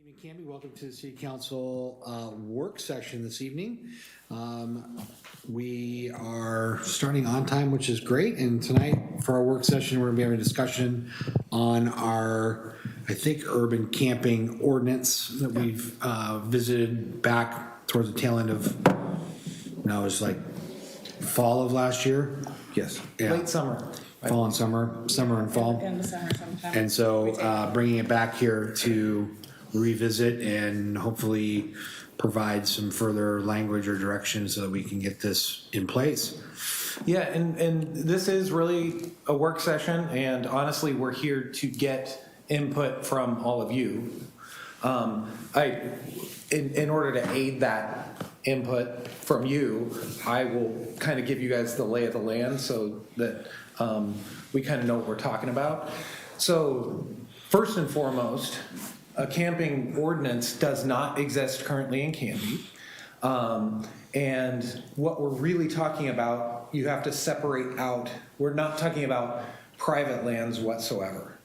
Evening, Canby. Welcome to the City Council work session this evening. We are starting on time, which is great. And tonight for our work session, we're going to be having a discussion on our, I think, urban camping ordinance that we've visited back towards the tail end of, no, it was like fall of last year. Yes. Yeah. Late summer. Fall and summer, summer and fall. End of summer sometime. And so bringing it back here to revisit and hopefully provide some further language or direction so that we can get this in place. Yeah, and this is really a work session, and honestly, we're here to get input from all of you. In order to aid that input from you, I will kind of give you guys the lay of the land so that we kind of know what we're talking about. So first and foremost, a camping ordinance does not exist currently in Canby. And what we're really talking about, you have to separate out, we're not talking about private lands whatsoever,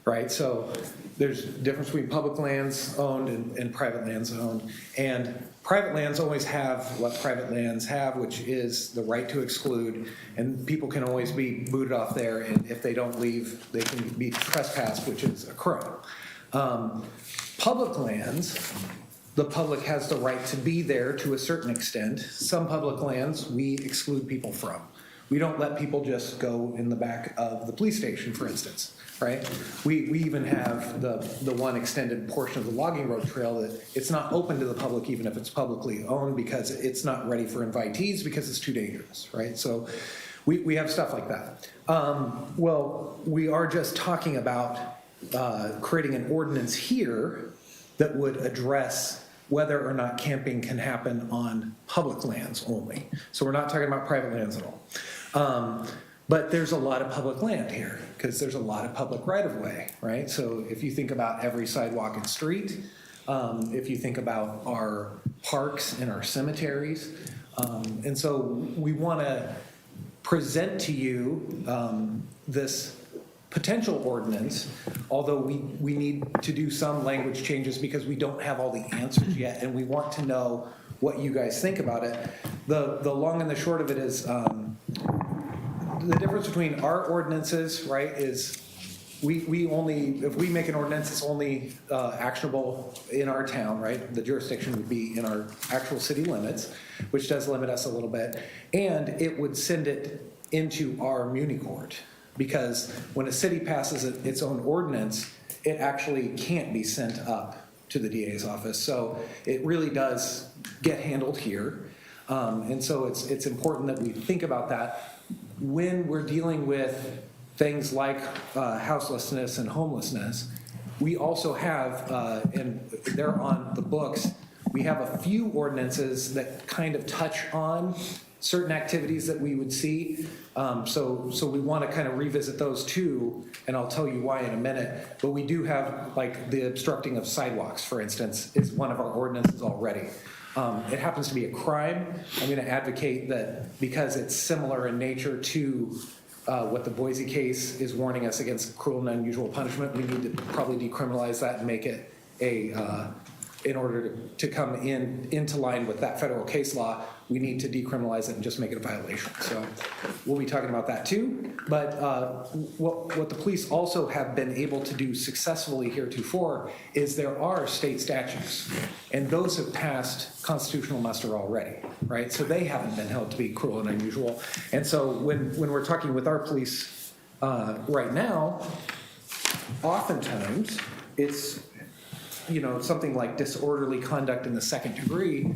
right? So there's a difference between public lands owned and private lands owned. And private lands always have what private lands have, which is the right to exclude, and people can always be booted off there, and if they don't leave, they can be trespassed, which is a crime. Public lands, the public has the right to be there to a certain extent. Some public lands we exclude people from. We don't let people just go in the back of the police station, for instance, right? We even have the one extended portion of the logging road trail that it's not open to the public even if it's publicly owned because it's not ready for invitees because it's too dangerous, right? So we have stuff like that. Well, we are just talking about creating an ordinance here that would address whether or not camping can happen on public lands only. So we're not talking about private lands at all. But there's a lot of public land here because there's a lot of public right-of-way, right? So if you think about every sidewalk and street, if you think about our parks and our cemeteries, and so we want to present to you this potential ordinance, although we need to do some language changes because we don't have all the answers yet, and we want to know what you guys think about it. The long and the short of it is the difference between our ordinances, right, is we only, if we make an ordinance, it's only actionable in our town, right? The jurisdiction would be in our actual city limits, which does limit us a little bit, and it would send it into our muni court. Because when a city passes its own ordinance, it actually can't be sent up to the DA's office. So it really does get handled here. And so it's important that we think about that when we're dealing with things like houselessness and homelessness. We also have, and they're on the books, we have a few ordinances that kind of touch on certain activities that we would see. So we want to kind of revisit those too, and I'll tell you why in a minute. But we do have, like, the obstructing of sidewalks, for instance, is one of our ordinances already. It happens to be a crime. I'm going to advocate that because it's similar in nature to what the Boise case is warning us against cruel and unusual punishment, we need to probably decriminalize that and make it in order to come into line with that federal case law, we need to decriminalize it and just make it a violation. So we'll be talking about that too. But what the police also have been able to do successfully heretofore is there are state statutes, and those have passed constitutional muster already, right? So they haven't been held to be cruel and unusual. And so when we're talking with our police right now, oftentimes it's, you know, something like disorderly conduct in the second degree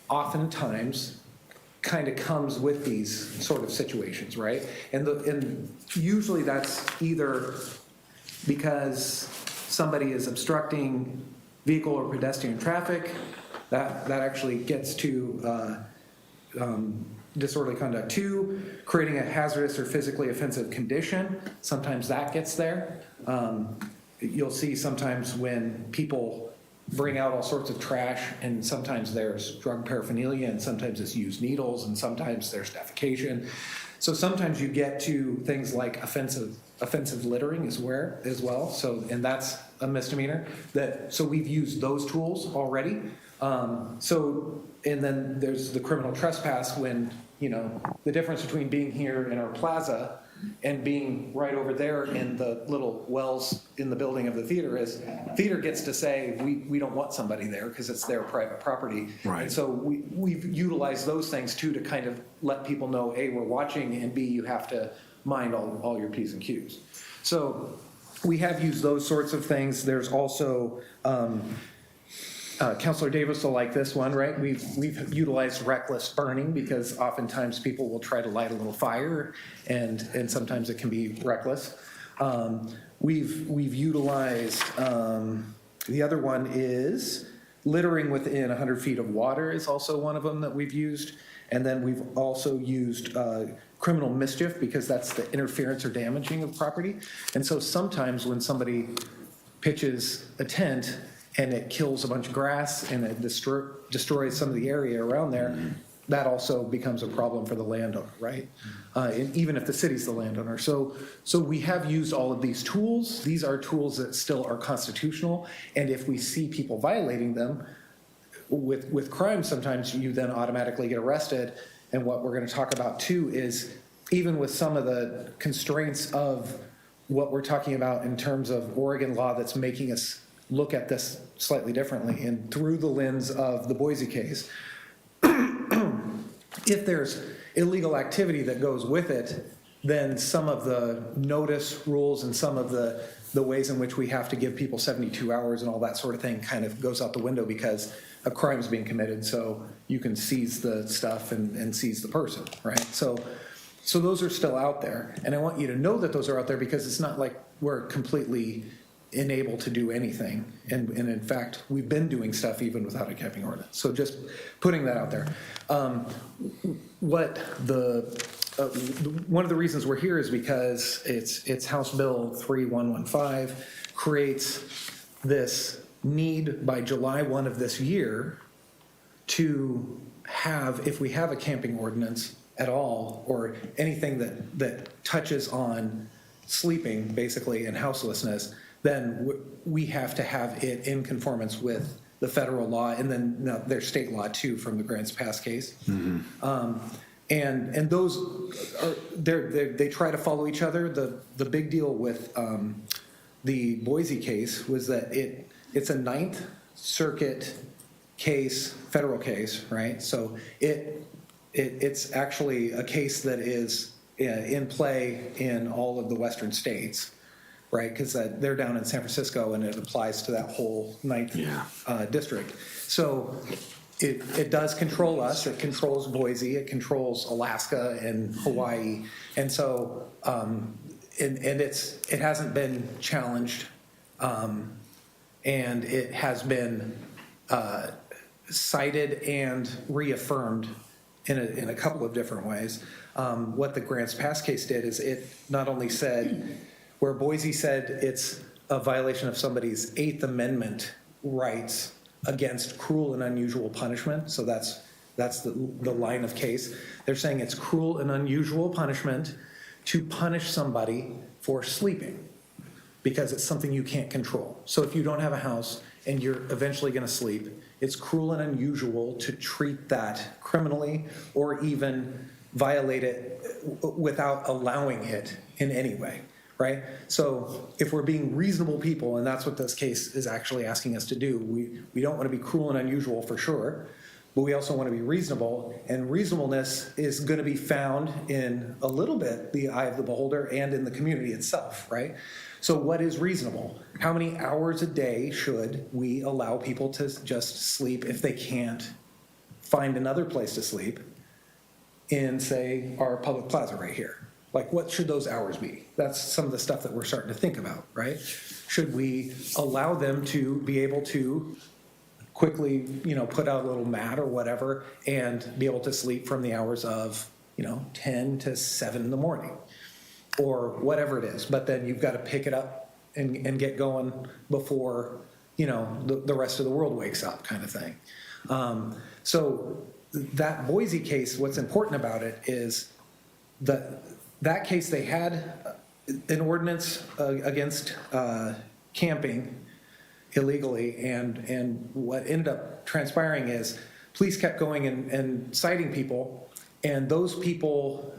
oftentimes kind of comes with these sort of situations, right? And usually that's either because somebody is obstructing vehicle or pedestrian traffic, that actually gets to disorderly conduct. 2, creating a hazardous or physically offensive condition, sometimes that gets there. You'll see sometimes when people bring out all sorts of trash, and sometimes there's drug paraphernalia, and sometimes it's used needles, and sometimes there's defecation. So sometimes you get to things like offensive littering as well. So, and that's a misdemeanor. So we've used those tools already. And then there's the criminal trespass when, the difference between being here in our plaza and being right over there in the little wells in the building of the theater is theater gets to say, we don't want somebody there because it's their private property. Right. And so we've utilized those things too to kind of let people know, A, we're watching, and B, you have to mind all your P's and Q's. So we have used those sorts of things. There's also, Councilor Davis will like this one, right? We've utilized reckless burning because oftentimes people will try to light a little fire and sometimes it can be reckless. We've utilized, the other one is littering within 100 feet of water is also one of them that we've used. And then we've also used criminal mischief because that's the interference or damaging of property. And so sometimes when somebody pitches a tent and it kills a bunch of grass and it destroys some of the area around there, that also becomes a problem for the landowner, right? And even if the city's the landowner. So we have used all of these tools. These are tools that still are constitutional. And if we see people violating them, with crime, sometimes you then automatically get arrested. And what we're going to talk about too is even with some of the constraints of what we're talking about in terms of Oregon law that's making us look at this slightly differently and through the lens of the Boise case, if there's illegal activity that goes with it, then some of the notice rules and some of the ways in which we have to give people 72 hours and all that sort of thing kind of goes out the window because a crime's being committed. So you can seize the stuff and seize the person, right? So those are still out there. And I want you to know that those are out there because it's not like we're completely unable to do anything. And in fact, we've been doing stuff even without a camping ordinance. So just putting that out there. One of the reasons we're here is because it's House Bill 3115 creates this need by July 1 of this year to have, if we have a camping ordinance at all, or anything that touches on sleeping basically and houselessness, then we have to have it in conformance with the federal law and then their state law too from the Grants Pass case. Mm-hmm. And those are they try to follow each other. The big deal with the Boise case was that it's a Ninth Circuit case, federal case, right? So it's actually a case that is in play in all of the western states, right? Because they're down in San Francisco and it applies to that whole ninth district. So it does control us. It controls Boise. It controls Alaska and Hawaii. And so it hasn't been challenged, and it has been cited and reaffirmed in a couple of different ways. What the Grants Pass case did is it not only said, where Boise said it's a violation of somebody's Eighth Amendment rights against cruel and unusual punishment, so that's the line of case. They're saying it's cruel and unusual punishment to punish somebody for sleeping because it's something you can't control. So if you don't have a house and you're eventually going to sleep, it's cruel and unusual to treat that criminally or even violate it without allowing it in any way, right? So if we're being reasonable people, and that's what this case is actually asking us to do, we don't want to be cruel and unusual for sure, but we also want to be reasonable, and reasonableness is going to be found in a little bit the eye of the beholder and in the community itself, right? So what is reasonable? How many hours a day should we allow people to just sleep if they can't find another place to sleep in, say, our public plaza right here? Like, what should those hours be? That's some of the stuff that we're starting to think about, right? Should we allow them to be able to quickly, put out a little mat or whatever and be able to sleep from the hours of, 10 to 7 in the morning or whatever it is? But then you've got to pick it up and get going before, the rest of the world wakes up, kind of thing. So that Boise case, what's important about it is that case, they had an ordinance against camping illegally, and what ended up transpiring is police kept going and citing people, and those people,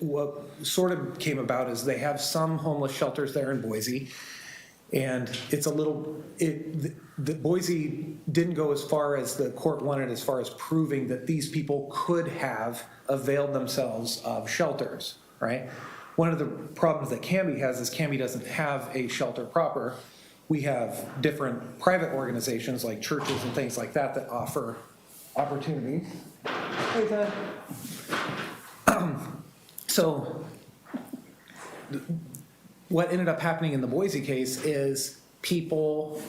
what sort of came about is they have some homeless shelters there in Boise, and it's a little, the Boise didn't go as far as the court wanted as far as proving that these people could have availed themselves of shelters, right? One of the problems that Canby has is Canby doesn't have a shelter proper. We have different private organizations like churches and things like that that offer opportunities. Hey, Ted. So what ended up happening in the Boise case is people,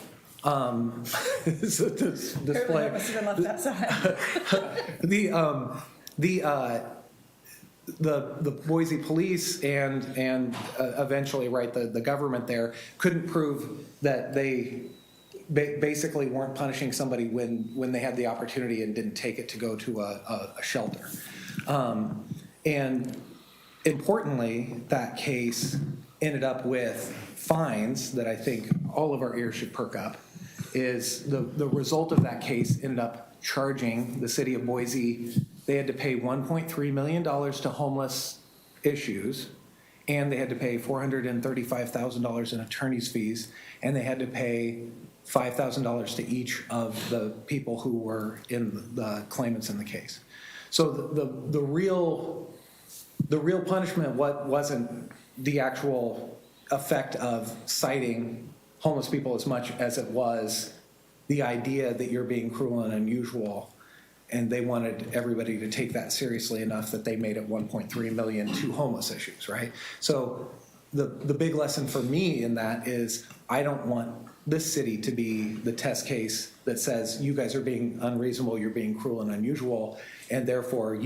this display. Must have been left outside. The Boise police and eventually, right, the government there couldn't prove that they basically weren't punishing somebody when they had the opportunity and didn't take it to go to a shelter. And importantly, that case ended up with fines that I think all of our ears should perk up. Is the result of that case ended up charging the city of Boise. They had to pay $1.3 million to homeless issues, and they had to pay $435,000 in attorney's fees, and they had to pay $5,000 to each of the people who were in the claimants in the case. So the real punishment wasn't the actual effect of citing homeless people as much as it was the idea that you're being cruel and unusual, and they wanted everybody to take that seriously enough that they made it 1.3 million to homeless issues, right? So the big lesson for me in that is I don't want this city to be the test case that says you guys are being unreasonable, you're being cruel and unusual, and therefore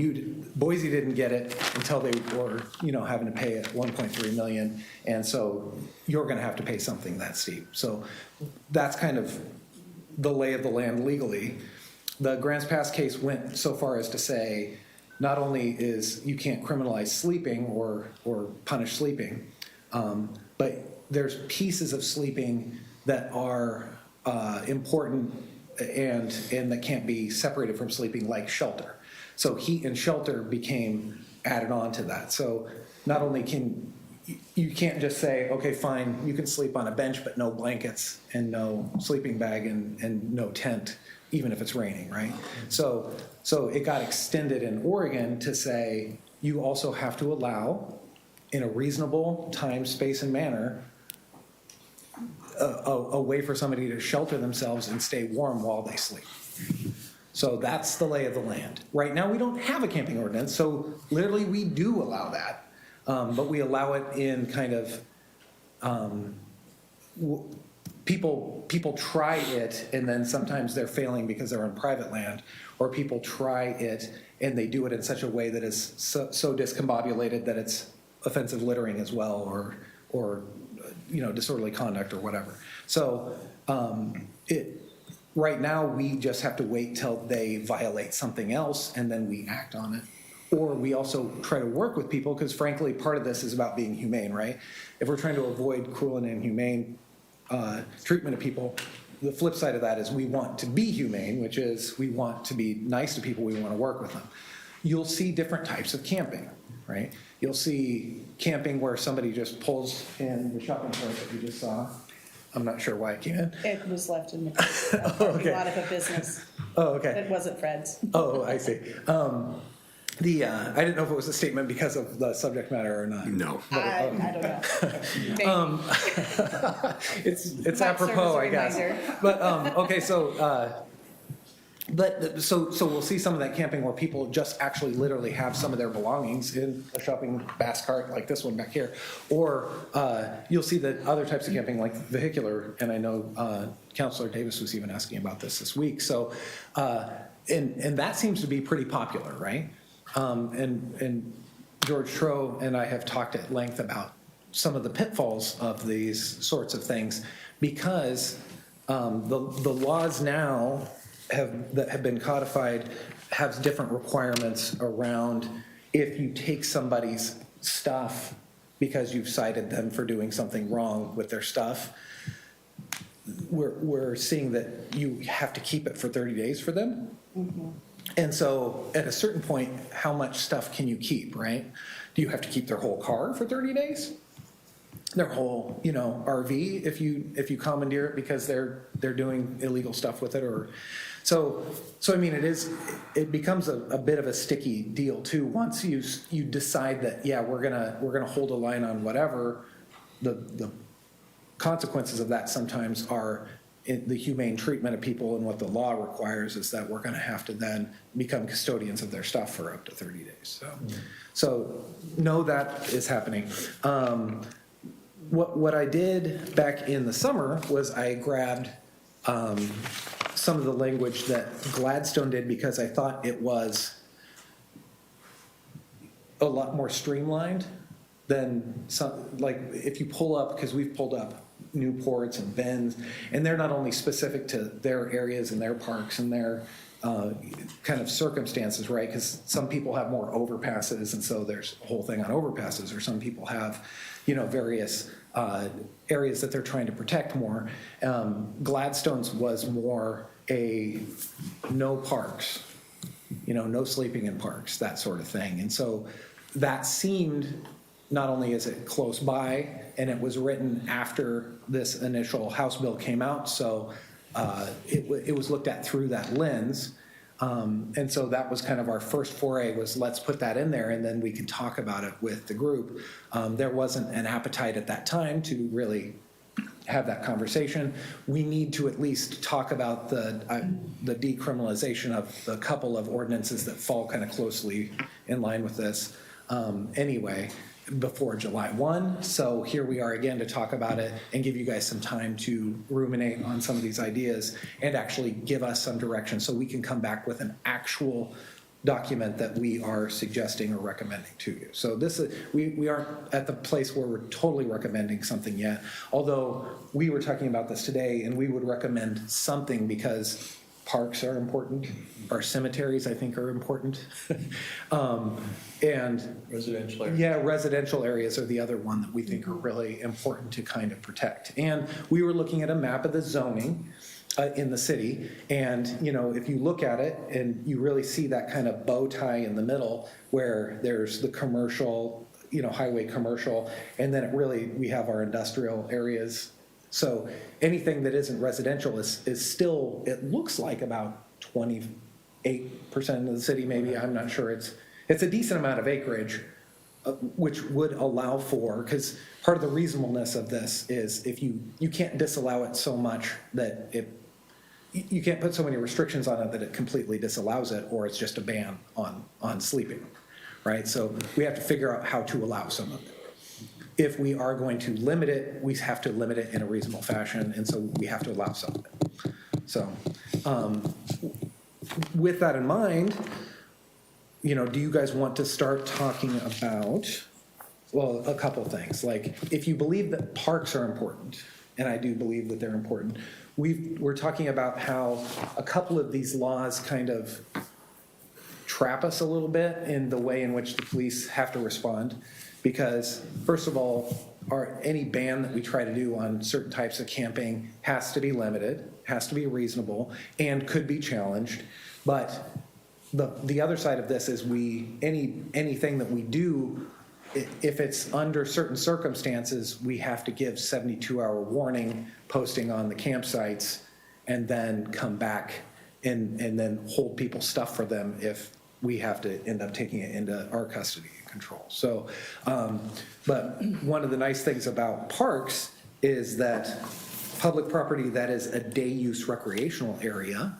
Boise didn't get it until they were, having to pay it 1.3 million, and so you're going to have to pay something that steep. So that's kind of the lay of the land legally. The Grants Pass case went so far as to say not only is you can't criminalize sleeping or punish sleeping, but there's pieces of sleeping that are important and that can't be separated from sleeping, like shelter. So heat and shelter became added on to that. So not only you can't just say, okay, fine, you can sleep on a bench, but no blankets and no sleeping bag and no tent, even if it's raining, right? So it got extended in Oregon to say you also have to allow, in a reasonable time, space, and manner, a way for somebody to shelter themselves and stay warm while they sleep. So that's the lay of the land. Right now, we don't have a camping ordinance, so literally we do allow that, but we allow it in kind of people try it, and then sometimes they're failing because they're on private land, or people try it and they do it in such a way that is so discombobulated that it's offensive littering as well, or disorderly conduct or whatever. So right now we just have to wait till they violate something else and then we act on it. Or we also try to work with people, because frankly part of this is about being humane, right? If we're trying to avoid cruel and inhumane treatment of people, the flip side of that is we want to be humane, which is we want to be nice to people, we want to work with them. You'll see different types of camping, right? You'll see camping where somebody just pulls in the shopping cart that you just saw. I'm not sure why it came in. It was left in the parking lot of a business. Oh, okay. It wasn't Fred's. Oh, I see. I didn't know if it was a statement because of the subject matter or not. No. I don't know. Maybe. It's Might apropos, serve I as a guess. reminder. But okay, so we'll see some of that camping where people just actually literally have some of their belongings in a shopping basket cart like this one back here, or you'll see the other types of camping like vehicular, and I know Councilor Davis was even asking about this week. So and that seems to be pretty popular, right? And George Tro and I have talked at length about some of the pitfalls of these sorts of things, because the laws now that have been codified have different requirements around if you take somebody's stuff because you've cited them for doing something wrong with their stuff, we're seeing that you have to keep it for 30 days for them. And so at a certain point, how much stuff can you keep, right? Do you have to keep their whole car for 30 days? Their whole, RV if you commandeer it because they're doing illegal stuff with it, or so I mean it becomes a bit of a sticky deal too. Once you decide that we're gonna hold a line on whatever, the consequences of that sometimes are the humane treatment of people, and what the law requires is that we're gonna have to then become custodians of their stuff for up to 30 days. So know that is happening. What I did back in the summer was I grabbed some of the language that Gladstone did because I thought it was a lot more streamlined than some, like if you pull up, because we've pulled up Newports and Bends, and they're not only specific to their areas and their parks and their kind of circumstances, right? Because some people have more overpasses, and so there's a whole thing on overpasses, or some people have, various areas that they're trying to protect more. Gladstone's was more a no parks, no sleeping in parks, that sort of thing. And so that seemed, not only is it close by, and it was written after this initial House bill came out, so it was looked at through that lens. And so that was kind of our first foray, was let's put that in there and then we can talk about it with the group. There wasn't an appetite at that time to really have that conversation. We need to at least talk about the decriminalization of the couple of ordinances that fall kind of closely in line with this anyway, before July 1. So here we are again to talk about it and give you guys some time to ruminate on some of these ideas and actually give us some direction so we can come back with an actual document that we are suggesting or recommending to you. So this is, we aren't at the place where we're totally recommending something yet, although we were talking about this today and we would recommend something because parks are important, our cemeteries I think are important. And residential areas. Yeah, residential areas are the other one that we think are really important to kind of protect. And we were looking at a map of the zoning in the city, and if you look at it and you really see that kind of bow tie in the middle where there's the commercial, highway commercial, and then we have our industrial areas. So anything that isn't residential is still, it looks like about 28% of the city, maybe. I'm not sure. It's a decent amount of acreage, which would allow for, because part of the reasonableness of this is if you can't disallow it so much that you can't put so many restrictions on it that it completely disallows it, or it's just a ban on sleeping, right? So we have to figure out how to allow some of it. If we are going to limit it, we have to limit it in a reasonable fashion, and so we have to allow some of it. So with that in mind, do you guys want to start talking about, well, a couple things. Like, if you believe that parks are important, and I do believe that they're important, we're talking about how a couple of these laws kind of trap us a little bit in the way in which the police have to respond. Because, first of all, any ban that we try to do on certain types of camping has to be limited, has to be reasonable, and could be challenged. But the other side of this is anything that we do, if it's under certain circumstances, we have to give 72-hour warning, posting on the campsites, and then come back and then hold people's stuff for them if we have to end up taking it into our custody and control. So, but one of the nice things about parks is that public property that is a day-use recreational area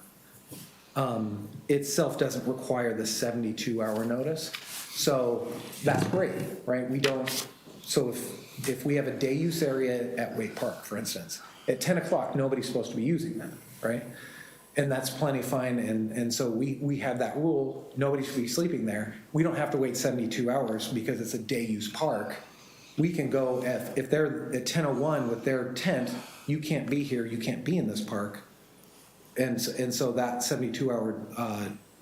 itself doesn't require the 72-hour notice. So that's great, right? So if we have a day-use area at Wake Park, for instance, at 10 o'clock, nobody's supposed to be using that, right? And that's plenty fine, and so we have that rule, nobody should be sleeping there. We don't have to wait 72 hours because it's a day-use park. We can go, if they're at 10:01 with their tent, you can't be here, you can't be in this park. And so that 72-hour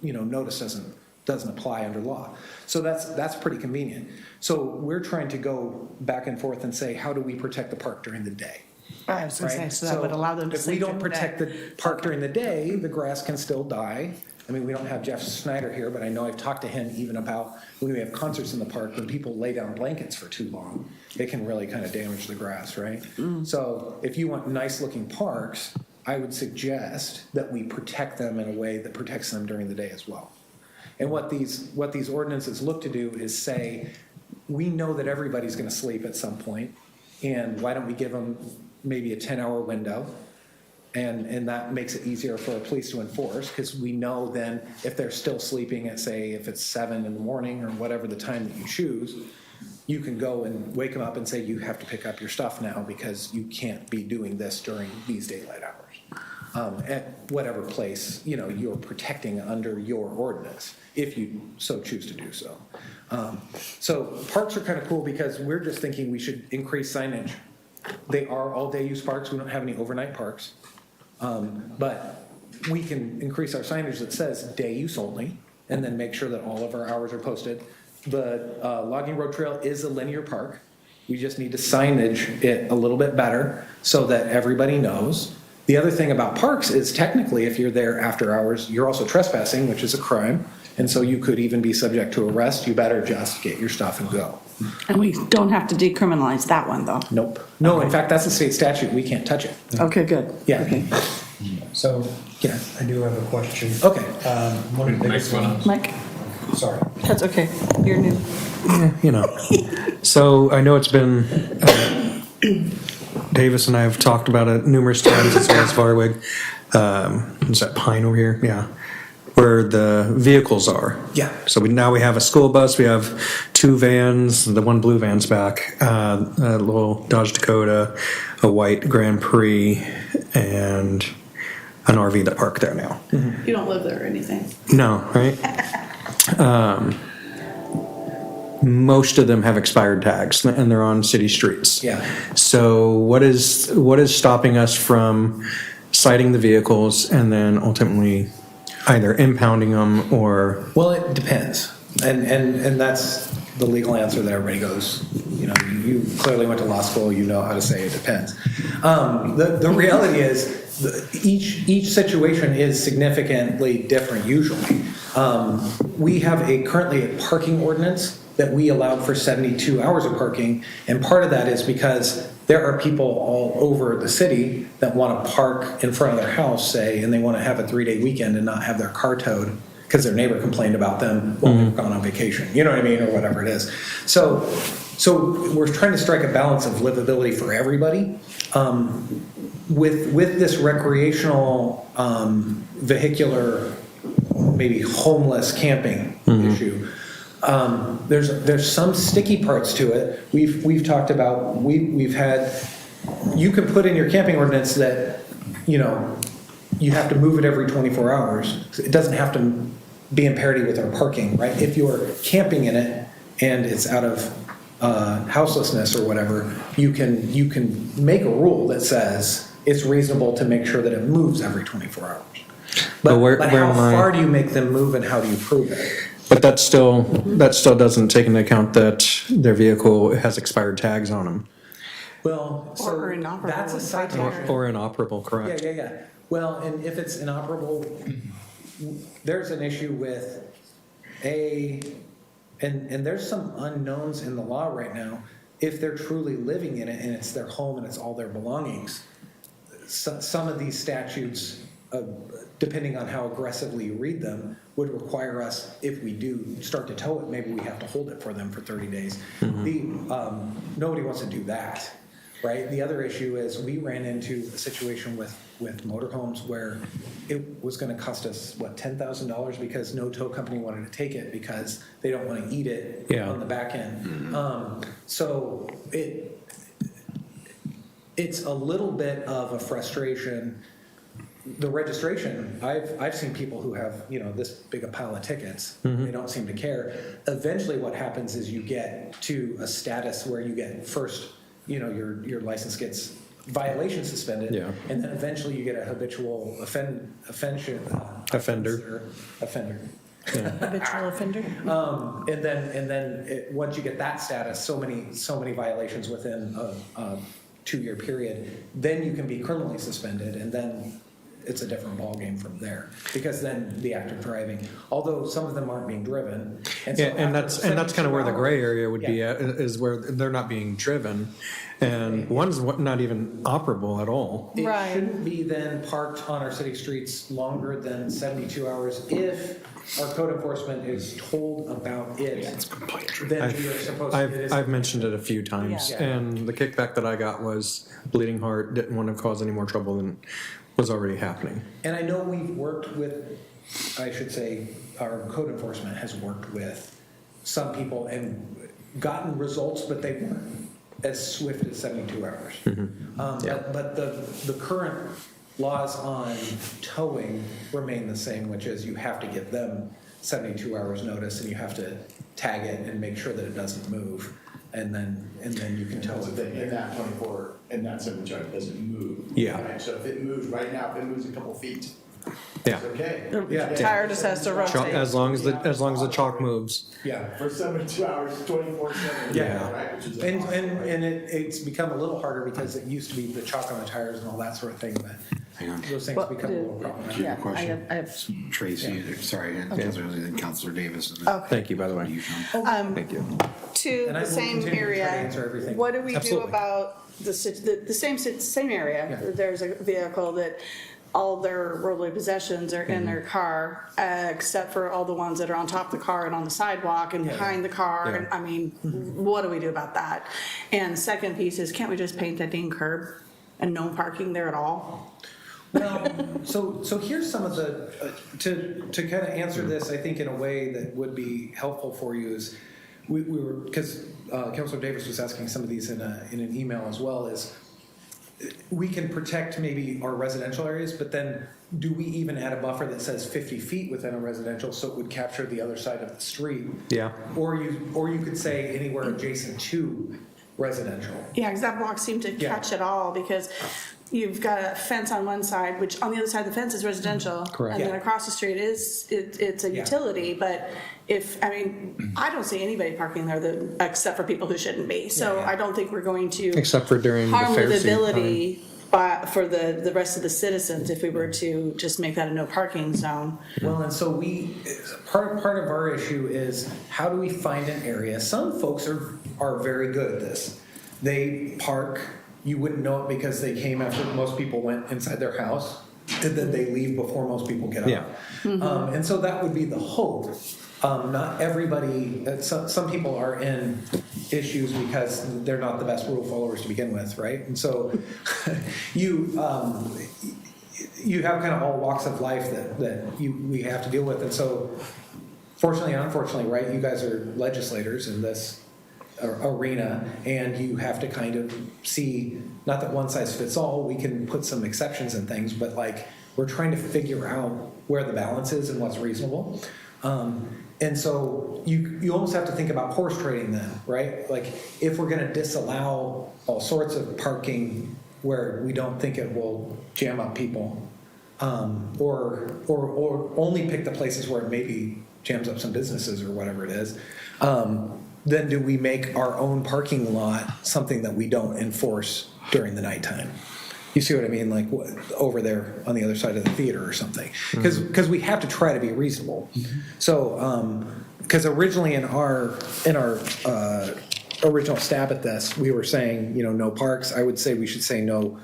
notice doesn't doesn't apply under law. So that's pretty convenient. So we're trying to go back and forth and say, how do we protect the park during the day? I was gonna say, Right? so that would allow them to If we sleep don't during the day. protect the park during the day, the grass can still die. I mean, we don't have Jeff Snyder here, but I know I've talked to him even about when we have concerts in the park, when people lay down blankets for too long, it can really kind of damage the grass, right? So if you want nice looking parks, I would suggest that we protect them in a way that protects them during the day as well. And what these ordinances look to do is say, we know that everybody's gonna sleep at some point, and why don't we give them maybe a 10-hour window? And that makes it easier for the police to enforce, because we know then if they're still sleeping at, say, if it's 7 in the morning or whatever the time that you choose, you can go and wake them up and say, you have to pick up your stuff now because you can't be doing this during these daylight hours. At whatever place, you're protecting under your ordinance, if you so choose to do so. So parks are kind of cool because we're just thinking we should increase signage. They are all-day use parks. We don't have any overnight parks. But we can increase our signage that says day use only, and then make sure that all of our hours are posted. The Logging Road Trail is a linear park. We just need to signage it a little bit better so that everybody knows. The other thing about parks is technically if you're there after hours, you're also trespassing, which is a crime. And so you could even be subject to arrest. You better just get your stuff and go. And we don't have to decriminalize that one, though. Nope. No, in fact, that's a state statute. We can't touch it. Okay, good. Yeah. Okay. So, Yeah. I do have a question. Okay. One of the biggest ones, Mike, sorry. that's okay. You're new. So I know it's been, Davis and I have talked about it numerous times as well as Varwig. Is that Pine over here? Yeah. Where the vehicles are. Yeah. So now we have a school bus, we have 2 vans, the one blue van's back, a little Dodge Dakota, a white Grand Prix, and an RV that parked there now. You don't live there or anything. No, right? Most of them have expired tags and they're on city streets. Yeah. So what is stopping us from citing the vehicles and then ultimately either impounding them or? Well, it depends. And that's the legal answer that everybody goes, you clearly went to law school, you know how to say it depends. The reality is each situation is significantly different usually. We have currently a parking ordinance that we allowed for 72 hours of parking. And part of that is because there are people all over the city that want to park in front of their house, say, and they want to have a 3-day weekend and not have their car towed because their neighbor complained about them while they've gone on vacation, you know what I mean, or whatever it is. So we're trying to strike a balance of livability for everybody. With this recreational vehicular, maybe homeless camping issue, there's some sticky parts to it. We've talked about, we've had, you can put in your camping ordinance that, you have to move it every 24 hours. It doesn't have to be in parity with our parking, right? If you're camping in it and it's out of houselessness or whatever, you can make a rule that says it's reasonable to make sure that it moves every 24 hours. But how far do you make them move and how do you prove it? But that still doesn't take into account that their vehicle has expired tags on them. Well, Or so inoperable that's a with citation. Or inoperable, correct? Yeah. Well, and if it's inoperable, there's an issue with and there's some unknowns in the law right now. If they're truly living in it and it's their home and it's all their belongings, some of these statutes, depending on how aggressively you read them, would require us, if we do start to tow it, maybe we have to hold it for them for 30 days. Nobody wants to do that, right? The other issue is we ran into a situation with motorhomes where it was going to cost us, $10,000 because no tow company wanted to take it because they don't want to eat it on the back end. So it's a little bit of a frustration. The registration, I've seen people who have, this big a pile of tickets. They don't seem to care. Eventually what happens is you get to a status where you get first, your license gets violation suspended. Yeah. And then eventually you get a habitual offender. Habitual offender? And then once you get that status, so many violations within a 2-year period, then you can be criminally suspended, and then it's a different ballgame from there. Because then the act of driving, although some of them aren't being driven. And so Yeah, and after that's kind of where the 72 gray hours- area would be at, is where they're not being driven, and one's not even operable at all. It Right. shouldn't be then parked on our city streets longer than 72 hours if our code enforcement is told about it. Then we are supposed to. it is- I've mentioned it a few times, Yeah. and the kickback that I got was bleeding heart, didn't want to cause any more trouble than was already happening. And I know we've worked with, I should say, our code enforcement has worked with some people and gotten results, but they weren't as swift as 72 hours. But the current laws on towing remain the same, which is you have to give them 72 hours notice, and you have to tag it and make sure that it doesn't move, and then you can tow it. In that 24, in that 72 hours, it doesn't move. Yeah. Right? So if it moves right now, if it moves a couple feet, Yeah. it's okay. The tire just has to rotate. As long as the chalk moves. Yeah. For 72 hours, 24/7. Yeah. Right? Which is And impossible. it's become a little harder because it used to be the chalk on the tires and all that sort of thing, but Hang on. those things Well, become a little problematic. Yeah, question. I have, Tracy, sorry, and Counselor Davis. Okay. Thank you, by the way. Thank you. to And I the will same continue to try to area, answer everything. what do we do Absolutely. about the same area? Yeah. There's a vehicle that all their worldly possessions are in their car, except for all the ones that are on top of the car and on the sidewalk and behind the car. Yeah. And I mean, what do we do about that? And the second piece is, can't we just paint that dang curb and no parking there at all? Well, so here's some of the, to kind of answer this, I think in a way that would be helpful for you is, we were, because Councilor Davis was asking some of these in an email as well, is we can protect maybe our residential areas, but then do we even add a buffer that says 50 feet within a residential so it would capture the other side of the street? Yeah. Or you could say anywhere adjacent to residential. Yeah, because that block seemed to Yeah. catch it all, because you've got a fence on one side, which on the other side of the fence is residential. Correct. And then Yeah. across the street it's a Yeah. utility, but I don't see anybody parking there except for people who shouldn't be. So Yeah. I don't think we're going to Except for during the harm fair season livability for the rest of the citizens if we were to just make that a no parking zone. Well, and so part of our issue is, how do we find an area? Some folks are very good at this. They park, you wouldn't know it because they came after most people went inside their house, and then they leave before most people get up. Yeah. And so that would be the hope. Not everybody, some people are in issues because they're not the best rule followers to begin with, right? And so you have kind of all walks of life that we have to deal with. And so fortunately and unfortunately, right, you guys are legislators in this arena, and you have to kind of see, not that one size fits all, we can put some exceptions and things, but like we're trying to figure out where the balance is and what's reasonable. And so you almost have to think about horse trading then, right? Like if we're going to disallow all sorts of parking where we don't think it will jam up people, or only pick the places where it maybe jams up some businesses or whatever it is, then do we make our own parking lot something that we don't enforce during the nighttime? You see what I mean? Like over there on the other side of the theater or something. Because we have to try to be reasonable. So, because originally in our original stab at this, we were saying, no parks. I would say we should say no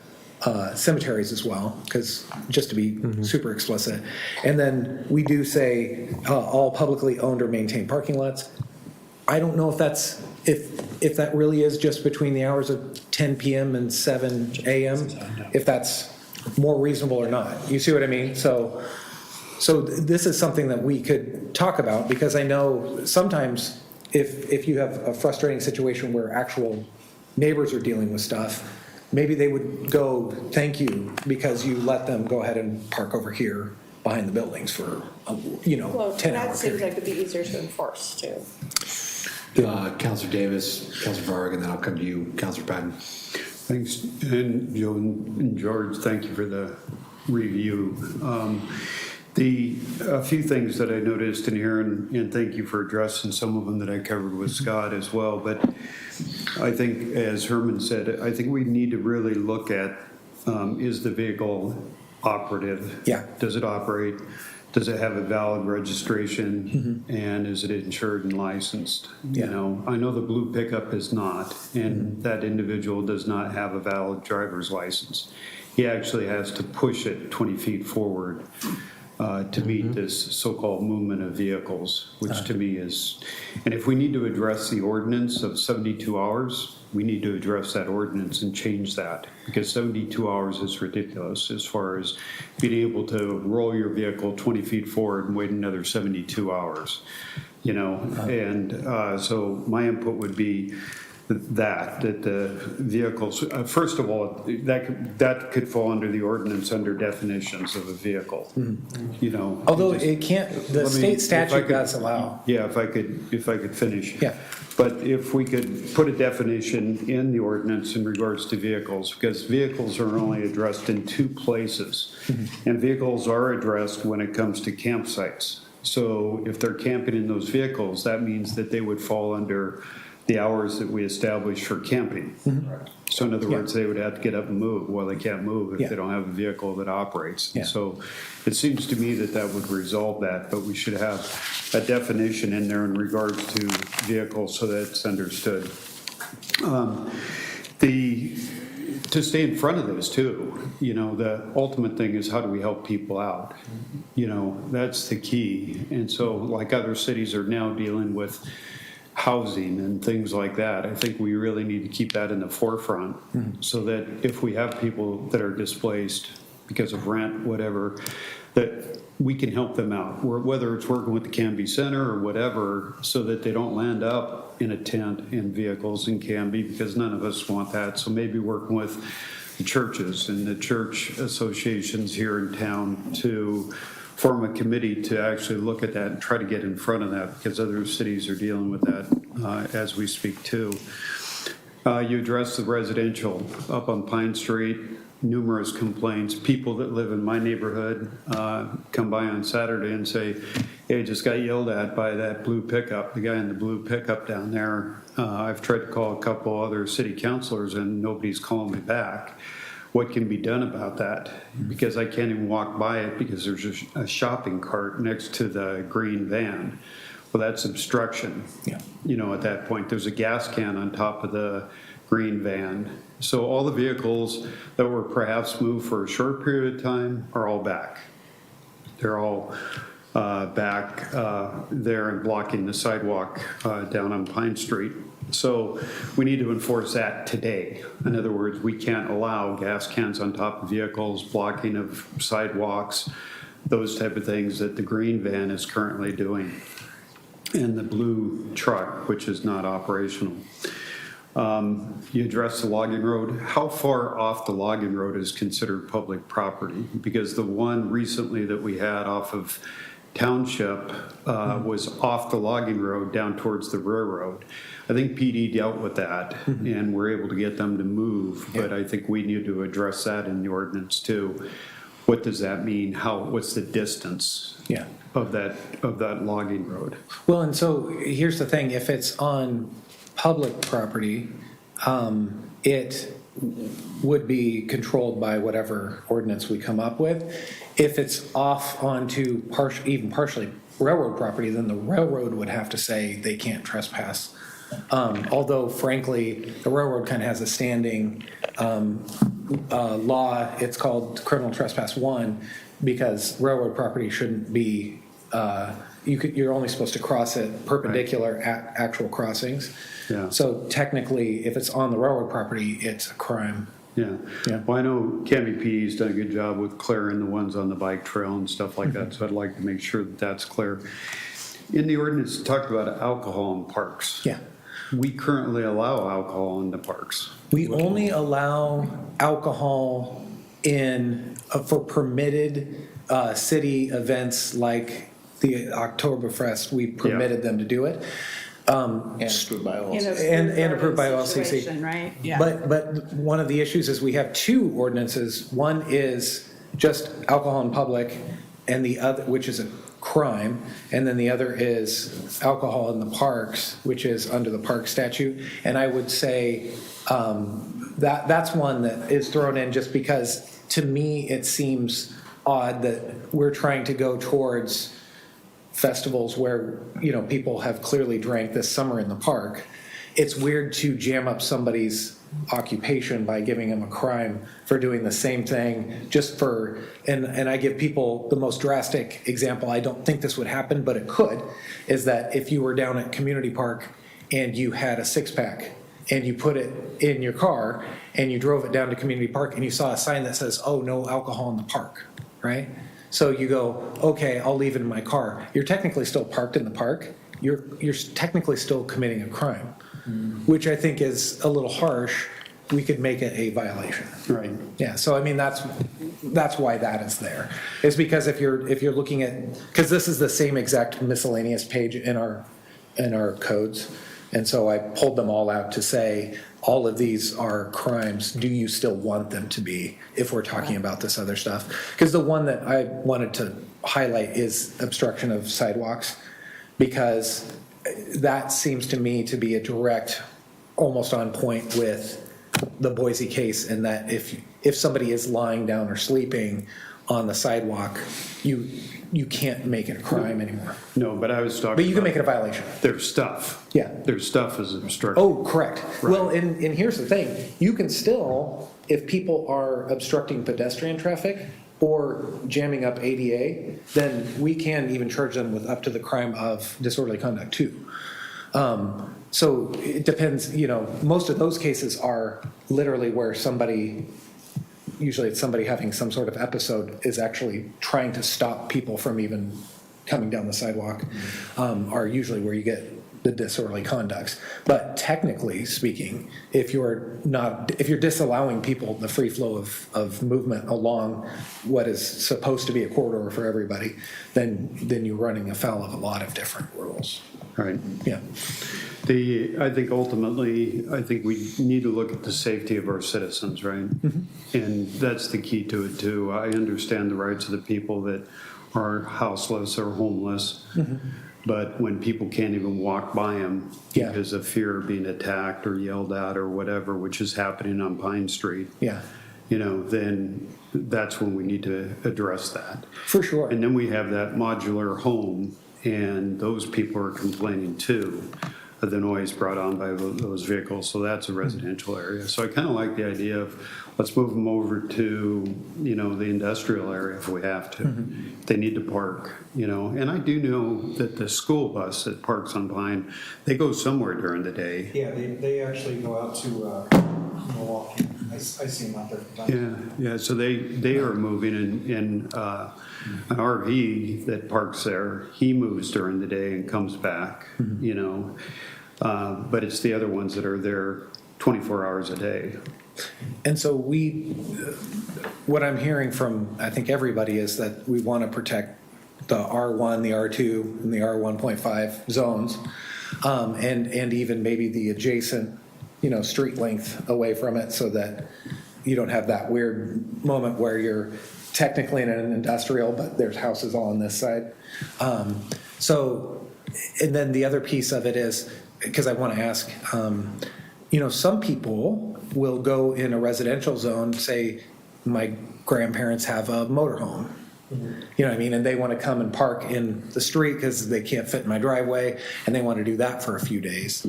cemeteries as well, because just to be super explicit. And then we do say all publicly owned or maintained parking lots. I don't know if that's if that really is just between the hours of 10 p.m. and 7 a.m. if that's more reasonable or not. You see what I mean? So this is something that we could talk about, because I know sometimes if you have a frustrating situation where actual neighbors are dealing with stuff, maybe they would go, thank you, because you let them go ahead and park over here behind the buildings for a, 10-hour That seems period. like it'd be easier to enforce too. Counselor Davis, Counselor Varg, and then I'll come to you, Counselor Patton. Thanks, and Joe and George, thank you for the review. A few things that I noticed in here, and thank you for addressing some of them that I covered with Scott as well, but I think, as Herman said, I think we need to really look at, is the vehicle operative? Yeah. Does it operate? Does it have a valid registration? And is it insured and licensed? Yeah. You know, I know the blue pickup is not, and that individual does not have a valid driver's license. He actually has to push it 20 feet forward to meet this so-called movement of vehicles, which to me is, and if we need to address the ordinance of 72 hours, we need to address that ordinance and change that, because 72 hours is ridiculous as far as being able to roll your vehicle 20 feet forward and wait another 72 hours, you know? And so my input would be that the vehicles, first of all, that could fall under the ordinance under definitions of a vehicle, you know. Although Just- it can't, the let me- state if I statute could- does allow. Yeah, if I could finish. Yeah. But if we could put a definition in the ordinance in regards to vehicles, because vehicles are only addressed in two places. And vehicles are addressed when it comes to campsites. So if they're camping in those vehicles, that means that they would fall under the hours that we established for camping. So in other words, they would have to get up and move. Well, they can't move if Yeah. they don't have a vehicle that operates. Yeah. So it seems to me that that would resolve that, but we should have a definition in there in regards to vehicles so that it's understood. To stay in front of this too, you know, the ultimate thing is how do we help people out? You know, that's the key. And so like other cities are now dealing with housing and things like that, I think we really need to keep that in the forefront so that if we have people that are displaced because of rent, whatever, that we can help them out, whether it's working with the Canby Center or whatever, so that they don't land up in a tent in vehicles in Canby, because none of us want that. So maybe working with the churches and the church associations here in town to form a committee to actually look at that and try to get in front of that, because other cities are dealing with that as we speak too. You addressed the residential up on Pine Street, numerous complaints. People that live in my neighborhood come by on Saturday and say, hey, I just got yelled at by that blue pickup, the guy in the blue pickup down there. I've tried to call a couple other city councilors and nobody's calling me back. What can be done about that? Because I can't even walk by it because there's a shopping cart next to the green van. Well, that's obstruction. Yeah. You know, at that point, there's a gas can on top of the green van. So all the vehicles that were perhaps moved for a short period of time are all back. They're all back there and blocking the sidewalk down on Pine Street. So we need to enforce that today. In other words, we can't allow gas cans on top of vehicles, blocking of sidewalks, those type of things that the green van is currently doing, and the blue truck, which is not operational. You addressed the logging road. How far off the logging road is considered public property? Because the one recently that we had off of Township was off the logging road down towards the railroad. I think PD dealt with that and we're able to get them to move, but I think we need to address that in the ordinance too. What does that mean? What's the distance of that logging road? Well, and so here's the thing, if it's on public property, it would be controlled by whatever ordinance we come up with. If it's off onto even partially railroad property, then the railroad would have to say they can't trespass. Although frankly, the railroad kind of has a standing law, it's called criminal trespass 1, because railroad property shouldn't be, you're only supposed to cross it perpendicular at actual crossings. Yeah. So technically, if it's on the railroad property, it's a crime. Yeah. Well, I know Canby PD's done a good job with clearing the ones on the bike trail and stuff like that, so I'd like to make sure that that's clear. In the ordinance, it talked about alcohol in parks. Yeah. We currently allow alcohol in the parks. We only allow alcohol for permitted city events like the Oktoberfest. We permitted them to do it. And approved by all. And approved by OLCC. Situation, right? Yeah. But one of the issues is we have two ordinances. One is just alcohol in public, and the other, which is a crime, and then the other is alcohol in the parks, which is under the park statute. And I would say that's one that is thrown in just because, to me, it seems odd that we're trying to go towards festivals where, people have clearly drank this summer in the park. It's weird to jam up somebody's occupation by giving them a crime for doing the same thing just for, and I give people the most drastic example. I don't think this would happen, but it could, is that if you were down at Community Park and you had a 6-pack and you put it in your car and you drove it down to Community Park and you saw a sign that says, "Oh, no alcohol in the park," right? So you go, "Okay, I'll leave it in my car." You're technically still parked in the park. You're technically still committing a crime, which I think is a little harsh. We could make it a violation. Right. Yeah, so I mean, that's why that is there. Is because if you're looking at, because this is the same exact miscellaneous page in our codes. And so I pulled them all out to say, all of these are crimes. Do you still want them to be if we're talking about this other stuff? Because the one that I wanted to highlight is obstruction of sidewalks, because that seems to me to be a direct, almost on point with the Boise case, in that if somebody is lying down or sleeping on the sidewalk, you can't make it a crime anymore. No, but I was talking. But you can about make it a violation. Their stuff. Yeah. Their stuff is obstruction. Oh, correct. Well, and here's the thing. You can still, if people are obstructing pedestrian traffic or jamming up ADA, then we can even charge them with up to the crime of disorderly conduct too. So it depends, most of those cases are literally where somebody, usually it's somebody having some sort of episode, is actually trying to stop people from even coming down the sidewalk, are usually where you get the disorderly conducts. But technically speaking, if you're disallowing people the free flow of movement along what is supposed to be a corridor for everybody, then you're running afoul of a lot of different rules. Right. Yeah. I think ultimately, we need to look at the safety of our citizens, right? And that's the key to it too. I understand the rights of the people that are houseless or homeless, but when people can't even walk by them because of fear of being attacked or yelled at or whatever, which is happening on Pine Street, then that's when we need to address that. For sure. And then we have that modular home, and those people are complaining too of the noise brought on by those vehicles. So that's a residential area. So I kind of like the idea of, let's move them over to, the industrial area if we have to. They need to park, and I do know that the school bus that parks on Pine, they go somewhere during the day. Yeah, they actually go out to Milwaukee. I see them out there from time to time. Yeah, so they are moving in an RV that parks there. He moves during the day and comes back, but it's the other ones that are there 24 hours a day. And so what I'm hearing from, I think, everybody is that we want to protect the R1, the R2, and the R1.5 zones, and even maybe the adjacent, street length away from it, so that you don't have that weird moment where you're technically in an industrial, but there's houses all on this side. And then the other piece of it is, because I want to ask, some people will go in a residential zone, say my grandparents have a motorhome, you know what I mean? And they want to come and park in the street because they can't fit in my driveway, and they want to do that for a few days.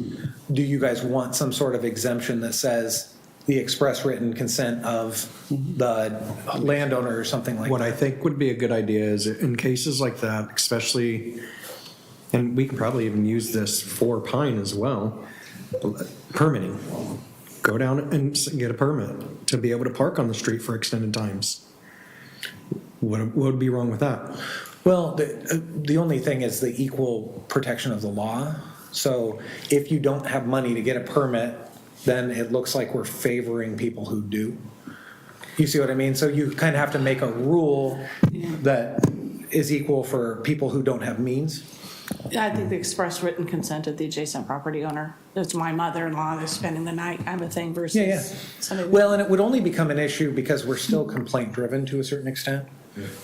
Do you guys want some sort of exemption that says the express written consent of the landowner or something like that? What I think would be a good idea is, in cases like that, especially, and we can probably even use this for Pine as well, permitting. Go down and get a permit to be able to park on the street for extended times. What would be wrong with that? Well, the only thing is the equal protection of the law. So if you don't have money to get a permit, then it looks like we're favoring people who do. You see what I mean? So you kind of have to make a rule that is equal for people who don't have means. I think the express written consent of the adjacent property owner. It's my mother-in-law that's spending the night kind of thing versus. Yeah. somebody. Well, and it would only become an issue because we're still complaint driven to a certain extent.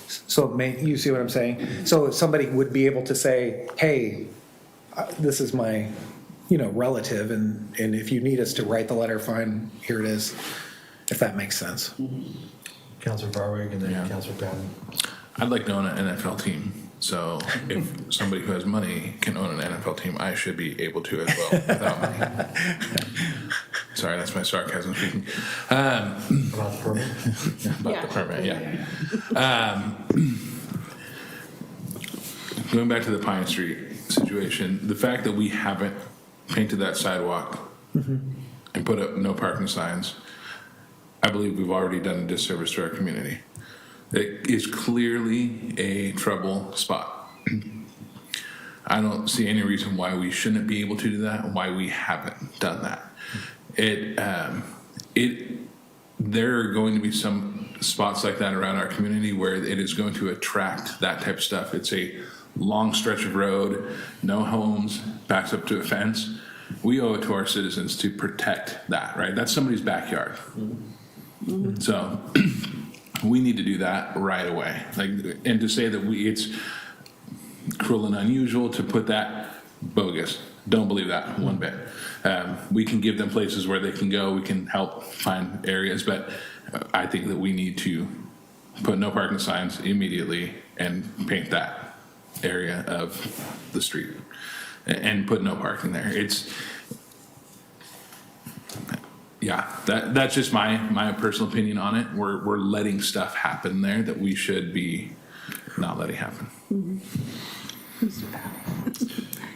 So you see what I'm saying? So somebody would be able to say, hey, this is my, relative, and if you need us to write the letter, fine, here it is, if that makes sense. Counselor Barwig and then Yeah. Counselor Patton. I'd like to own an NFL team. So if somebody who has money can own an NFL team, I should be able to as well without money. Sorry, that's my sarcasm speaking. About the permit? About Yeah. the permit, yeah. Going back to the Pine Street situation, the fact that we haven't painted that sidewalk and put up no parking signs, I believe we've already done a disservice to our community. It is clearly a trouble spot. I don't see any reason why we shouldn't be able to do that, and why we haven't done that. There are going to be some spots like that around our community where it is going to attract that type of stuff. It's a long stretch of road, no homes, backs up to a fence. We owe it to our citizens to protect that, right? That's somebody's backyard. So we need to do that right away. And to say that it's cruel and unusual to put that, bogus. Don't believe that one bit. We can give them places where they can go. We can help find areas, but I think that we need to put no parking signs immediately and paint that area of the street and put no parking there. That's just my personal opinion on it. We're letting stuff happen there that we should be not letting happen.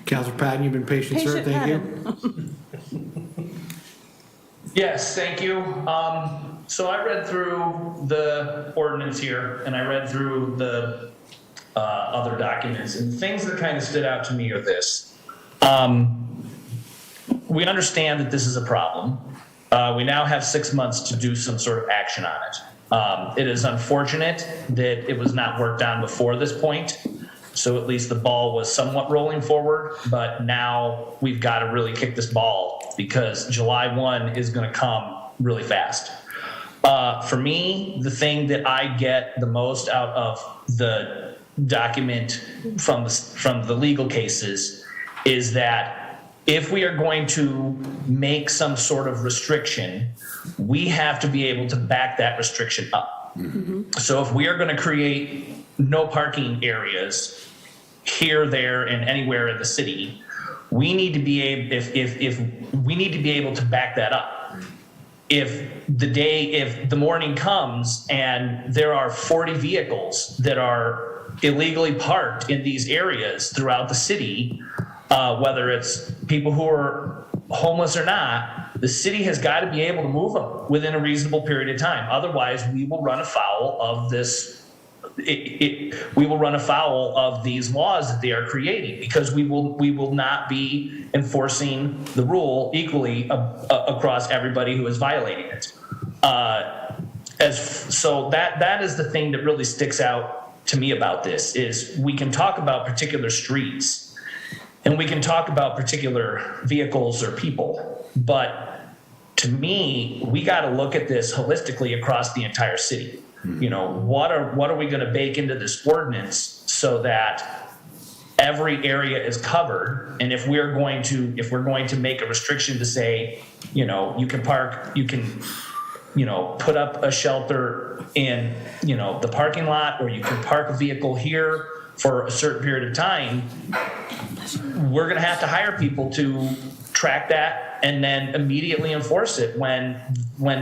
Counselor Patton, you've been patient, sir. Patient Thank you. Yes, thank you. So I read through the ordinance here, and I read through the other documents, and the things that kind of stood out to me are this. We understand that this is a problem. We now have 6 months to do some sort of action on it. It is unfortunate that it was not worked on before this point, so at least the ball was somewhat rolling forward, but now we've got to really kick this ball because July 1 is going to come really fast. For me, the thing that I get the most out of the document from the legal cases is that if we are going to make some sort of restriction, we have to be able to back that restriction up. So if we are going to create no parking areas here, there, and anywhere in the city, we need to be able, if we need to be able to back that up. If the morning comes and there are 40 vehicles that are illegally parked in these areas throughout the city, whether it's people who are homeless or not, the city has got to be able to move them within a reasonable period of time. Otherwise, we will run afoul of this. We will run afoul of these laws that they are creating because we will not be enforcing the rule equally across everybody who is violating it. So that is the thing that really sticks out to me about this is we can talk about particular streets and we can talk about particular vehicles or people, but to me, we got to look at this holistically across the entire city. You know, what are we going to bake into this ordinance so that every area is covered? And if we're going to make a restriction to say, you know, you can put up a shelter in, you know, the parking lot, or you can park a vehicle here for a certain period of time, we're going to have to hire people to track that and then immediately enforce it when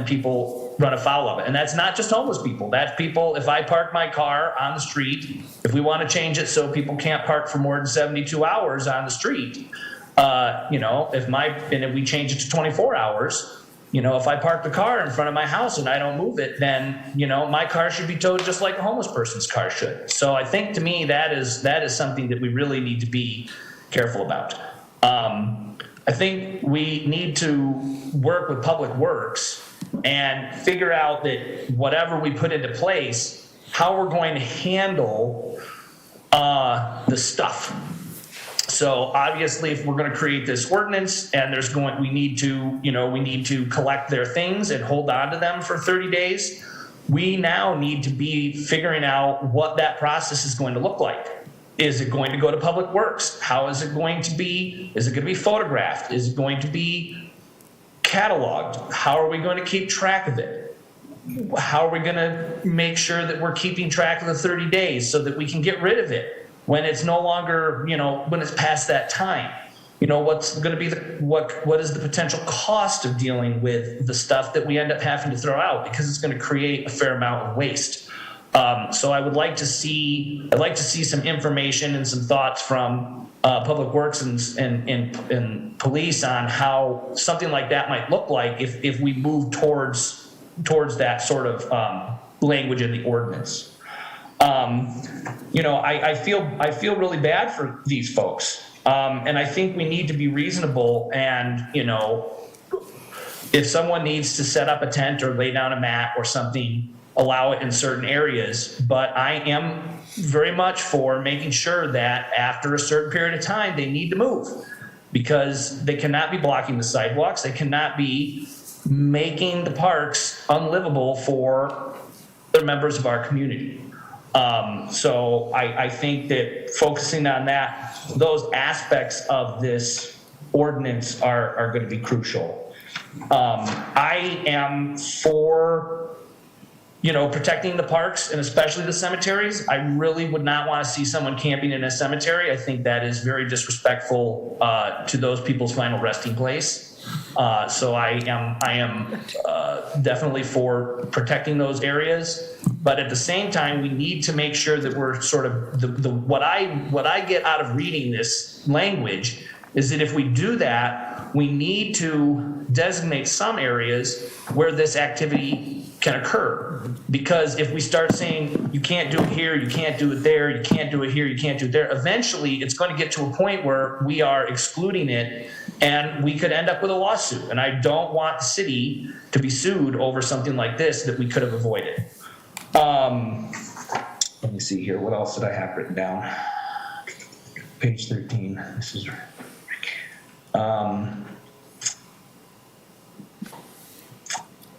people run afoul of it. And that's not just homeless people. That's people, if I park my car on the street, if we want to change it so people can't park for more than 72 hours on the street, you know, if we change it to 24 hours, you know, if I park the car in front of my house and I don't move it, then, you know, my car should be towed just like a homeless person's car should. So I think to me, that is something that we really need to be careful about. I think we need to work with Public Works and figure out that whatever we put into place, how we're going to handle the stuff. So obviously, if we're going to create this ordinance and we need to collect their things and hold on to them for 30 days. we now need to be figuring out what that process is going to look like. Is it going to go to Public Works? How is it going to be? Is it going to be photographed? Is it going to be cataloged? How are we going to keep track of it? How are we going to make sure that we're keeping track of the 30 days so that we can get rid of it when it's no longer, when it's past that time? What's going to be what is the potential cost of dealing with the stuff that we end up having to throw out, because it's going to create a fair amount of waste. So I'd like to see some information and some thoughts from Public Works and police on how something like that might look like if we move towards that sort of language in the ordinance. I feel really bad for these folks. And I think we need to be reasonable, and, if someone needs to set up a tent or lay down a mat or something, allow it in certain areas. But I am very much for making sure that after a certain period of time, they need to move, because they cannot be blocking the sidewalks. They cannot be making the parks unlivable for the members of our community. So I think that focusing on those aspects of this ordinance are going to be crucial. I am for, protecting the parks and especially the cemeteries. I really would not want to see someone camping in a cemetery. I think that is very disrespectful to those people's final resting place. So I am definitely for protecting those areas, but at the same time, we need to make sure that we're sort of what I get out of reading this language is that if we do that, we need to designate some areas where this activity can occur. Because if we start saying you can't do it here, you can't do it there, you can't do it here, you can't do it there, eventually it's going to get to a point where we are excluding it, and we could end up with a lawsuit. And I don't want the city to be sued over something like this that we could have avoided. Let me see here. What else did I have written down? Page 13. This is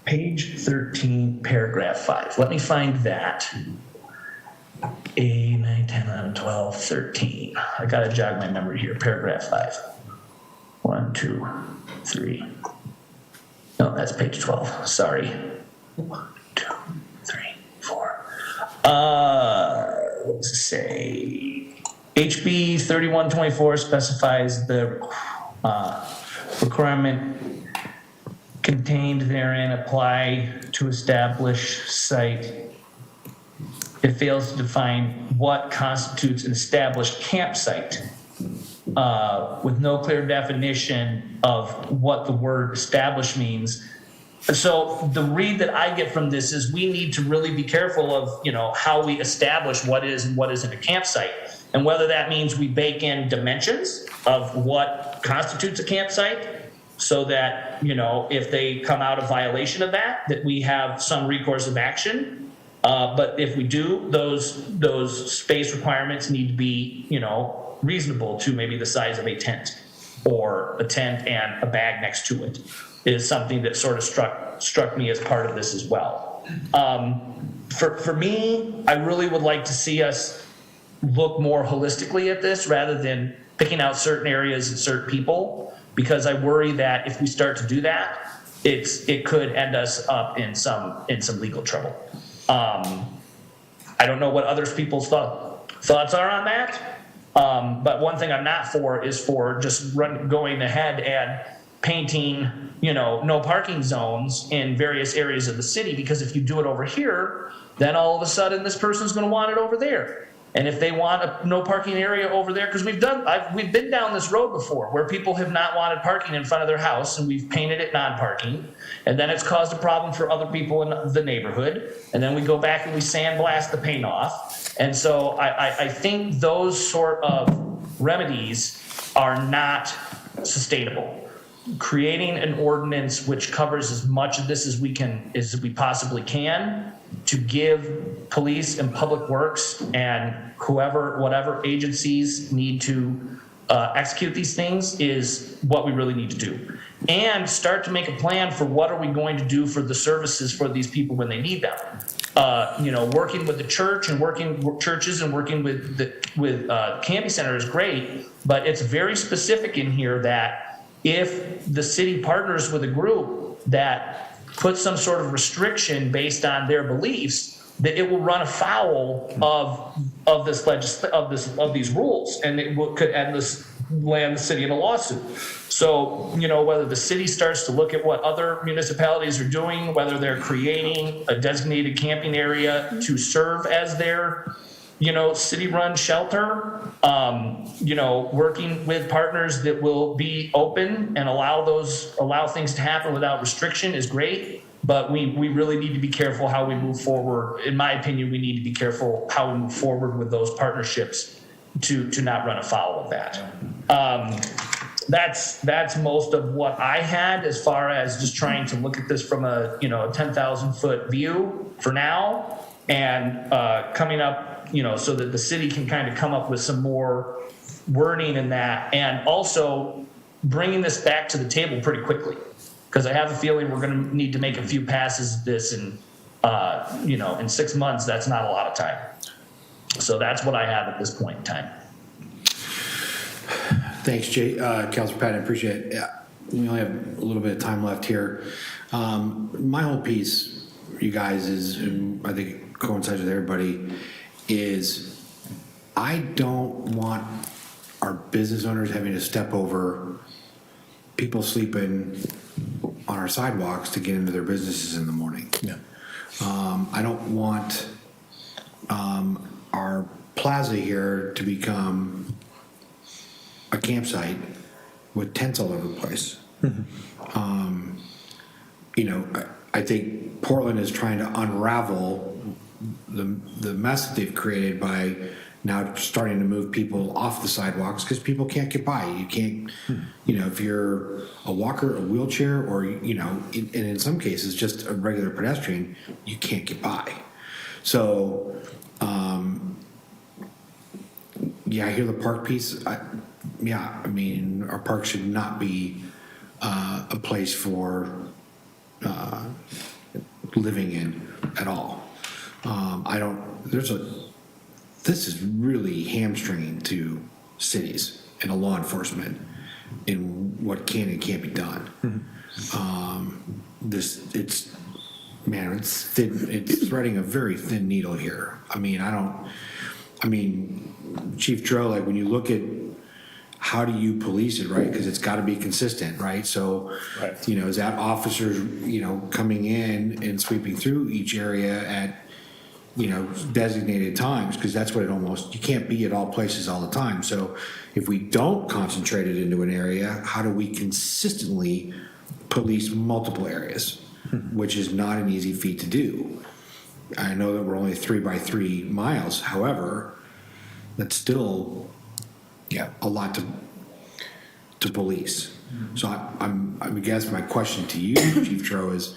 page 13, paragraph 5. Let me find that. 8, 9, 10, 11, 12, 13. I got to jog my memory here. Paragraph 5. 1, 2, 3. No, that's page 12. Sorry. 1, 2, 3, 4. What does it say? HB 3124 specifies the requirement contained therein apply to establish site. It fails to define what constitutes an established campsite, with no clear definition of what the word established means. So the read that I get from this is we need to really be careful of, how we establish what is and what isn't a campsite, and whether that means we bake in dimensions of what constitutes a campsite, so that, if they come out of violation of that we have some recourse of action. But if we do, those space requirements need to be, reasonable to maybe the size of a tent, or a tent and a bag next to it is something that sort of struck me as part of this as well. For me, I really would like to see us look more holistically at this rather than picking out certain areas and certain people, because I worry that if we start to do that, it could end us up in some legal trouble. I don't know what other people's thoughts are on that, but one thing I'm not for is for just going ahead and painting, no parking zones in various areas of the city, because if you do it over here, then all of a sudden this person's going to want it over there. And if they want a no parking area over there, because we've been down this road before where people have not wanted parking in front of their house, and we've painted it non-parking, and then it's caused a problem for other people in the neighborhood, and then we go back and we sandblast the paint off. And so I think those sort of remedies are not sustainable. Creating an ordinance which covers as much of this as we possibly can, to give police and public works and whatever agencies need to execute these things is what we really need to do. And start to make a plan for what are we going to do for the services for these people when they need them. working with the church and churches and working with Canby Center is great, but it's very specific in here that if the city partners with a group that puts some sort of restriction based on their beliefs, that it will run afoul of these rules, and could land the city in a lawsuit. So, whether the city starts to look at what other municipalities are doing, whether they're creating a designated camping area to serve as their, city-run shelter, working with partners that will be open and allow things to happen without restriction is great. But we really need to be careful how we move forward. In my opinion, we need to be careful how we move forward with those partnerships to not run afoul of that. That's most of what I had as far as just trying to look at this from a 10,000 foot view for now, and coming up, so that the city can kind of come up with some more wording in that, and also bringing this back to the table pretty quickly. Because I have a feeling we're going to need to make a few passes at this, and in 6 months, that's not a lot of time. So that's what I have at this point in time. Thanks, Councilor Patton, I appreciate it. We only have a little bit of time left here. My whole piece, you guys, is, and I think it coincides with everybody, is I don't want our business owners having to step over people sleeping on our sidewalks to get into their businesses in the morning. Yeah. I don't want our plaza here to become a campsite with tents all over the place. I think Portland is trying to unravel the mess that they've created by now starting to move people off the sidewalks because people can't get by. You can't, if you're a walker, a wheelchair, or, and in some cases just a regular pedestrian, you can't get by. So, I hear the park piece. Our park should not be a place for living in at all. This is really hamstringing to cities and a law enforcement in what can and can't be done. It's thin, it's threading a very thin needle here. Chief Dro, like when you look at how do you police it, right? Because it's got to be consistent, right? So, Right. Is that officers, coming in and sweeping through each area at, designated times, because that's what you can't be at all places all the time. So if we don't concentrate it into an area, how do we consistently police multiple areas, which is not an easy feat to do. I know that we're only 3 by 3 miles. However, that's still a lot to police. So I guess my question to you, Chief Tro, is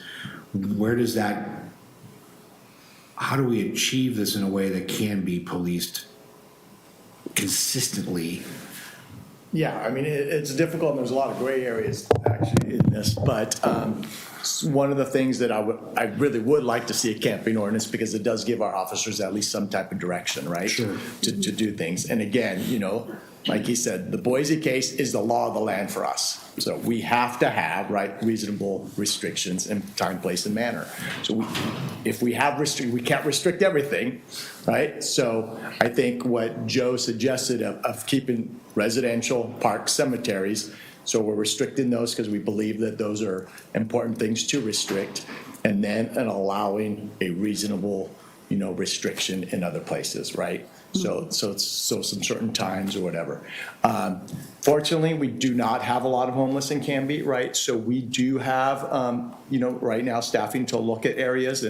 how do we achieve this in a way that can be policed consistently? Yeah, it's difficult, and there's a lot of gray areas actually in this, but one of the things that I really would like to see a camping ordinance, because it does give our officers at least some type of direction, right? Sure. To do things. And again, like he said, the Boise case is the law of the land for us. So we have to have, reasonable restrictions in time, place, and manner. So if we have we can't restrict everything, right? So I think what Joe suggested of keeping residential parks, cemeteries, so we're restricting those because we believe that those are important things to restrict, and then allowing a reasonable, restriction in other places, right? So some certain times or whatever. Fortunately, we do not have a lot of homeless in Canby, right? So we do have, right now staffing to look at areas so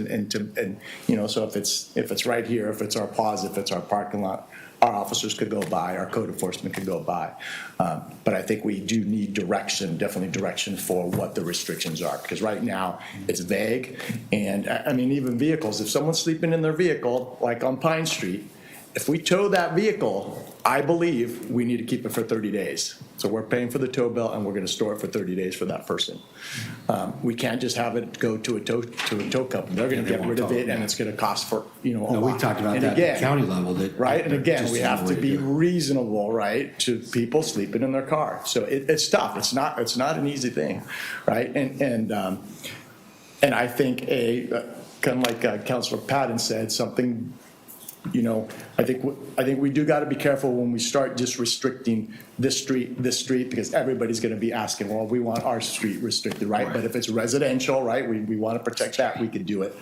if it's right here, if it's our plaza, if it's our parking lot, our officers could go by, our code enforcement could go by. But I think we do need definitely direction for what the restrictions are, because right now it's vague. And even vehicles, if someone's sleeping in their vehicle, like on Pine Street, if we tow that vehicle, I believe we need to keep it for 30 days. So we're paying for the tow bill and we're going to store it for 30 days for that person. We can't just have it go to a tow company. They're going to get rid of it and it's going to cost for, a No, lot. we talked about And that at again, the county level. Right, and again, we have to be Just- reasonable, right, to people sleeping in their car. So it's tough. It's not an easy thing, right? And I think kind of like Councilor Patton said, something. I think we do got to be careful when we start just restricting this street, because everybody's going to be asking, well, we want our street restricted, right? But if it's residential, right, we want to protect that, we could do it.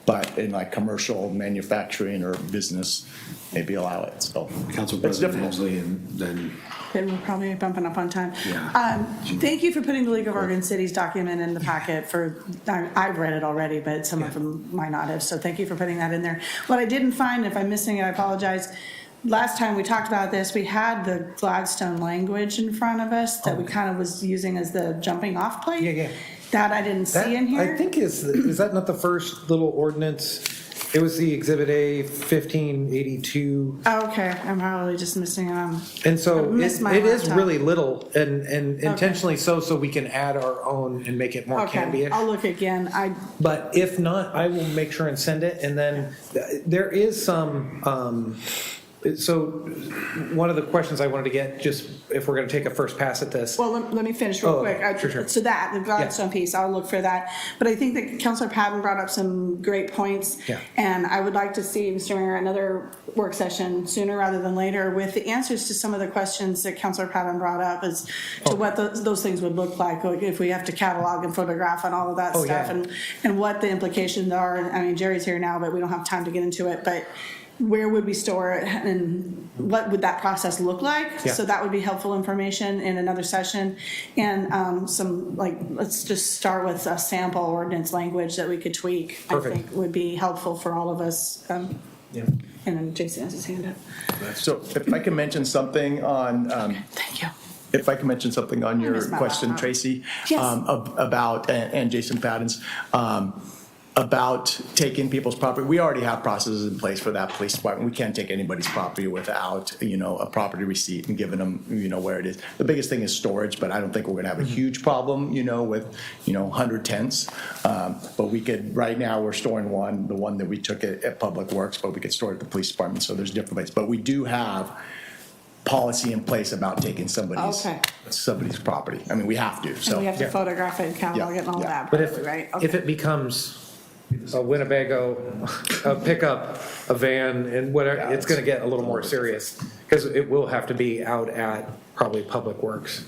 But in like commercial manufacturing or business, maybe allow it. So Council it's President difficult. Hensley, and then And we're probably bumping up on time. Yeah. Thank you for putting the League of Oregon Cities document in the packet I've read it already, but some of them might not have, so thank you for putting that in there. What I didn't find, if I'm missing it, I apologize. Last time we talked about this, we had the Gladstone language in front of us that we kind of was using as the jumping off point. Yeah. That I didn't That, see in here. I think is that not the first little ordinance? It was the Exhibit A 1582. Oh, okay, I'm probably just missing it. And so I missed my it is laptop. really little and intentionally so we can add our own and make it more Okay, Canby-ish. I'll look again. But if not, I will make sure and send it. And then there is some, so one of the questions I wanted to get, just if we're going to take a first pass at this. Well, let me finish real Oh, quick. okay. Sure. So that, the Gladstone piece, I'll look for that. But I think that Councilor Patton brought up some great points. Yeah. And I would like to see, Mr. Mayor, another work session sooner rather than later with the answers to some of the questions that Councilor Patton brought up as to what those things would look like if we have to catalog and photograph and all of that stuff, yeah. and what the implications are. I mean, Jerry's here now, but we don't have time to get into it. But where would we store it and what would that process look like? Yeah. So that would be helpful information in another session. And let's just start with a sample ordinance language that we could tweak. Perfect. I think would be helpful for all of us. Yeah. And then Jason has his hand up. So if I can mention something on, Thank you. if I can mention something on your missed my question, laptop. Tracy. Yes. About, and Jason Patton's, about taking people's property. We already have processes in place for that police department. We can't take anybody's property without, a property receipt and giving them, where it is. The biggest thing is storage, but I don't think we're gonna have a huge problem, with, 100 tents. But we could, right now, we're storing the one that we took at Public Works, but we could store it at the police department, so there's different places. But we do have policy in place about taking somebody's property. I mean, we have to, And so. we have to photograph it and catalog it and all Yeah. that, But probably, right? if it becomes a Winnebago, a pickup, a van, and whatever, Yeah, it's going to get a little more serious because it will have to be out at probably Public Works.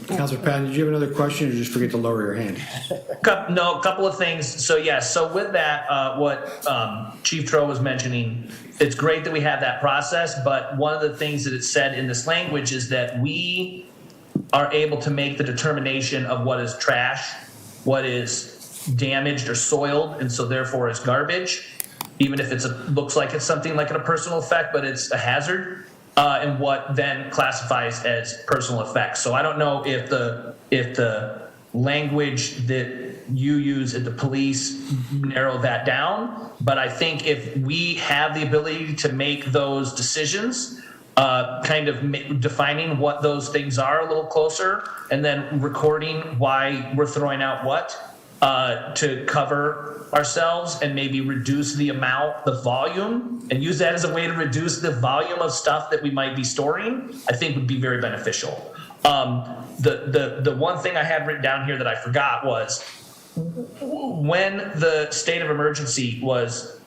Councilor Patton, did you have another question or just forget to lower your hand? No, a couple of things. So yes, so with that, what Chief Tro was mentioning, it's great that we have that process, but one of the things that it said in this language is that we are able to make the determination of what is trash, what is damaged or soiled, and so therefore is garbage, even if looks like it's something like a personal effect, but it's a hazard, and what then classifies as personal effects. So I don't know if the language that you use at the police narrow that down, but I think if we have the ability to make those decisions, kind of defining what those things are a little closer, and then recording why we're throwing out what, to cover ourselves and maybe reduce the volume, and use that as a way to reduce the volume of stuff that we might be storing, I think would be very beneficial. The one thing I had written down here that I forgot was when the state of emergency was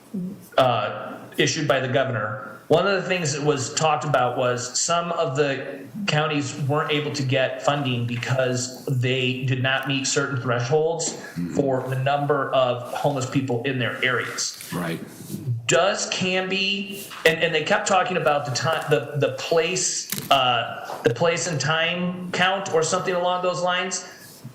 issued by the governor, one of the things that was talked about was some of the counties weren't able to get funding because they did not meet certain thresholds for the number of homeless people in their areas. Right. Does Canby, and they kept talking about the place and time count or something along those lines.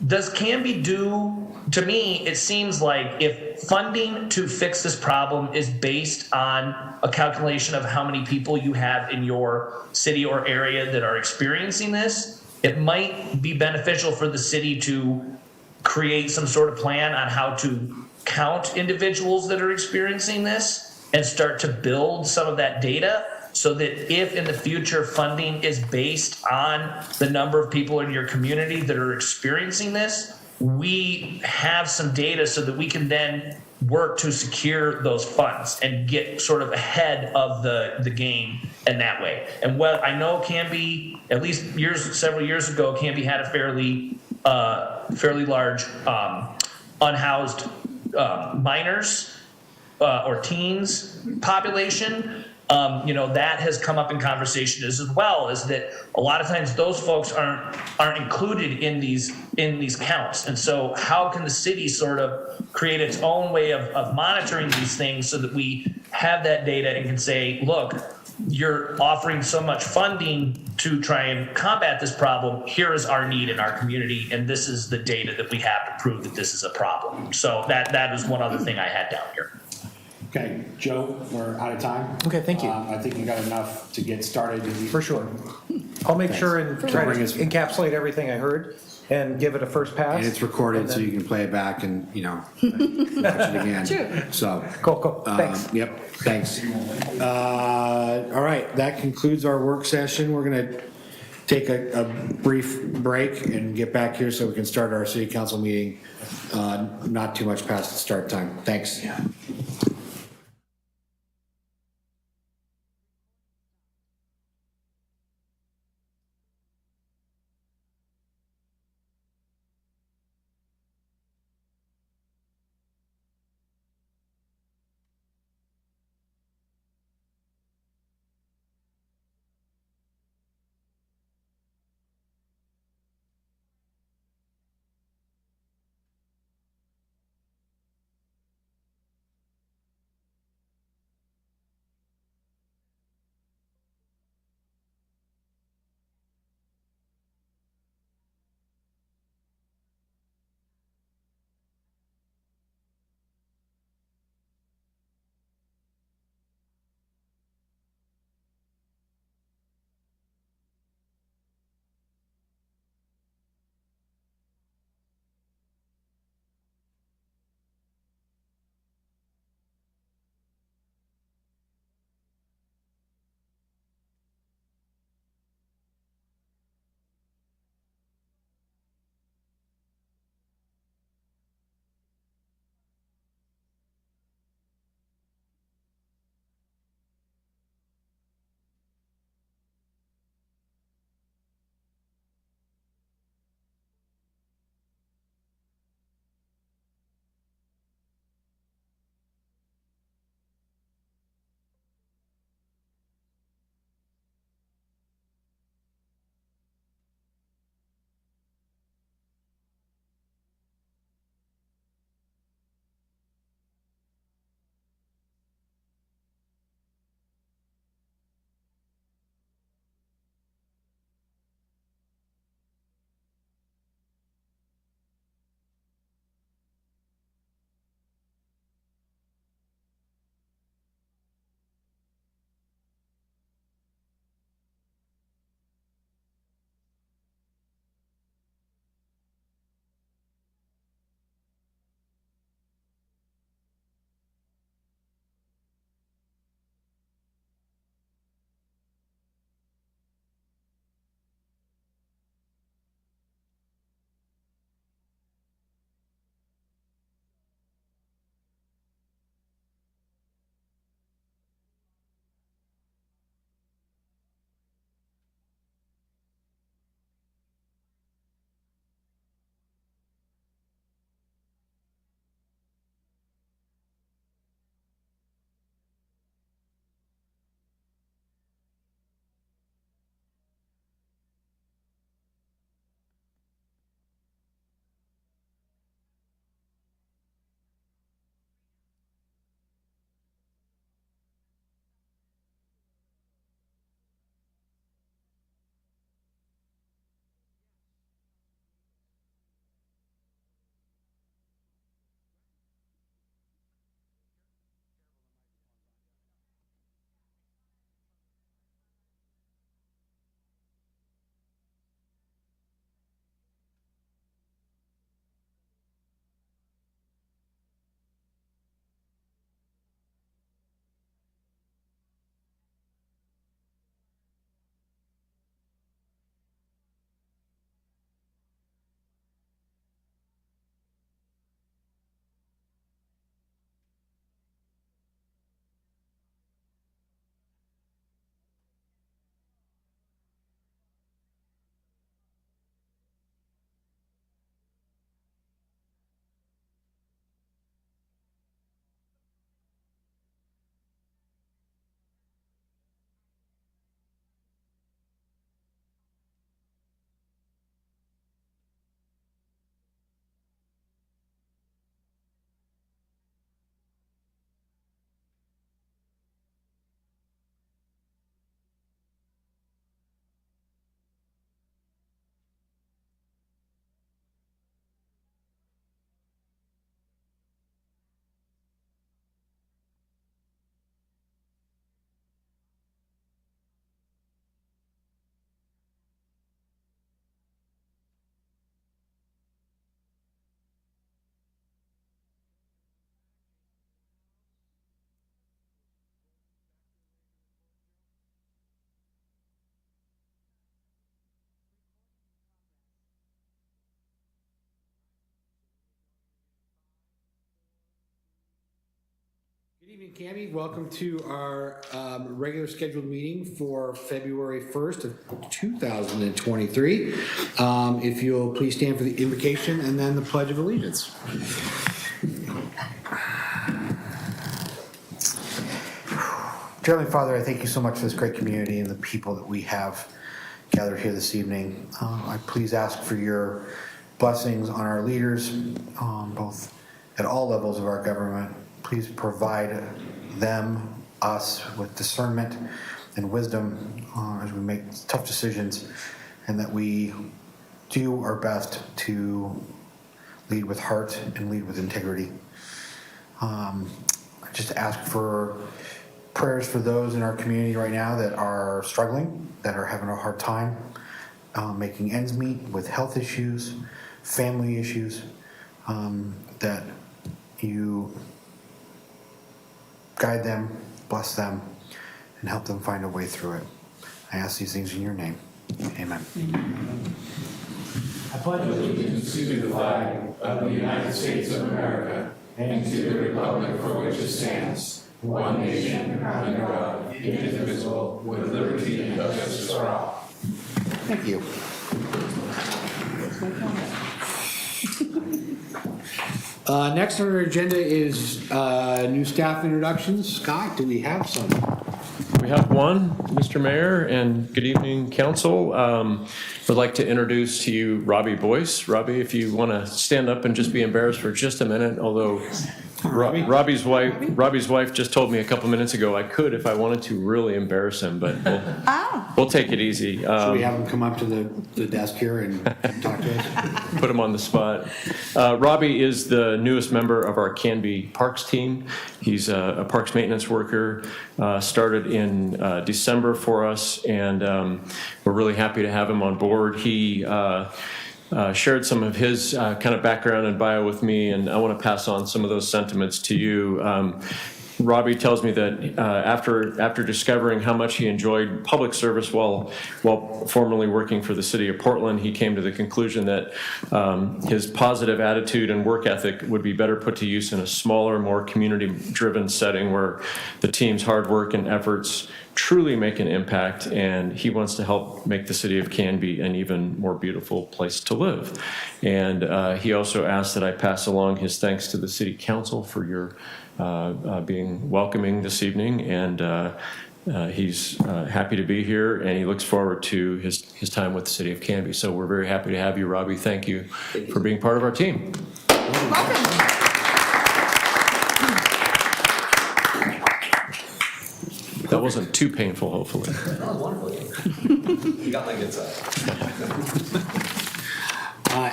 Does Canby do, to me, it seems like if funding to fix this problem is based on a calculation of how many people you have in your city or area that are experiencing this, it might be beneficial for the city to create some sort of plan on how to count individuals that are experiencing this. and start to build some of that data so that if in the future funding is based on the number of people in your community that are experiencing this, we have some data so that we can then work to secure those funds and get sort of ahead of the game in that way. And what I know Canby, at least several years ago, Canby had a fairly large unhoused minors or teens population. That has come up in conversation as well, is that a lot of times those folks aren't included in these counts. And so how can the city sort of create its own way of monitoring these things so that we have that data and can say, look, you're offering so much funding to try and combat this problem. Here is our need in our community, and this is the data that we have to prove that this is a problem. So that is one other thing I had down here. Okay, Joe, we're out of time. Okay, thank you. I think you got enough to get started. For sure. I'll make sure and try to Bring us- encapsulate everything I heard and give it a first pass. And it's recorded, so you can play it back and, watch it again. True. So. Cool. Thanks. Yep, thanks. All right, that concludes our work session. We're gonna take a brief break and get back here so we can start our city council meeting, not too much past the start time. Thanks. Good evening, Canby. Welcome to our regular scheduled meeting for February 1st of 2023. If you'll please stand for the invocation and then the Pledge of Allegiance. Dear Heavenly Father, I thank you so much for this great community and the people that we have gathered here this evening. I please ask for your blessings on our leaders, both at all levels of our government. Please provide them, us, with discernment and wisdom as we make tough decisions, and that we do our best to lead with heart and lead with integrity. I just ask for prayers for those in our community right now that are struggling, that are having a hard time making ends meet with health issues, family issues, that you guide them, bless them, and help them find a way through it. I ask these things in your name. Amen. I pledge allegiance to the flag of the United States of America and to the republic for which it stands, one nation, under God, indivisible, with liberty and justice for all. Thank you. Next on our agenda is new staff introductions. Scott, do we have some? We have one, Mr. Mayor, and good evening, council. Would like to introduce to you Robbie Boyce. Robbie, if you want to stand up and just be embarrassed for just a minute, although Robbie's wife just told me a couple minutes ago I could, if I wanted to, really embarrass him, but we'll take it easy. Should we have him come up to the desk here and talk to us? Put him on the spot. Robbie is the newest member of our Canby Parks team. He's a parks maintenance worker, started in December for us, and we're really happy to have him on board. He shared some of his kind of background and bio with me, and I want to pass on some of those sentiments to you. Robbie tells me that after discovering how much he enjoyed public service while formerly working for the city of Portland, he came to the conclusion that his positive attitude and work ethic would be better put to use in a smaller, more community-driven setting where the team's hard work and efforts truly make an impact, and he wants to help make the city of Canby an even more beautiful place to live. And he also asked that I pass along his thanks to the city council for your being welcoming this evening, and he's happy to be here, and he looks forward to his time with the city of Canby. So we're very happy to have you, Robbie. Thank you for being part of our team. Welcome. That wasn't too painful, hopefully. That was wonderful. You got my good side.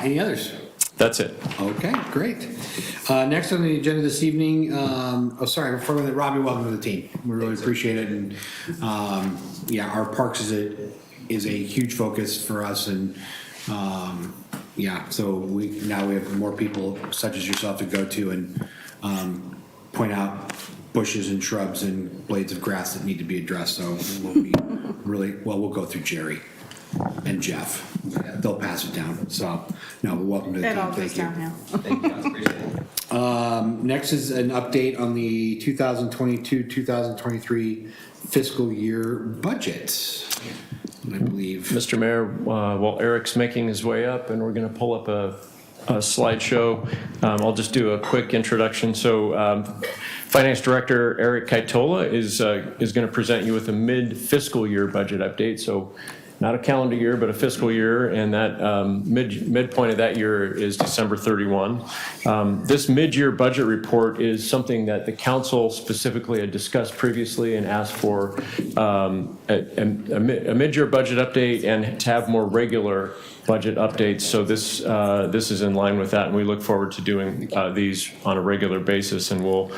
Any others? That's it. Okay, great. Next on the agenda this evening, before that, Robbie, welcome to the team. We really appreciate it, and our parks is a huge focus for us, and so we have more people such as yourself to go to and point out bushes and shrubs and blades of grass that need to be addressed. So we'll go through Jerry and Jeff. They'll pass it down. So, welcome to the team. Thank you. Down, yeah. Thank you, guys. Appreciate it. Next is an update on the 2022-2023 fiscal year budget. I believe. Mr. Mayor, while Eric's making his way up, and we're going to pull up a slideshow, I'll just do a quick introduction. So, Finance Director Eric Kaitola is going to present you with a mid-fiscal year budget update. So, not a calendar year, but a fiscal year, and that midpoint of that year is December 31. This mid-year budget report is something that the council specifically had discussed previously and asked for a mid-year budget update and to have more regular budget updates. So this is in line with that, and we look forward to doing these on a regular basis, and we'll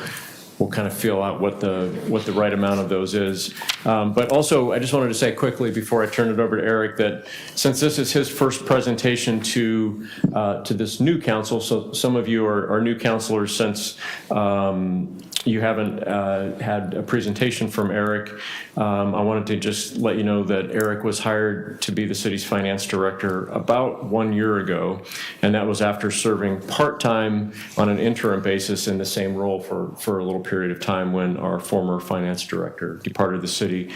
kind of feel out what the right amount of those is. But also, I just wanted to say quickly before I turn it over to Eric that since this is his first presentation to this new council, so some of you are new councilors since you haven't had a presentation from Eric. I wanted to just let you know that Eric was hired to be the city's finance director about 1 year ago, and that was after serving part-time on an interim basis in the same role for a little period of time when our former finance director departed the city.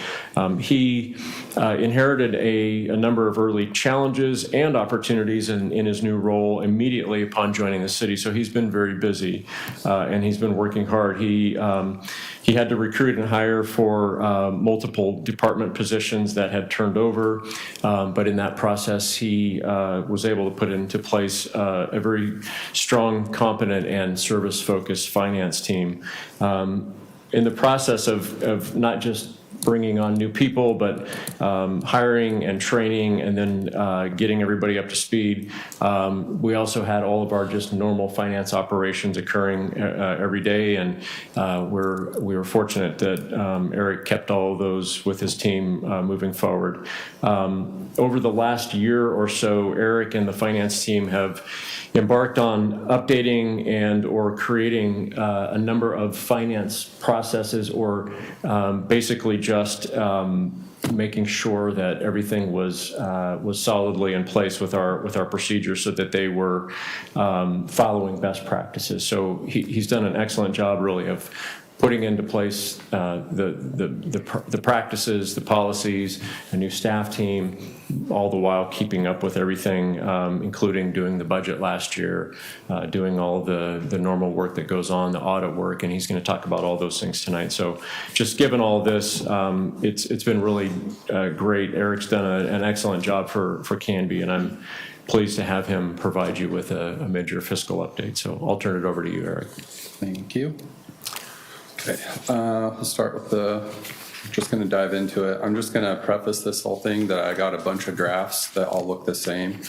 He inherited a number of early challenges and opportunities in his new role immediately upon joining the city. So he's been very busy, and he's been working hard. He had to recruit and hire for multiple department positions that had turned over, but in that process, he was able to put into place a very strong, competent, and service-focused finance team. In the process of not just bringing on new people, but hiring and training and then getting everybody up to speed. We also had all of our just normal finance operations occurring every day, and we were fortunate that Eric kept all of those with his team moving forward. Over the last year or so, Eric and the finance team have embarked on updating and or creating a number of finance processes, or basically just making sure that everything was solidly in place with our procedures, so that they were following best practices. So he's done an excellent job, really, of putting into place the practices, the policies, a new staff team, all the while keeping up with everything, including doing the budget last year, doing all the normal work that goes on, the audit work, and he's going to talk about all those things tonight. So just given all this, it's been really great. Eric's done an excellent job for Canby, and I'm pleased to have him provide you with a major fiscal update. So I'll turn it over to you, Eric. Thank you. Okay, we'll start with just going to dive into it. I'm just going to preface this whole thing that I got a bunch of graphs that all look the same,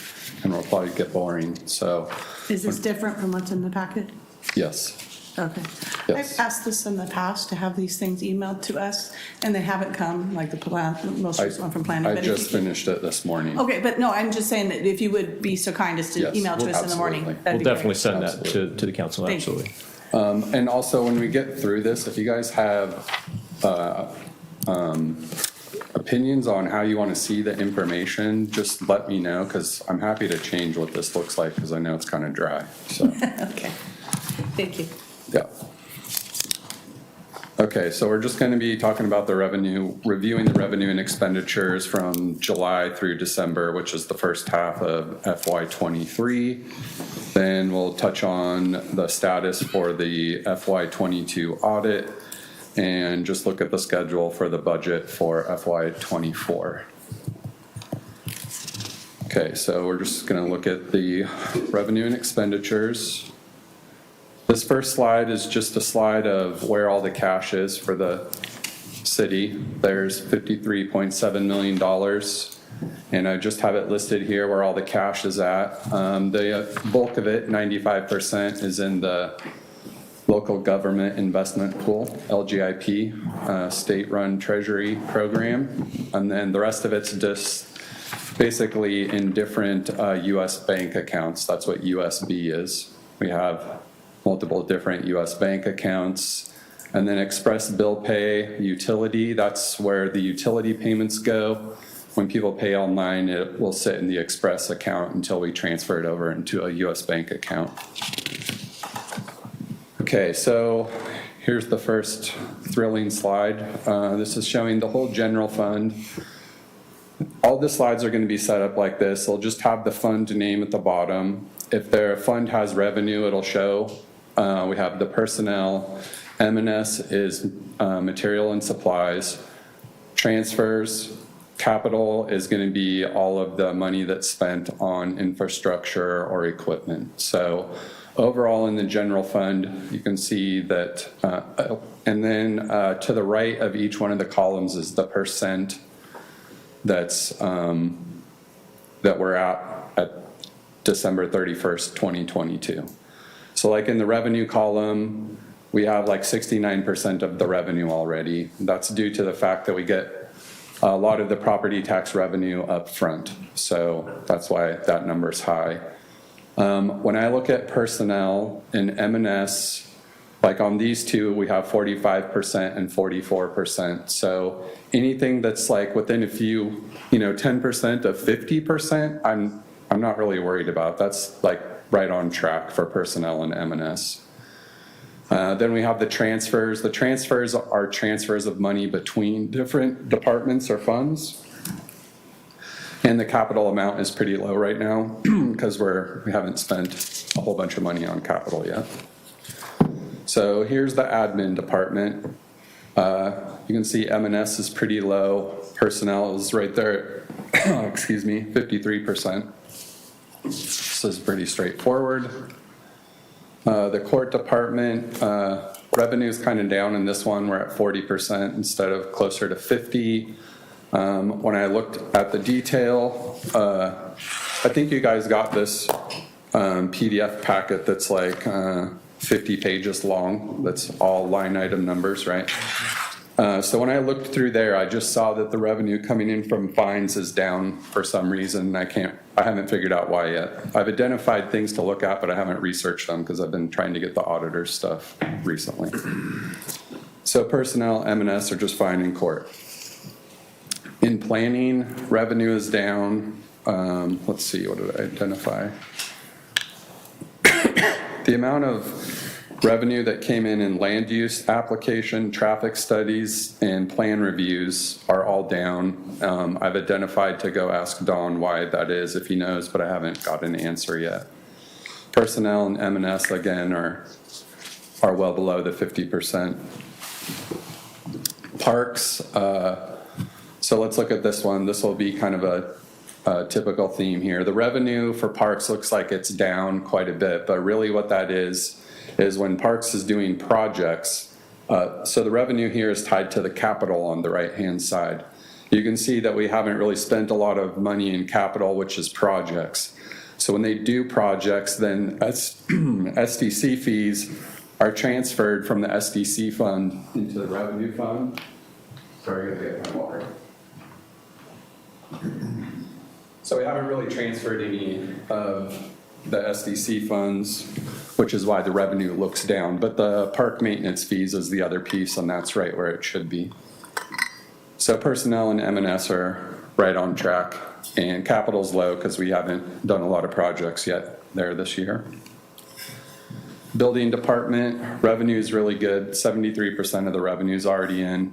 and will probably get boring. So, Is this different from what's in the packet? yes. Okay. Yes. I've asked this in the past to have these things emailed to us, and they haven't come, like the most recent one from planning. I but if just you- finished it this morning. Okay, but no, I'm just saying that if you would be so kind as to Yes, email to us in the morning, absolutely. that'd We'll be definitely great. send that to the council, Thank you. absolutely. And also, when we get through this, if you guys have opinions on how you want to see the information, just let me know, because I'm happy to change what this looks like, because I know it's kind of dry. So, Okay, thank you. yeah. Okay, so we're just going to be talking about the revenue, reviewing the revenue and expenditures from July through December, which is the first half of FY23. Then we'll touch on the status for the FY22 audit and just look at the schedule for the budget for FY24. Okay, so we're just going to look at the revenue and expenditures. This first slide is just a slide of where all the cash is for the city. There's $53.7 million, and I just have it listed here where all the cash is at. The bulk of it, 95%, is in the local government investment pool, LGIP, state-run treasury program. And then the rest of it's just basically in different US bank accounts. That's what USB is. We have multiple different US bank accounts. And then express bill pay, utility, that's where the utility payments go. When people pay online, it will sit in the express account until we transfer it over into a US bank account. Okay, so here's the first thrilling slide. This is showing the whole general fund. All the slides are going to be set up like this. They'll just have the fund name at the bottom. If their fund has revenue, it'll show. We have the personnel. M&S is material and supplies. Transfers, capital is going to be all of the money that's spent on infrastructure or equipment. So overall in the general fund, you can see that, and then to the right of each one of the columns is the percent that's that we're at December 31st, 2022. So like in the revenue column, we have like 69% of the revenue already. That's due to the fact that we get a lot of the property tax revenue up front. So that's why that number is high. When I look at personnel in M&S, like on these two, we have 45% and 44%. So anything that's like within a few, 10% of 50%, I'm not really worried about. That's like right on track for personnel in M&S. Then we have the transfers. The transfers are transfers of money between different departments or funds. And the capital amount is pretty low right now because we haven't spent a whole bunch of money on capital yet. So here's the admin department. You can see M&S is pretty low. Personnel is right there, excuse me, 53%. This is pretty straightforward. The court department, revenue is kind of down in this one. We're at 40% instead of closer to 50. When I looked at the detail, I think you guys got this PDF packet that's like 50 pages long. That's all line item numbers, right? So when I looked through there, I just saw that the revenue coming in from fines is down for some reason. I haven't figured out why yet. I've identified things to look at, but I haven't researched them because I've been trying to get the auditor stuff recently. So personnel, M&S are just fine in court. In planning, revenue is down. Let's see, what did I identify? The amount of revenue that came in land use application, traffic studies, and plan reviews are all down. I've identified to go ask Don why that is, if he knows, but I haven't got an answer yet. Personnel and M&S, again, are well below the 50%. Parks, so let's look at this one. This will be kind of a typical theme here. The revenue for parks looks like it's down quite a bit, but really what that is when Parks is doing projects, so the revenue here is tied to the capital on the right-hand side. You can see that we haven't really spent a lot of money in capital, which is projects. So when they do projects, then SDC fees are transferred from the SDC fund into the revenue fund. Sorry, I gotta get my water. So we haven't really transferred any of the SDC funds, which is why the revenue looks down. But the park maintenance fees is the other piece, and that's right where it should be. So personnel and M&S are right on track, and capital's low because we haven't done a lot of projects yet there this year. Building department, revenue is really good. 73% of the revenue is already in.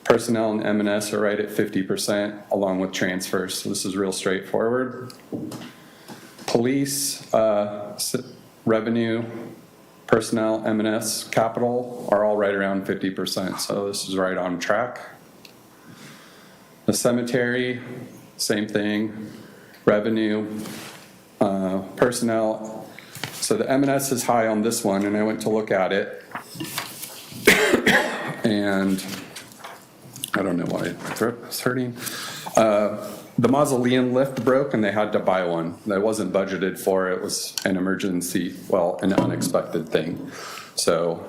Personnel and M&S are right at 50% along with transfers. So this is real straightforward. Police, revenue, personnel, M&S, capital are all right around 50%. So this is right on track. The cemetery, same thing. Revenue, personnel. So the M&S is high on this one, and I went to look at it. And I don't know why my throat is hurting. The mausoleum lift broke and they had to buy one. That wasn't budgeted for. It was an emergency, well, an unexpected thing. So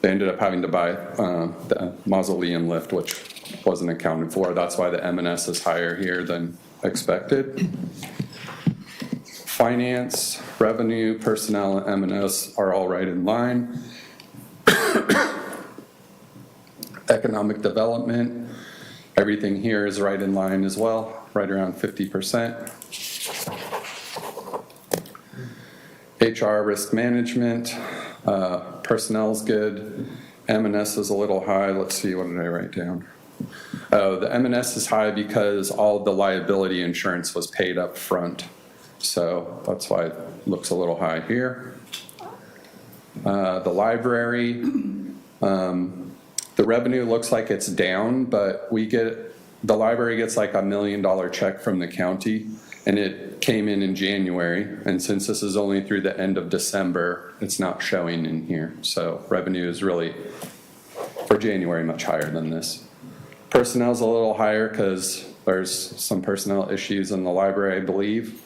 they ended up having to buy the mausoleum lift, which wasn't accounted for. That's why the M&S is higher here than expected. Finance, revenue, personnel, and M&S are all right in line. Economic development, everything here is right in line as well, right around 50%. HR, risk management, personnel's good. M&S is a little high. Let's see, what did I write down? Oh, the M&S is high because all the liability insurance was paid up front. So that's why it looks a little high here. The library, the revenue looks like it's down, but the library gets like $1 million check from the county, and it came in January. And since this is only through the end of December, it's not showing in here. So revenue is really, for January, much higher than this. Personnel's a little higher because there's some personnel issues in the library, I believe.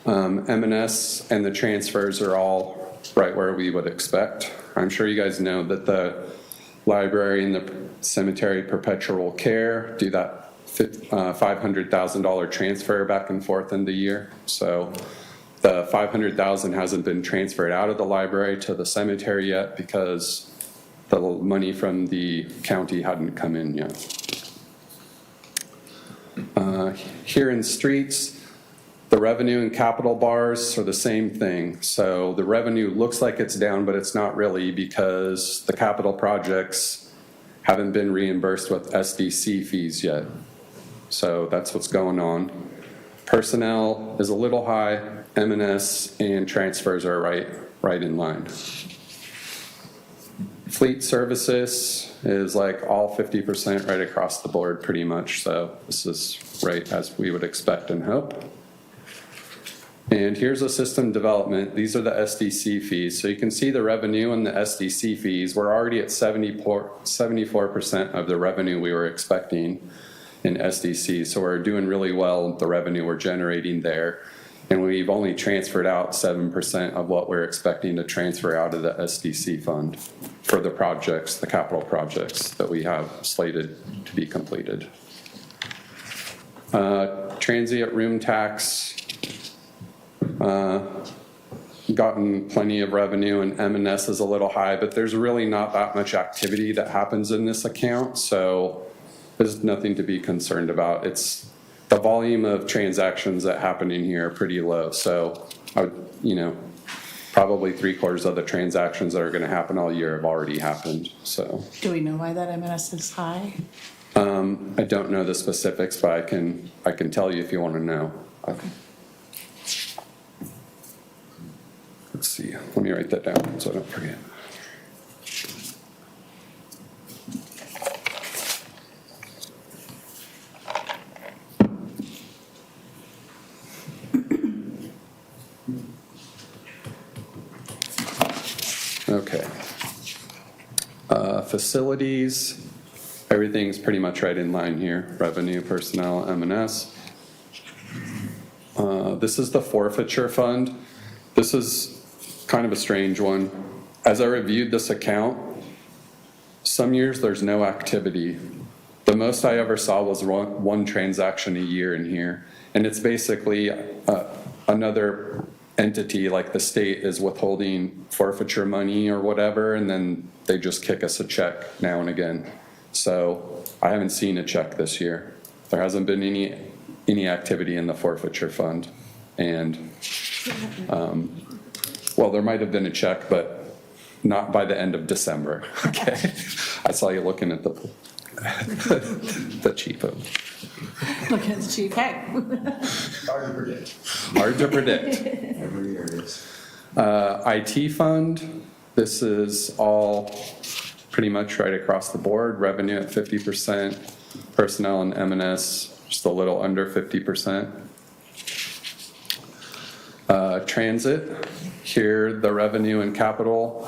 M&S and the transfers are all right where we would expect. I'm sure you guys know that the library and the cemetery perpetual care do that $500,000 transfer back and forth in the year. So the $500,000 hasn't been transferred out of the library to the cemetery yet because the money from the county hadn't come in yet. Here in streets, The revenue and capital bars are the same thing. So the revenue looks like it's down, but it's not really because the capital projects haven't been reimbursed with SDC fees yet. So that's what's going on. Personnel is a little high, M&S and transfers are right in line. Fleet services is like all 50% right across the board pretty much. So this is right as we would expect and hope. And here's a system development. These are the SDC fees. So you can see the revenue and the SDC fees. We're already at 74% of the revenue we were expecting in SDC. So we're doing really well with the revenue we're generating there. And we've only transferred out 7% of what we're expecting to transfer out of the SDC fund for the projects, the capital projects that we have slated to be completed. Transient room tax, gotten plenty of revenue, and M&S is a little high, but there's really not that much activity that happens in this account, so there's nothing to be concerned about. It's the volume of transactions that happen in here are pretty low, so I would, probably 3/4 of the transactions that are going to happen all year have already happened. So Do we know why that M&S is high? I don't know the specifics, but I can tell you if you want to know. Okay. Let's see, let me write that down so I don't forget. Okay. Facilities, everything's pretty much right in line here. Revenue, personnel, M&S. This is the forfeiture fund. This is kind of a strange one. As I reviewed this account, some years there's no activity. The most I ever saw was one transaction a year in here. And it's basically another entity, like the state is withholding forfeiture money or whatever, and then they just kick us a check now and again. So I haven't seen a check this year. There hasn't been any activity in the forfeiture fund. And well, there might have been a check, but not by the end of December. Okay, I saw you looking at the cheapo. Look at the cheap, hey. Hard to predict. Hard to predict. Every year it is. IT fund, this is all pretty much right across the board. Revenue at 50%, personnel and M&S just a little under 50%. Transit, here the revenue and capital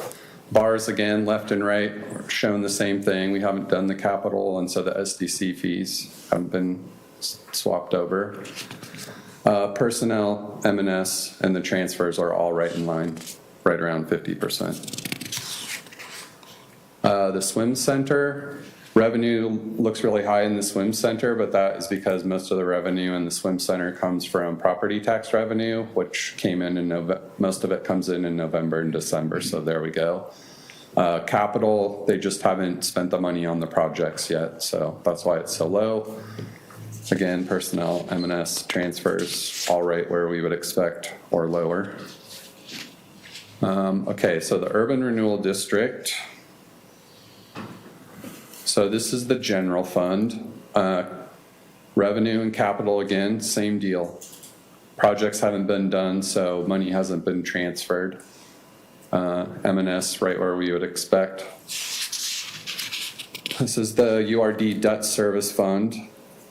bars again, left and right, are showing the same thing. We haven't done the capital, and so the SDC fees haven't been swapped over. Personnel, M&S, and the transfers are all right in line, right around 50%. The swim center, revenue looks really high in the swim center, but that is because most of the revenue in the swim center comes from property tax revenue, which came in November. Most of it comes in November and December, so there we go. Capital, they just haven't spent the money on the projects yet, so that's why it's so low. Again, personnel, M&S, transfers, all right where we would expect or lower. Okay, so the urban renewal district. So this is the general fund. Revenue and capital, again, same deal. Projects haven't been done, so money hasn't been transferred. M&S right where we would expect. This is the URD debt service fund.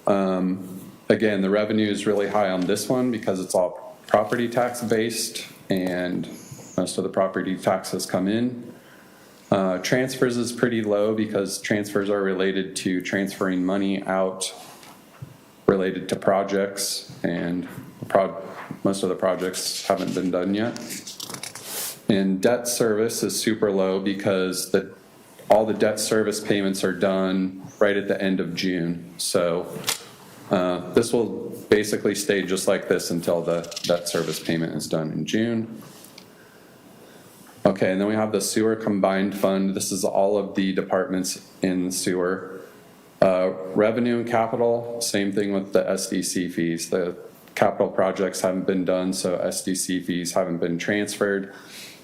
Again, the revenue is really high on this one because it's all property tax based and most of the property taxes come in. Transfers is pretty low because transfers are related to transferring money out related to projects, and most of the projects haven't been done yet. And debt service is super low because all the debt service payments are done right at the end of June. So this will basically stay just like this until the debt service payment is done in June. Okay, and then we have the sewer combined fund. This is all of the departments in sewer. Revenue and capital, same thing with the SDC fees. The capital projects haven't been done, so SDC fees haven't been transferred.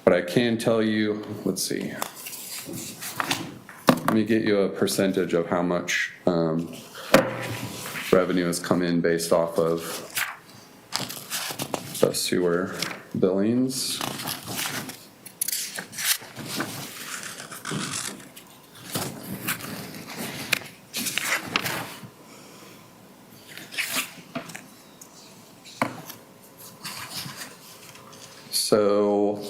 But I can tell you, let's see. Let me get you a percentage of how much revenue has come in based off of the sewer billings. So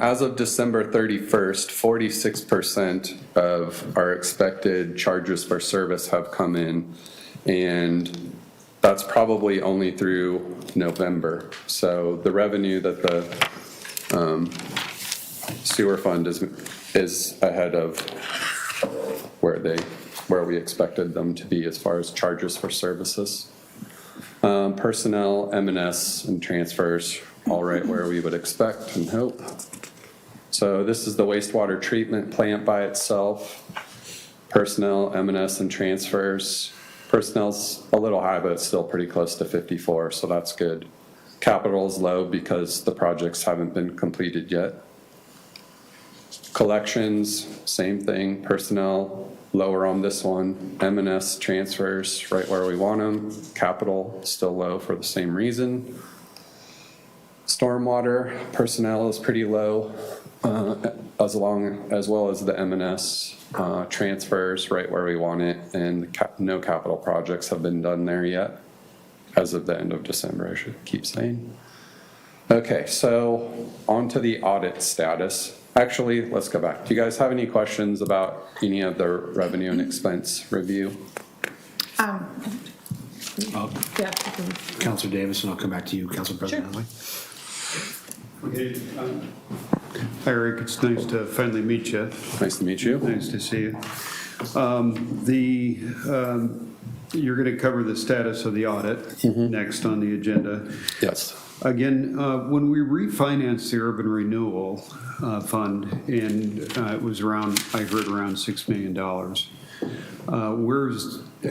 as of December 31st, 46% of our expected charges for service have come in, and that's probably only through November. So the revenue that the sewer fund is ahead of where we expected them to be as far as charges for services. Personnel, M&S, and transfers, all right where we would expect and hope. So this is the wastewater treatment plant by itself. Personnel, M&S, and transfers. Personnel's a little high, but it's still pretty close to 54, so that's good. Capital's low because the projects haven't been completed yet. Collections, same thing. Personnel, lower on this one. M&S transfers, right where we want them. Capital, still low for the same reason. Stormwater, personnel is pretty low, as well as the M&S transfers, right where we want it. And no capital projects have been done there yet, as of the end of December, I should keep saying. Okay, so on to the audit status. Actually, let's go back. Do you guys have any questions about any of the revenue and expense review? Yeah. Counselor Davis, and I'll come back to you, Council President Hunley. Okay. Hi, Eric. It's nice to finally meet you. Nice to meet you. Nice to see you. You're going to cover the status of the audit next on the agenda. Yes. Again, when we refinanced the urban renewal fund, and it was around, I heard around $6 million.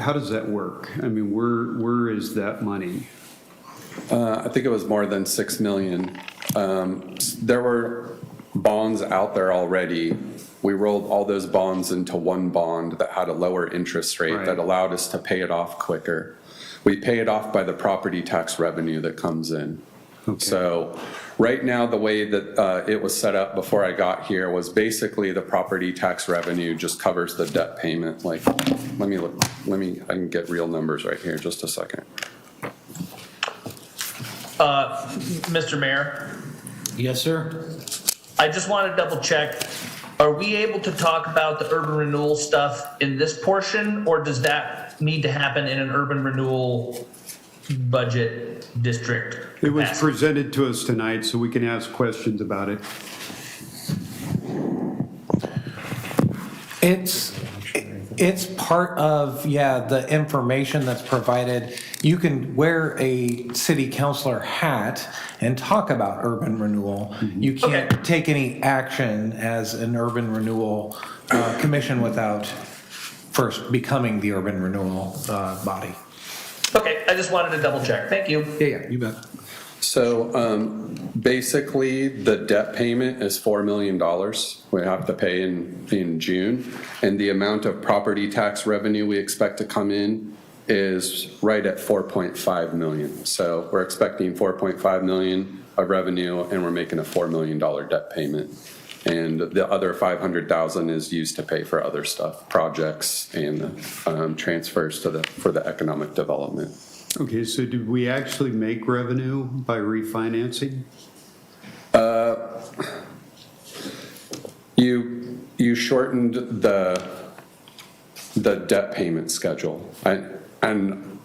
How does that work? I mean, where is that money? I think it was more than 6 million. There were bonds out there already. We rolled all those bonds into one bond that had a lower interest rate that allowed us to pay it off quicker. We pay it off by the property tax revenue that comes in. Okay. So right now, the way that it was set up before I got here was basically the property tax revenue just covers the debt payment. Like, let me, I can get real numbers right here, just a second. Mr. Mayor, Yes, sir. I just want to double check. Are we able to talk about the urban renewal stuff in this portion, or does that need to happen in an urban renewal budget district? It was presented to us tonight, so we can ask questions about it. It's part of, the information that's provided. You can wear a city councilor hat and talk about urban renewal. You can't take any action as an urban renewal commission without first becoming the urban renewal body. Okay, I just wanted to double check. Thank you. Yeah, you bet. So basically, the debt payment is $4 million. We have to pay in June. And the amount of property tax revenue we expect to come in is right at 4.5 million. So we're expecting 4.5 million of revenue, and we're making a $4 million debt payment. And the other 500,000 is used to pay for other stuff, projects and transfers for the economic development. Okay, so did we actually make revenue by refinancing? You shortened the debt payment schedule. And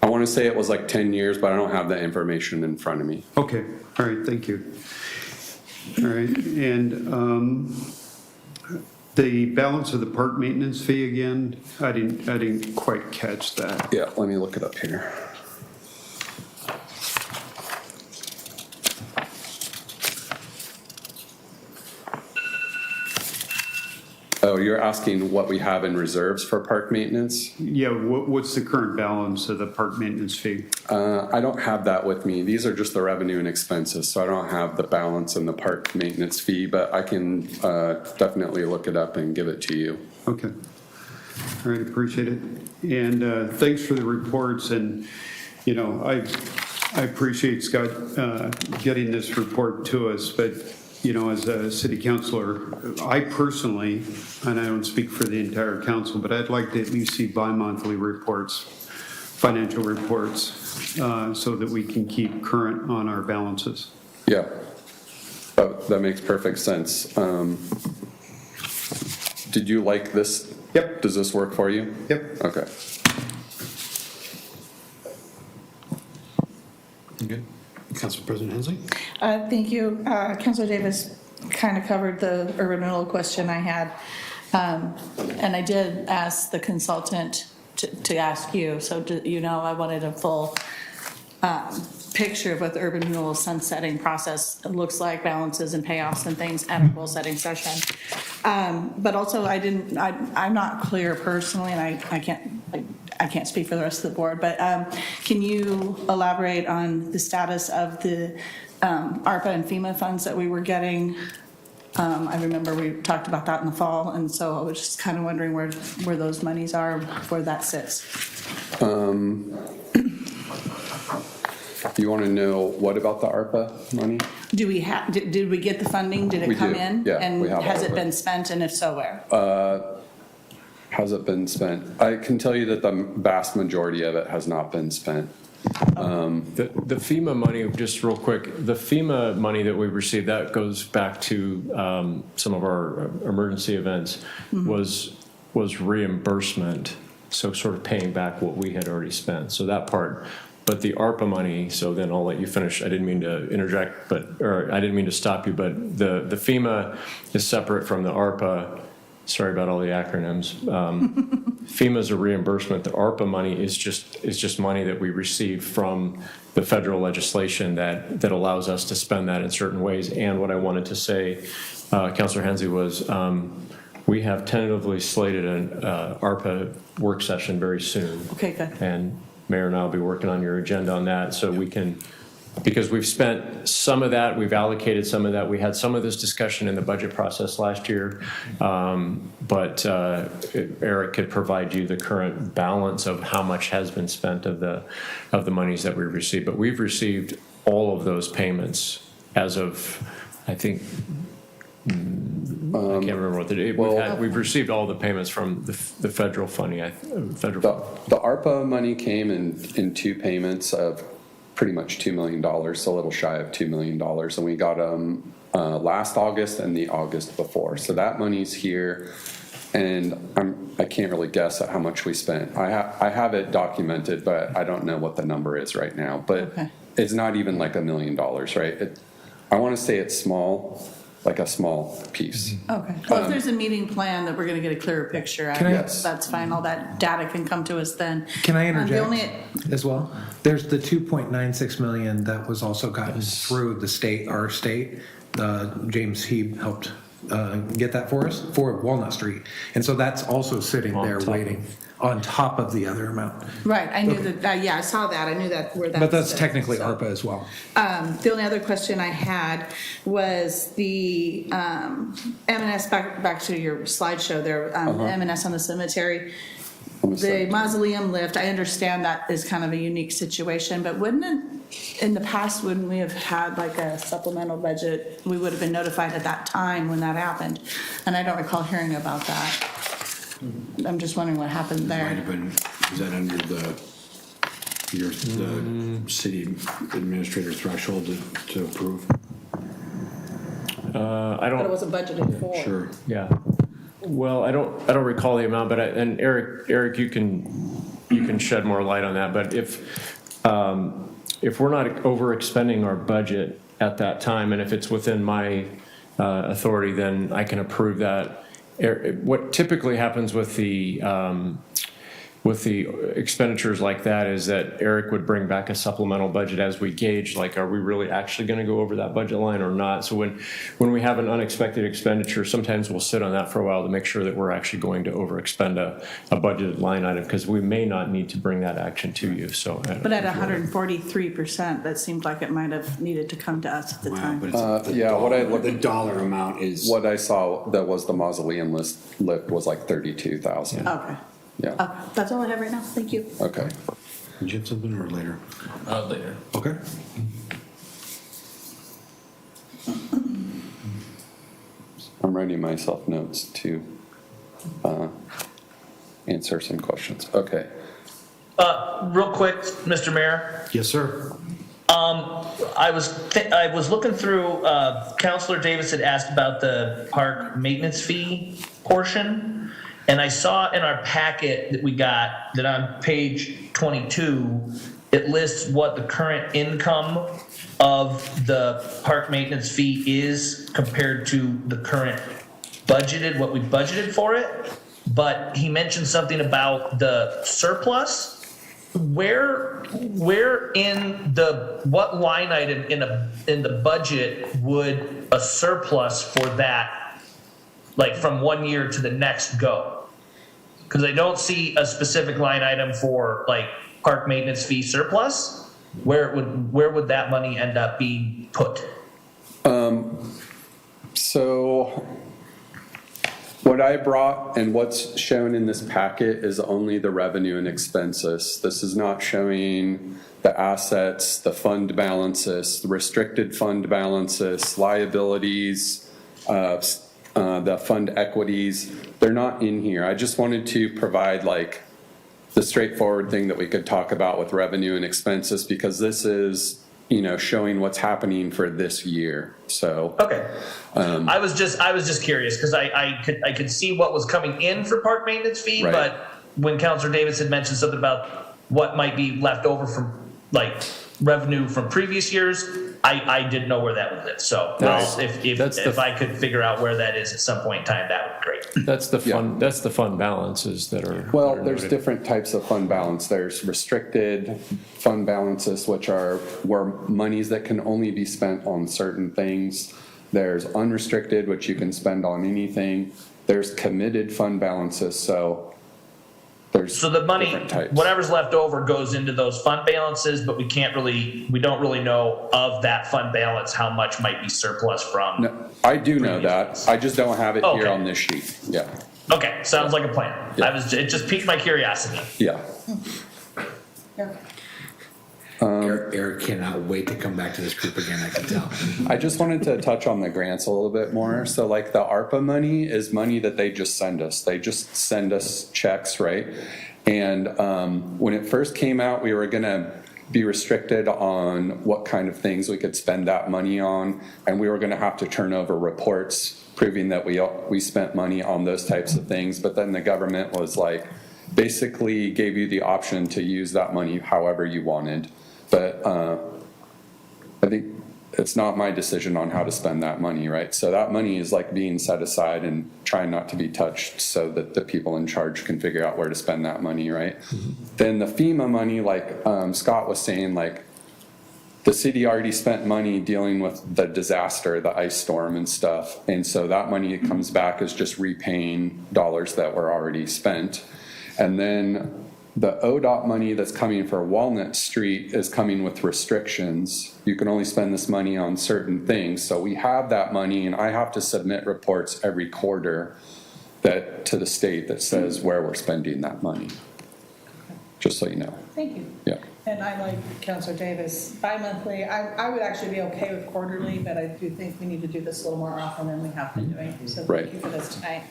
I want to say it was like 10 years, but I don't have that information in front of me. Okay, all right, thank you. All right, and the balance of the park maintenance fee again, I didn't quite catch that. Yeah, let me look it up here. Oh, you're asking what we have in reserves for park maintenance? Yeah, what's the current balance of the park maintenance fee? I don't have that with me. These are just the revenue and expenses, so I don't have the balance in the park maintenance fee, but I can definitely look it up and give it to you. Okay. All right, appreciate it. And thanks for the reports. And, you know, I appreciate Scott getting this report to us, but, you know, as a city councilor, I personally, and I don't speak for the entire council, but I'd like to at least see bi-monthly reports, financial reports, so that we can keep current on our balances. Yeah, that makes perfect sense. Did you like this? Yep. Does this work for you? Yep. Okay. Good. Council President Hensley? Thank you. Councilor Davis kind of covered the urban renewal question I had. And I did ask the consultant to ask you, so you know I wanted a full picture of what the urban renewal sunsetting process looks like, balances and payoffs and things at a goal setting session. But also I'm not clear personally, and I can't speak for the rest of the board, but can you elaborate on the status of the ARPA and FEMA funds that we were getting? I remember we talked about that in the fall, and so I was just kind of wondering where those monies are, where that sits. You want to know what about the ARPA money? Do we have? Did we get the funding? Did it We come do. in? Yeah, And we have has all it of it. been spent? And if so, where? Has it been spent? I can tell you that the vast majority of it has not been spent. The FEMA money, just real quick, the FEMA money that we received, that goes back to some of our emergency events, was reimbursement, so sort of paying back what we had already spent. So that part. But the ARPA money, so then I'll let you finish. I didn't mean to interject, or I didn't mean to stop you, but the FEMA is separate from the ARPA. Sorry about all the acronyms. FEMA is a reimbursement. The ARPA money is just money that we receive from the federal legislation that allows us to spend that in certain ways. And what I wanted to say, Councilor Hensley, was we have tentatively slated an ARPA work session very soon. Okay, good. And Mayor and I will be working on your agenda on that, so we can, because we've spent some of that, we've allocated some of that. We had some of this discussion in the budget process last year, but Eric could provide you the current balance of how much has been spent of the monies that we've received. But we've received all of those payments as of, I think, I can't remember what the date. We've received all the payments from the federal funding. The ARPA money came in two payments of pretty much $2 million, a little shy of $2 million, and we got them last August and the August before. So that money's here, and I can't really guess at how much we spent. I have it documented, but I don't know what the number is right now. But it's not even like $1 million, right? I want to say it's small. Like a small piece. Okay. Well, if there's a meeting plan that we're going to get a clearer picture, that's fine. All that data can come to us then. Can I The interject only- as well? There's the 2.96 million that was also gotten through the state, our state. James Heeb helped get that for us for Walnut Street. And so that's also sitting there waiting on top of the other amount. Right, I knew that, yeah, I saw that, I knew that where that. But that's sits, technically so. ARPA as well. The only other question I had was the M&S, back to your slideshow there, M&S on the cemetery. The mausoleum lift, I understand that is kind of a unique situation, but wouldn't it, in the past, wouldn't we have had like a supplemental budget? We would have been notified at that time when that happened, and I don't recall hearing about that. I'm just wondering what happened Might there. have been, is that under the city administrator threshold to approve? I But it don't. wasn't budgeted for. Sure. Yeah. Well, I don't recall the amount, but and Eric, you can shed more light on that. But if we're not overexpending our budget at that time, and if it's within my authority, then I can approve that. What typically happens with the with the expenditures like that is that Eric would bring back a supplemental budget as we gauge, like, are we really actually going to go over that budget line or not? So when we have an unexpected expenditure, sometimes we'll sit on that for a while to make sure that we're actually going to overexpend a budgeted line item, because we may not need to bring that action to you. So, But at 143%, that seemed like it might have needed to come to us at the Wow, time. but it's the yeah, what I dollar, looked- the dollar amount is. What I saw that was the mausoleum lift was like 32,000. Okay. Yeah, Okay, that's all I have right now. Thank you. okay. Did you have something or later? Later. Okay. I'm writing myself notes to answer some questions. Okay. Real quick, Mr. Mayor, Yes, sir. I was looking through, Counselor Davis had asked about the park maintenance fee portion, and I saw in our packet that we got that on page 22, it lists what the current income of the park maintenance fee is compared to the current budgeted, what we budgeted for it. But he mentioned something about the surplus. Where in what line item in the budget would a surplus for that, like from one year to the next, go? Because I don't see a specific line item for like park maintenance fee surplus. Where would that money end up being put? So what I brought and what's shown in this packet is only the revenue and expenses. This is not showing the assets, the fund balances, the restricted fund balances, liabilities, the fund equities. They're not in here. I just wanted to provide like the straightforward thing that we could talk about with revenue and expenses, because this is, showing what's happening for this year. So Okay. I was just curious because I could see what was coming in for park maintenance fee, Right. but when Councilor Davis had mentioned something about what might be left over from like revenue from previous years, I didn't know where that would live. So if I could figure out where that is at some point in time, that would be great. that's the fund. That's the fund balances that are. Well, that are there's noted. different types of fund balance. There's restricted fund balances, which are where monies that can only be spent on certain things. There's unrestricted, which you can spend on anything. There's committed fund balances, so there's So the money, different types. whatever's left over goes into those fund balances, but we don't really know of that fund balance how much might be surplus from. No, I do know that. I just don't have it here Okay. on this sheet. Yeah, Okay, sounds like a plan. Yeah. It just piqued my curiosity. yeah. Eric cannot wait to come back to this group again, I can tell. I just wanted to touch on the grants a little bit more. So like the ARPA money is money that they just send us. They just send us checks, right? And when it first came out, we were gonna be restricted on what kind of things we could spend that money on. And we were gonna have to turn over reports proving that we spent money on those types of things. But then the government was like, basically gave you the option to use that money however you wanted. But I think it's not my decision on how to spend that money, right? So that money is like being set aside and trying not to be touched so that the people in charge can figure out where to spend that money, right? Then the FEMA money, like Scott was saying, like the city already spent money dealing with the disaster, the ice storm and stuff. And so that money comes back as just repaying dollars that were already spent. And then the ODOT money that's coming for Walnut Street is coming with restrictions. You can only spend this money on certain things. So we have that money, and I have to submit reports every quarter to the state that says where we're spending that money. Just so you know. Thank you. Yeah. And I like Counselor Davis, bi-monthly. I would actually be okay with quarterly, but I do think we need to do this a little more often than we have been doing. So Right. thank you for this tonight.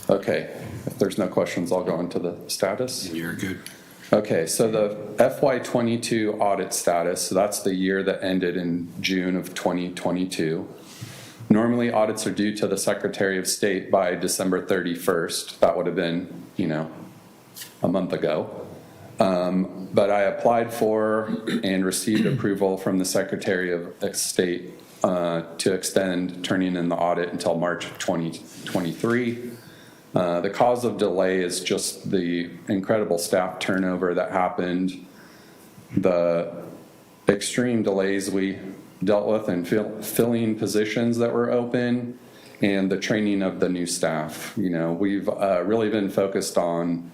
Okay, if there's no questions, I'll go into the status. You're good. Okay, so the FY22 audit status, so that's the year that ended in June of 2022. Normally, audits are due to the Secretary of State by December 31st. That would have been, a month ago. But I applied for and received approval from the Secretary of State to extend turning in the audit until March of 2023. The cause of delay is just the incredible staff turnover that happened, the extreme delays we dealt with in filling positions that were open, and the training of the new staff. You know, we've really been focused on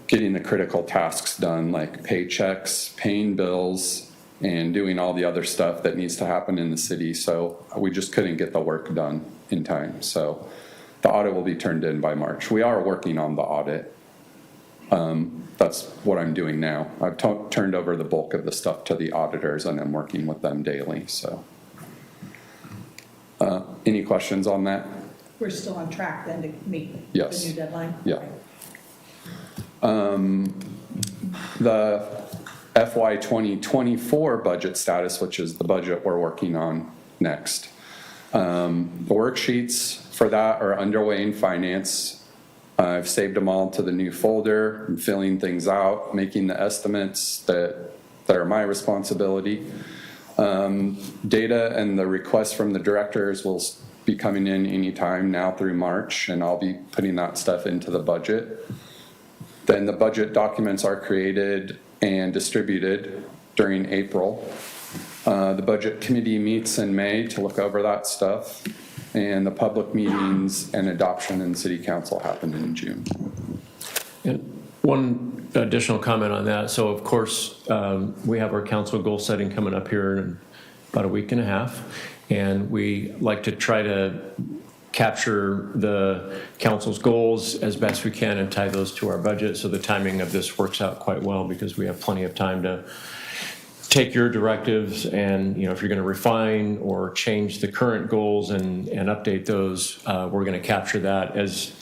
getting the critical tasks done, like paychecks, paying bills, and doing all the other stuff that needs to happen in the city. So we just couldn't get the work done in time. So the audit will be turned in by March. We are working on the audit. That's what I'm doing now. I've turned over the bulk of the stuff to the auditors, and I'm working with them daily. So any questions on that? We're still on track then to meet Yes. the new deadline? Yeah. The FY 2024 budget status, which is the budget we're working on next. The worksheets for that are underway in finance. I've saved them all to the new folder. I'm filling things out, making the estimates that are my responsibility. Data and the requests from the directors will be coming in anytime now through March, and I'll be putting that stuff into the budget. Then the budget documents are created and distributed during April. The budget committee meets in May to look over that stuff, and the public meetings and adoption in city council happen in June. And one additional comment on that. So of course, we have our council goal setting coming up here in about a week and a half. And we like to try to capture the council's goals as best we can and tie those to our budget. So the timing of this works out quite well because we have plenty of time to take your directives and, you know, if you're going to refine or change the current goals and update those, we're going to capture that as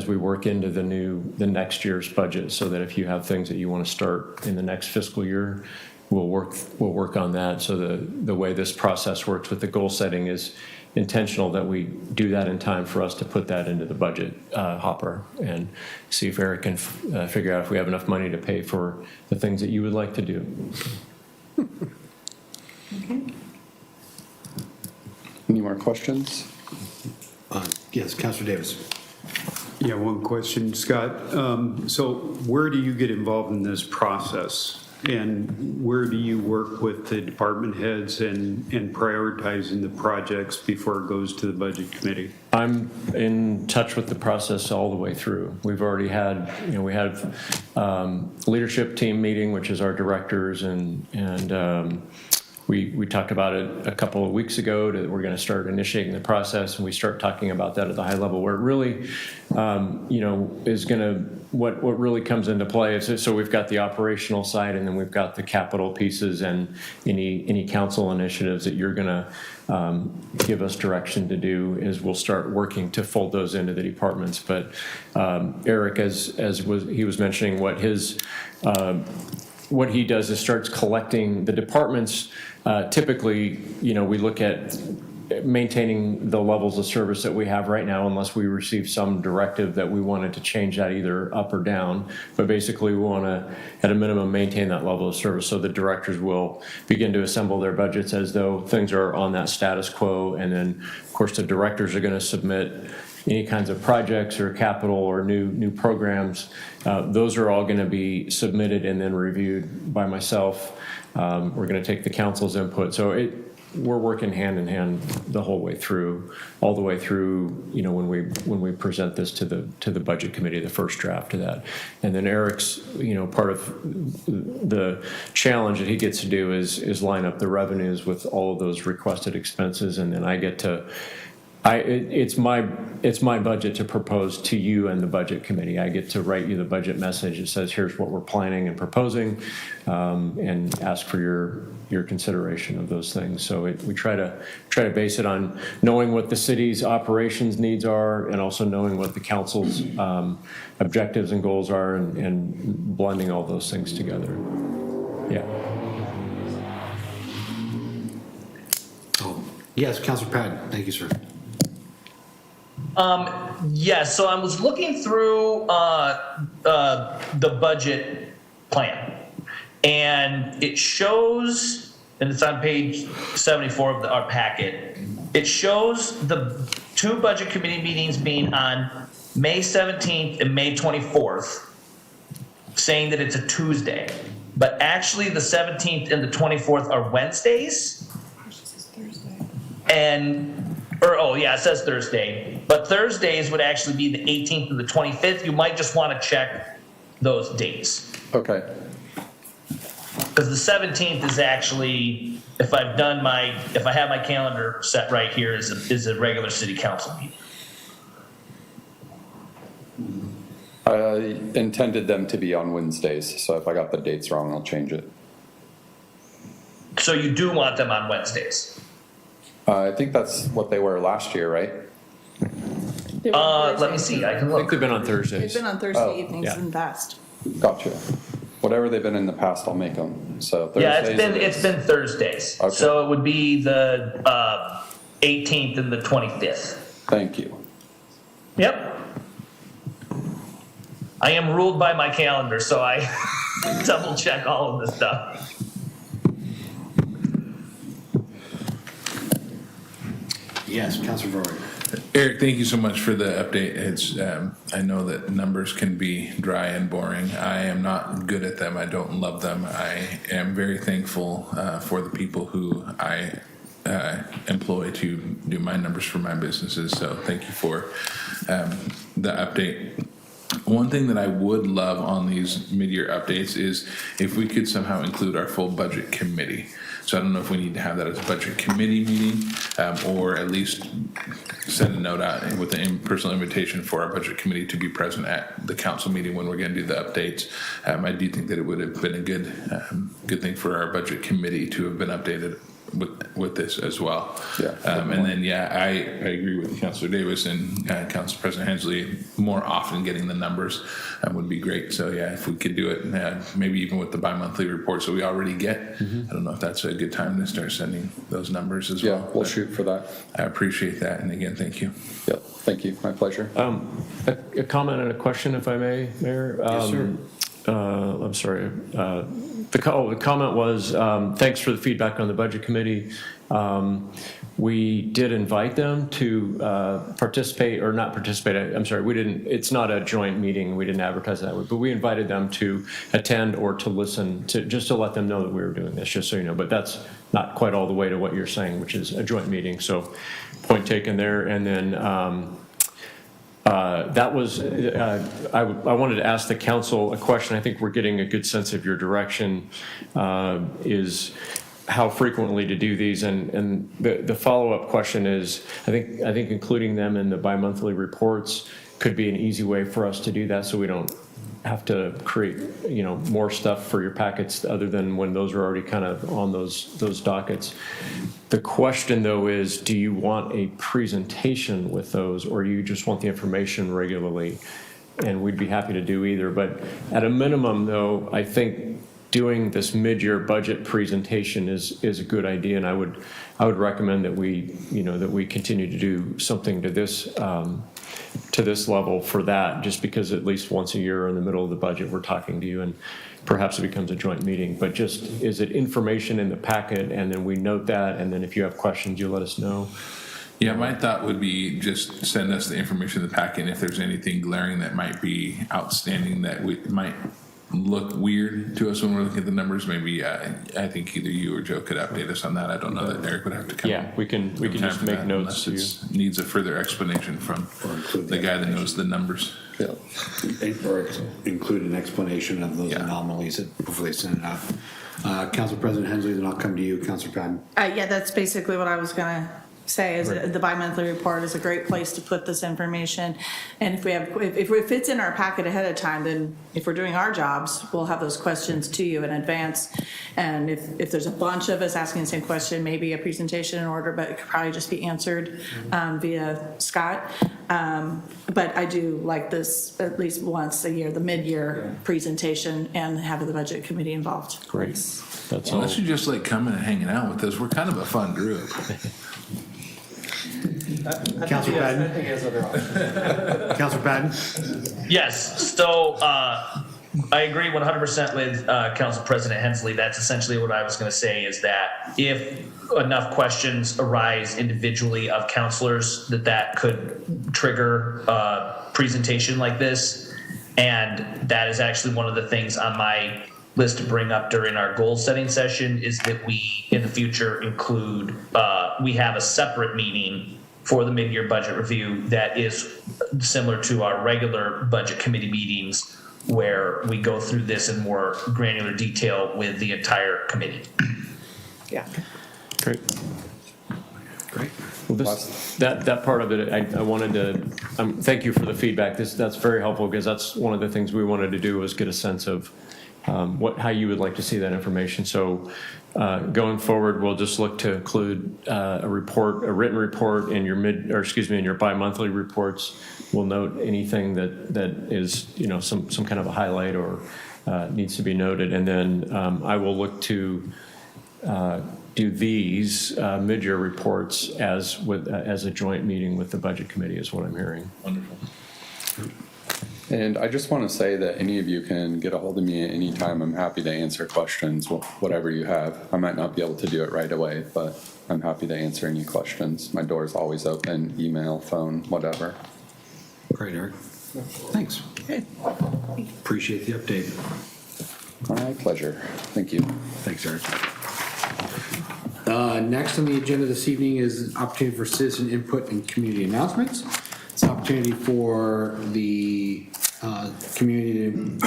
we work into the next year's budget, so that if you have things that you want to start in the next fiscal year, we'll work on that. So the way this process works with the goal setting is intentional, that we do that in time for us to put that into the budget hopper and see if Eric can figure out if we have enough money to pay for the things that you would like to do. Any more questions? Yes, Councilor Davis. Yeah, one question, Scott. So where do you get involved in this process? And where do you work with the department heads and prioritizing the projects before it goes to the budget committee? I'm in touch with the process all the way through. We've already had, we have leadership team meeting, which is our directors, and we talked about it a couple of weeks ago. We're going to start initiating the process, and we start talking about that at the high level, where it really, is going to, what really comes into play is, so we've got the operational side, and then we've got the capital pieces and any council initiatives that you're going to give us direction to do, is we'll start working to fold those into the departments. But Eric, as he was mentioning, what he does is starts collecting the departments. Typically, we look at maintaining the levels of service that we have right now, unless we receive some directive that we wanted to change that either up or down. But basically, we want to, at a minimum, maintain that level of service. So the directors will begin to assemble their budgets as though things are on that status quo. And then, of course, the directors are going to submit any kinds of projects or capital or new programs. Those are all going to be submitted and then reviewed by myself. We're going to take the council's input. So we're working hand in hand the whole way through, all the way through, when we present this to the budget committee, the first draft of that. And then Eric's, part of the challenge that he gets to do is line up the revenues with all of those requested expenses. And then I get to, it's my budget to propose to you and the budget committee. I get to write you the budget message that says, here's what we're planning and proposing, and ask for your consideration of those things. So we try to base it on knowing what the city's operations needs are, and also knowing what the council's objectives and goals are, and blending all those things together. Yeah. Oh, yes, Councilor Patton. Thank you, sir. Yes, so I was looking through the budget plan, and it shows, and it's on page 74 of our packet, it shows the two budget committee meetings being on May 17th and May 24th, saying that it's a Tuesday. But actually, the 17th and the 24th are Wednesdays. It says Thursday. But Thursdays would actually be the 18th and the 25th. You might just want to check those dates. Okay. Because the 17th is actually, if I have my calendar set right here, is a regular city council meeting. I intended them to be on Wednesdays, so if I got the dates wrong, I'll change it. So you do want them on Wednesdays? I think that's what they were last year, right? Let me see, I can I think look. they've been on They've Thursdays. been on Thursday Oh, evenings yeah. in the past. Gotcha. Whatever they've been in the past, I'll make them. So Yeah, Thursdays. it's been Thursdays. Okay. So it would be the 18th and the 25th. Thank you. Yep. I am ruled by my calendar, so I double check all of this stuff. Yes, Councilor Verwey. Eric, thank you so much for the update. It's I know that numbers can be dry and boring. I am not good at them. I don't love them. I am very thankful for the people who I employ to do my numbers for my businesses. So thank you for the update. One thing that I would love on these mid-year updates is if we could somehow include our full budget committee. So I don't know if we need to have that as a budget committee meeting, or at least send a note out with a personal invitation for our budget committee to be present at the council meeting when we're going to do the updates. I do think that it would have been a good thing for our budget committee to have been updated with this as well. Yeah. And then, I agree with Councilor Davis and Council President Hensley. More often getting the numbers would be great. So if we could do it, maybe even with the bi-monthly reports that we already get. I don't know if that's a good time to start sending those numbers as well. Yeah, we'll shoot for that. I appreciate that. And again, thank you. Yep, thank you. My pleasure. A comment and a question, if I may, Mayor. Yes, sir. I'm sorry. The comment was, thanks for the feedback on the budget committee. We did invite them to participate, or not participate, I'm sorry, we didn't, it's not a joint meeting, we didn't advertise that way, but we invited them to attend or to listen, just to let them know that we were doing this, just so you know. But that's not quite all the way to what you're saying, which is a joint meeting. So point taken there. And then that was, I wanted to ask the council a question. I think we're getting a good sense of your direction, is how frequently to do these. And the follow-up question is, I think including them in the bi-monthly reports could be an easy way for us to do that, so we don't have to create, more stuff for your packets other than when those are already kind of on those dockets. The question, though, is, do you want a presentation with those, or do you just want the information regularly? And we'd be happy to do either. But at a minimum, though, I think doing this mid-year budget presentation is a good idea, and I would recommend that we continue to do something to this level for that, just because at least once a year in the middle of the budget we're talking to you, and perhaps it becomes a joint meeting. But just, is it information in the packet, and then we note that, and then if you have questions you let us know? Yeah, my thought would be just send us the information in the packet, and if there's anything glaring that might be outstanding that might look weird to us when we're looking at the numbers, maybe I think either you or Joe could update us on that. I don't know that Eric would have to come. Yeah, we can just make notes to you. Unless it needs a further explanation from the guy that knows the numbers. Yeah. Or include an explanation of those anomalies before they send it out. Council President Hensley, then I'll come to you, Councilor Patton. Yeah, that's basically what I was gonna say, is the bi-monthly report is a great place to put this information. And if it's in our packet ahead of time, then if we're doing our jobs, we'll have those questions to you in advance. And if there's a bunch of us asking the same question, maybe a presentation in order, but it could probably just be answered via Scott. But I do like this at least once a year, the mid-year presentation, and having the budget committee involved. Great. That's all. Unless you just like coming and hanging out with us, we're kind of a fun group. Councilor Patton. I think he has other options. Councilor Patton? Yes, so I agree 100% with Council President Hensley. That's essentially what I was going to say, is that if enough questions arise individually of counselors, that could trigger a presentation like this. And that is actually one of the things on my list to bring up during our goal setting session, is that we in the future include, we have a separate meeting for the mid-year budget review that is similar to our regular budget committee meetings, where we go through this in more granular detail with the entire committee. Yeah. Great. Great. Well, that part of it, I wanted to, thank you for the feedback. That's very helpful, because that's one of the things we wanted to do, was get a sense of how you would like to see that information. So going forward, we'll just look to include a written report in your in your bi-monthly reports. We'll note anything that is, some kind of a highlight or needs to be noted. And then I will look to do these mid-year reports as a joint meeting with the budget committee, is what I'm hearing. Wonderful. And I just want to say that any of you can get a hold of me at any time. I'm happy to answer questions, whatever you have. I might not be able to do it right away, but I'm happy to answer any questions. My door is always open, email, phone, whatever. Great, Eric. Thanks. Appreciate the update. My pleasure. Thank you. Thanks, Eric. Next on the agenda this evening is an opportunity for citizen input and community announcements. It's an opportunity for the community to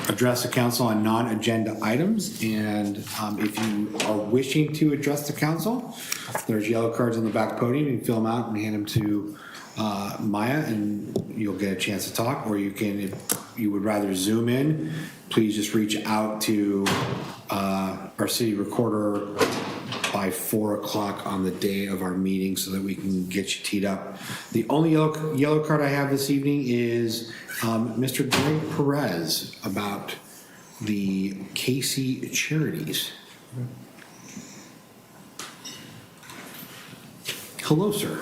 address the council on non-agenda items. And if you are wishing to address the council, there's yellow cards on the back podium. You can fill them out and hand them to Maya, and you'll get a chance to talk. Or you can, if you would rather Zoom in, please just reach out to our city recorder by 4 o'clock on the day of our meeting, so that we can get you teed up. The only yellow card I have this evening is Mr. Greg Perez about the Casey Charities. Hello, sir.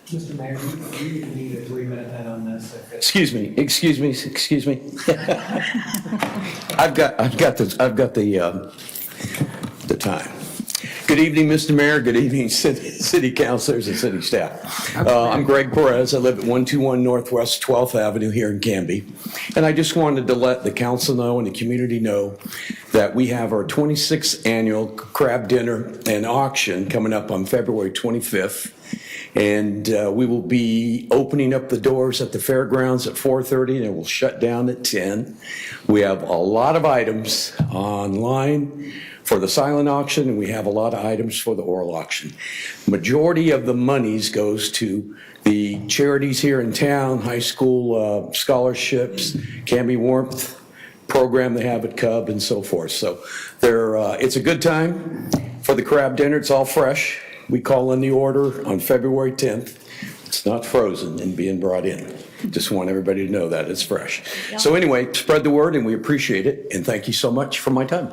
Mr. Mayor, you need a 3-minute time on this. Excuse me. I've got the time. Good evening, Mr. Mayor. Good evening, city councilors and city staff. I'm Greg Perez. I live at 121 Northwest 12th Avenue here in Canby. And I just wanted to let the council know and the community know that we have our 26th annual crab dinner and auction coming up on February 25th. And we will be opening up the doors at the fairgrounds at 4:30, and it will shut down at 10. We have a lot of items online for the silent auction, and we have a lot of items for the oral auction. Majority of the monies goes to the charities here in town, high school scholarships, Canby Warmth program they have at Cub, and so forth. So it's a good time for the crab dinner. It's all fresh. We call in the order on February 10th. It's not frozen and being brought in. Just want everybody to know that it's fresh. So anyway, spread the word, and we appreciate it. And thank you so much for my time.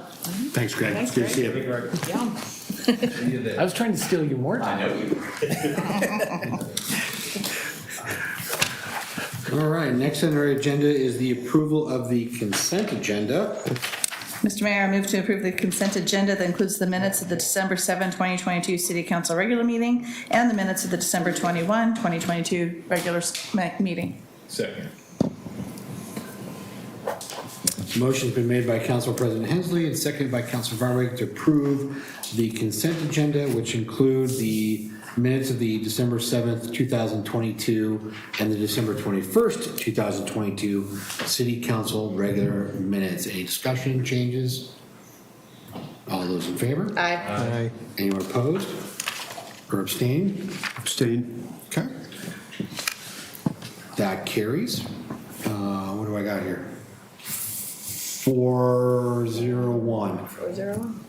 Thanks, Greg. Thanks, Good to see you. I was trying to steal you more time. I know you were. All right, next on our agenda is the approval of the consent agenda. Mr. Mayor, I move to approve the consent agenda that includes the minutes of the December 7, 2022 City Council regular meeting and the minutes of the December 21, 2022 regular meeting. Second. Motion's been made by Council President Hensley and seconded by Council Varwig to approve the consent agenda, which include the minutes of the December 7th, 2022 and the December 21st, 2022 City Council regular minutes. Any discussion, changes? All those in favor? Aye. Anyone opposed or abstain? Abstain. Okay. That carries. What do I got here? 401. 401.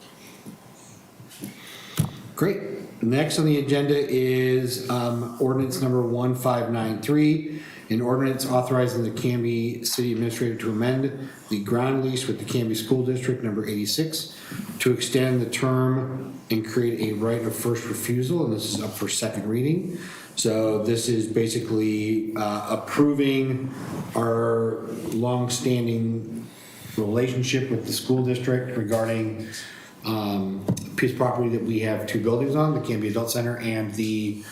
Great. Next on the agenda is ordinance number 1593, an ordinance authorizing the Canby City Administrator to amend the ground lease with the Canby School District number 86 to extend the term and create a right of first refusal, and this is up for second reading. So this is basically approving our longstanding relationship with the school district regarding a piece of property that we have two buildings on, the Canby Adult Center and the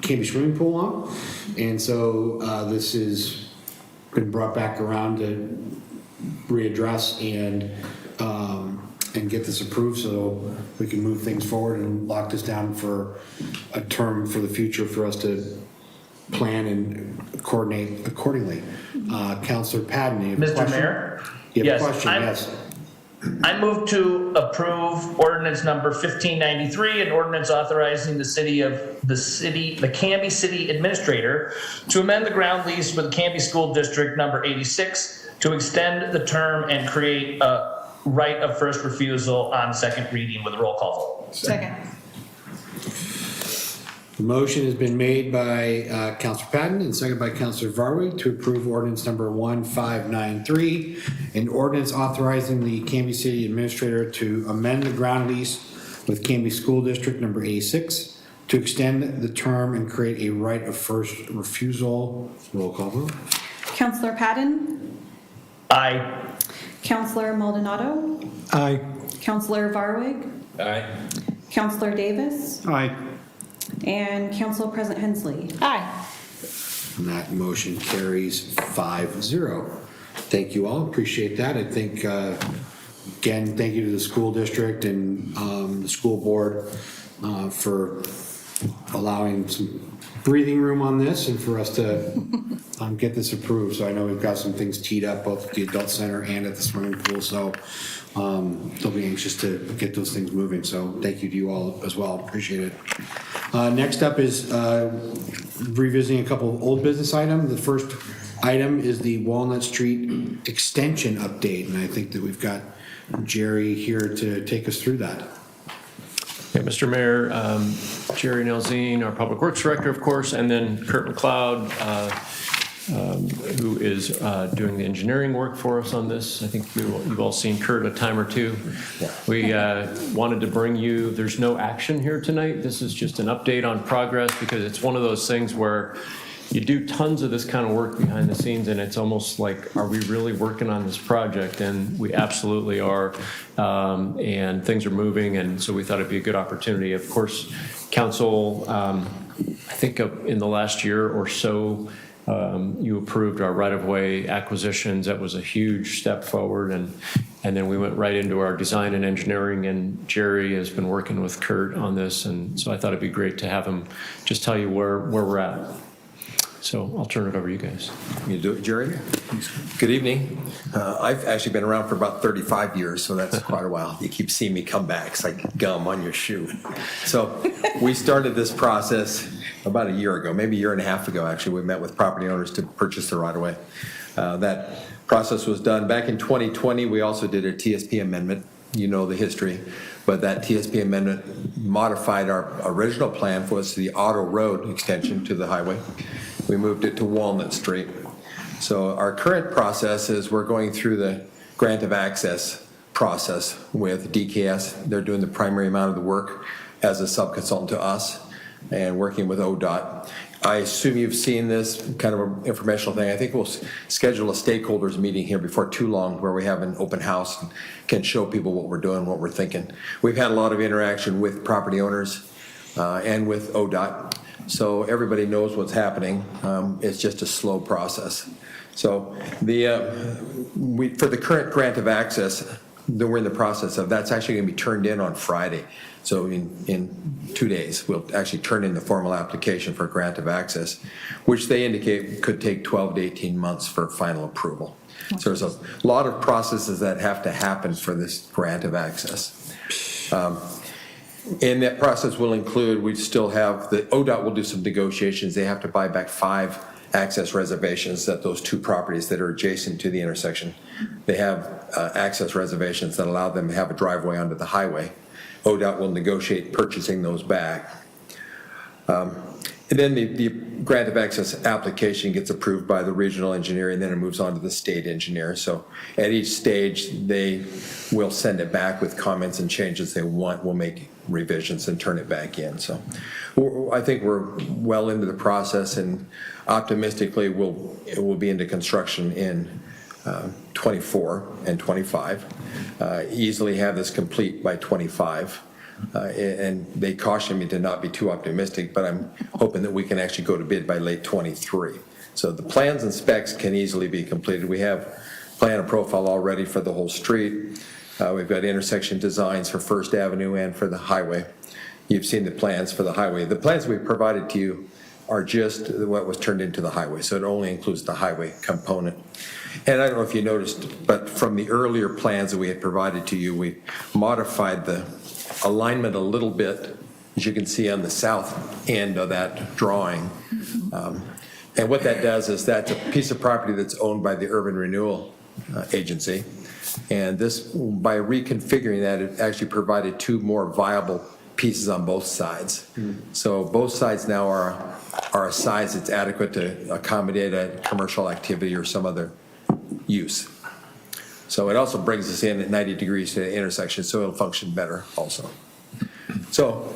Canby Swimming Pool on. And so this has been brought back around to readdress and get this approved so we can move things forward and lock this down for a term for the future for us to plan and coordinate accordingly. Counselor Padden, you have a Mr. question? Mayor? You have a Yes, question, yes. I move to approve ordinance number 1593, an ordinance authorizing the Canby City Administrator to amend the ground lease with the Canby School District number 86 to extend the term and create a right of first refusal on second reading with a roll call vote. Second. The motion has been made by Counselor Patton and seconded by Counselor Varwig to approve ordinance number 1593, an ordinance authorizing the Canby City Administrator to amend the ground lease with Canby School District number 86 to extend the term and create a right of first refusal. Roll call vote. Counselor Patton? Aye. Counselor Maldonado? Aye. Counselor Varwig? Aye. Counselor Davis? Aye. And Council President Hensley? Aye. And that motion carries 5-0. Thank you all, appreciate that. I think, again, thank you to the school district and the school board for allowing some breathing room on this and for us to get this approved. So I know we've got some things teed up both at the adult center and at the swimming pool. So they'll be anxious to get those things moving. So thank you to you all as well. Appreciate it. Next up is revisiting a couple of old business items. The first item is the Walnut Street extension update. And I think that we've got Jerry here to take us through that. Yeah, Mr. Mayor, Jerry Nelzine, our Public Works Director, of course, and then Kurt McLeod, who is doing the engineering work for us on this. I think you've all seen Kurt a time or two. We wanted to bring you, there's no action here tonight. This is just an update on progress because it's one of those things where you do tons of this kind of work behind the scenes and it's almost like, are we really working on this project? And we absolutely are. And things are moving. And so we thought it'd be a good opportunity. Of course, council, I think in the last year or so, you approved our right-of-way acquisitions. That was a huge step forward. And then we went right into our design and engineering, and Jerry has been working with Kurt on this. And so I thought it'd be great to have him just tell you where we're at. So I'll turn it over to you guys. You do it, Jerry? Good evening. I've actually been around for about 35 years, so that's quite a while. You keep seeing me come back. It's like gum on your shoe. So we started this process about a year ago, maybe a year and a half ago, actually. We met with property owners to purchase the right-of-way. That process was done back in 2020. We also did a TSP amendment. You know the history. But that TSP amendment modified our original plan for the Auto Road extension to the highway. We moved it to Walnut Street. So our current process is we're going through the grant of access process with DKS. They're doing the primary amount of the work as a subconsultant to us and working with ODOT. I assume you've seen this kind of an informational thing. I think we'll schedule a stakeholders meeting here before too long where we have an open house and can show people what we're doing, what we're thinking. We've had a lot of interaction with property owners and with ODOT. So everybody knows what's happening. It's just a slow process. So for the current grant of access that we're in the process of, that's actually going to be turned in on Friday. So in 2 days, we'll actually turn in the formal application for grant of access, which they indicate could take 12 to 18 months for final approval. So there's a lot of processes that have to happen for this grant of access. And that process will include, we still have, the ODOT will do some negotiations. They have to buy back 5 access reservations at those 2 properties that are adjacent to the intersection. They have access reservations that allow them to have a driveway onto the highway. ODOT will negotiate purchasing those back. And then the grant of access application gets approved by the regional engineer, and then it moves on to the state engineer. So at each stage, they will send it back with comments and changes they want. We'll make revisions and turn it back in. So I think we're well into the process, and optimistically it will be into construction in 24 and 25. Easily have this complete by 25. And they caution me to not be too optimistic, but I'm hoping that we can actually go to bid by late 23. So the plans and specs can easily be completed. We have plan and profile already for the whole street. We've got intersection designs for First Avenue and for the highway. You've seen the plans for the highway. The plans we provided to you are just what was turned into the highway, so it only includes the highway component. And I don't know if you noticed, but from the earlier plans that we had provided to you, we modified the alignment a little bit, as you can see on the south end of that drawing. And what that does is that's a piece of property that's owned by the Urban Renewal Agency. And this, by reconfiguring that, it actually provided two more viable pieces on both sides. So both sides now are a size that's adequate to accommodate a commercial activity or some other use. So it also brings us in at 90 degrees to the intersection, so it'll function better also. So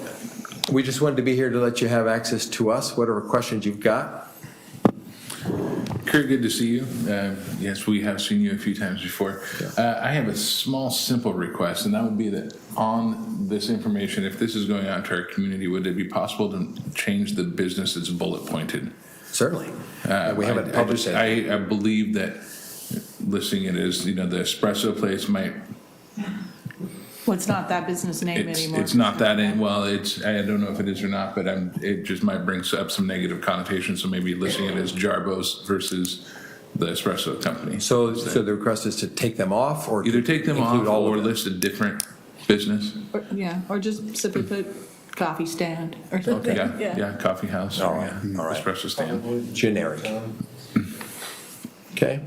we just wanted to be here to let you have access to us, whatever questions you've got. Kurt, good to see you. Yes, we have seen you a few times before. I have a small, simple request, and that would be that on this information, if this is going out to our community, would it be possible to change the business that's bullet pointed? Certainly. We haven't published it. I believe that listing it as, the espresso place might. Well, it's not that business name anymore. It's not that, well, I don't know if it is or not, but it just might bring up some negative connotations, so maybe listing it as Jarbo's versus the espresso company. So the request is to take them off, or either take them off or list a different business. Or just simply put coffee stand or something. Yeah, coffee house. All right. Espresso stand. Generic. Okay.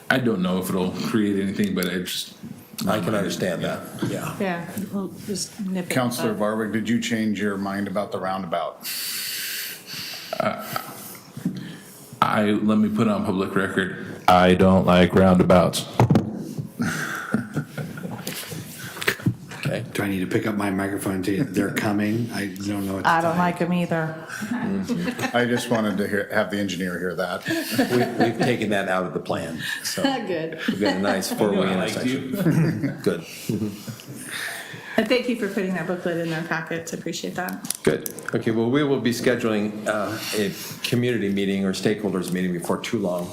I don't know if it'll create anything, but I can understand that. Yeah, we'll just nip it. Counselor Varwig, did you change your mind about the roundabout? Let me put on public record, I don't like roundabouts. Okay. Do I need to pick up my microphone to they're coming? I don't know what to I don't tell like them either. I just wanted to have the engineer hear that. We've taken that out of the plan. So Good. we've got a nice four-way intersection. Good. And thank you for putting that booklet in their packets. I appreciate that. Good. Okay, well, we will be scheduling a community meeting or stakeholders meeting before too long.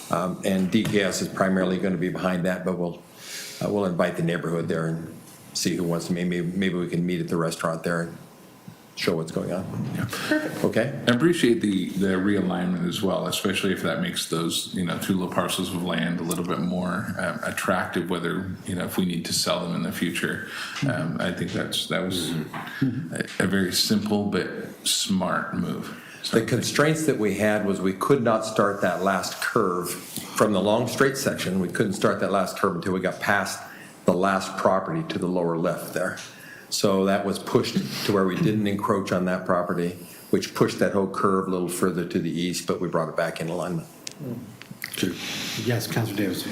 And DKS is primarily going to be behind that, but we'll invite the neighborhood there and see who wants to. Maybe we can meet at the restaurant there and show what's going on. Perfect. Okay? I appreciate the realignment as well, especially if that makes those, two little parcels of land a little bit more attractive, whether, if we need to sell them in the future. I think that was a very simple but smart move. The constraints that we had was we could not start that last curve from the long straight section. We couldn't start that last curve until we got past the last property to the lower left there. So that was pushed to where we didn't encroach on that property, which pushed that whole curve a little further to the east, but we brought it back in alignment. Yes, Councilor Davis.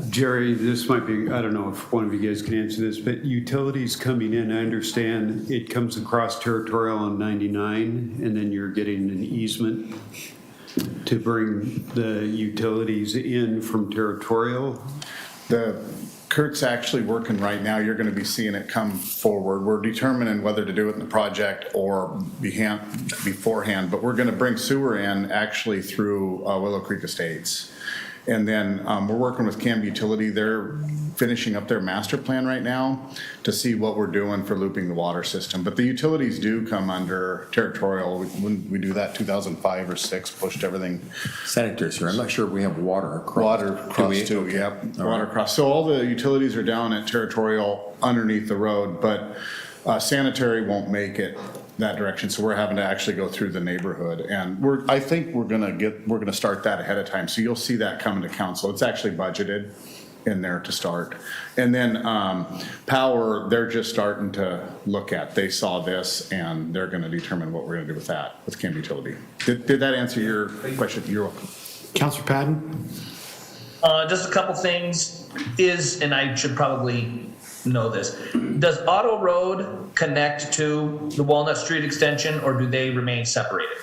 Jerry, this might be, I don't know if one of you guys can answer this, but utilities coming in, I understand it comes across territorial on 99, and then you're getting an easement to bring the utilities in from territorial. Kurt's actually working right now. You're going to be seeing it come forward. We're determining whether to do it in the project or beforehand, but we're going to bring sewer in actually through Willow Creek Estates. And then we're working with Canby Utility. They're finishing up their master plan right now to see what we're doing for looping the water system. But the utilities do come under territorial. When we do that 2005 or 6, pushed everything. Senators here, I'm not sure if we have water across. Water across too, yep. Water across. So all the utilities are down at territorial underneath the road, but sanitary won't make it that direction. So we're having to actually go through the neighborhood, and I think we're gonna start that ahead of time. So you'll see that coming to council. It's actually budgeted in there to start. And then power, they're just starting to look at. They saw this and they're gonna determine what we're gonna do with that, with Canby Utility. Did that answer your question? You're welcome. Councilor Patton? Just a couple things and I should probably know this. Does Auto Road connect to the Walnut Street extension, or do they remain separated?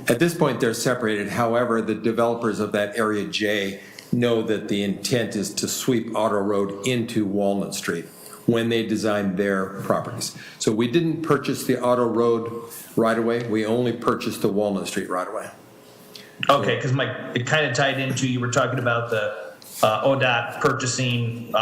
At this point, they're separated. However, the developers of that area J know that the intent is to sweep Auto Road into Walnut Street when they design their properties. So we didn't purchase the Auto Road right away. We only purchased the Walnut Street right away. Okay, because it kind of tied into, you were talking about the ODOT purchasing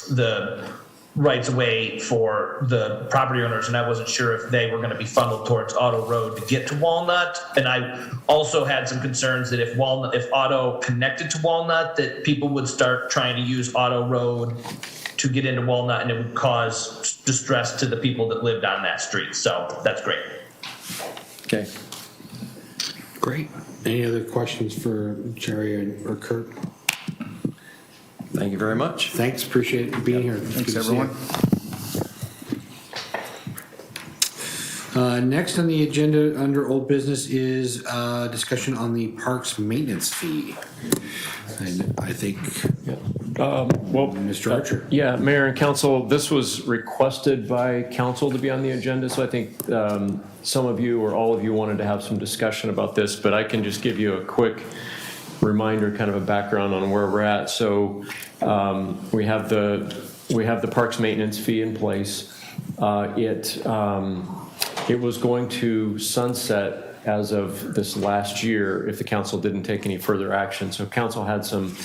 the rights of way for the property owners, and I wasn't sure if they were going to be funneled towards Auto Road to get to Walnut. And I also had some concerns that if Auto connected to Walnut, that people would start trying to use Auto Road to get into Walnut, and it would cause distress to the people that lived on that street. So that's great. Okay. Great. Any other questions for Jerry or Kurt? Thank you very much. Thanks, appreciate being here. Thanks, Good to see everyone. you. Next on the agenda under old business is discussion on the parks maintenance fee. And I think, Mr. Archer. Yeah, Mayor and Council, this was requested by Council to be on the agenda, so I think some of you or all of you wanted to have some discussion about this, but I can just give you a quick reminder, kind of a background on where we're at. So we have the parks maintenance fee in place. It was going to sunset as of this last year if the council didn't take any further action. So council had some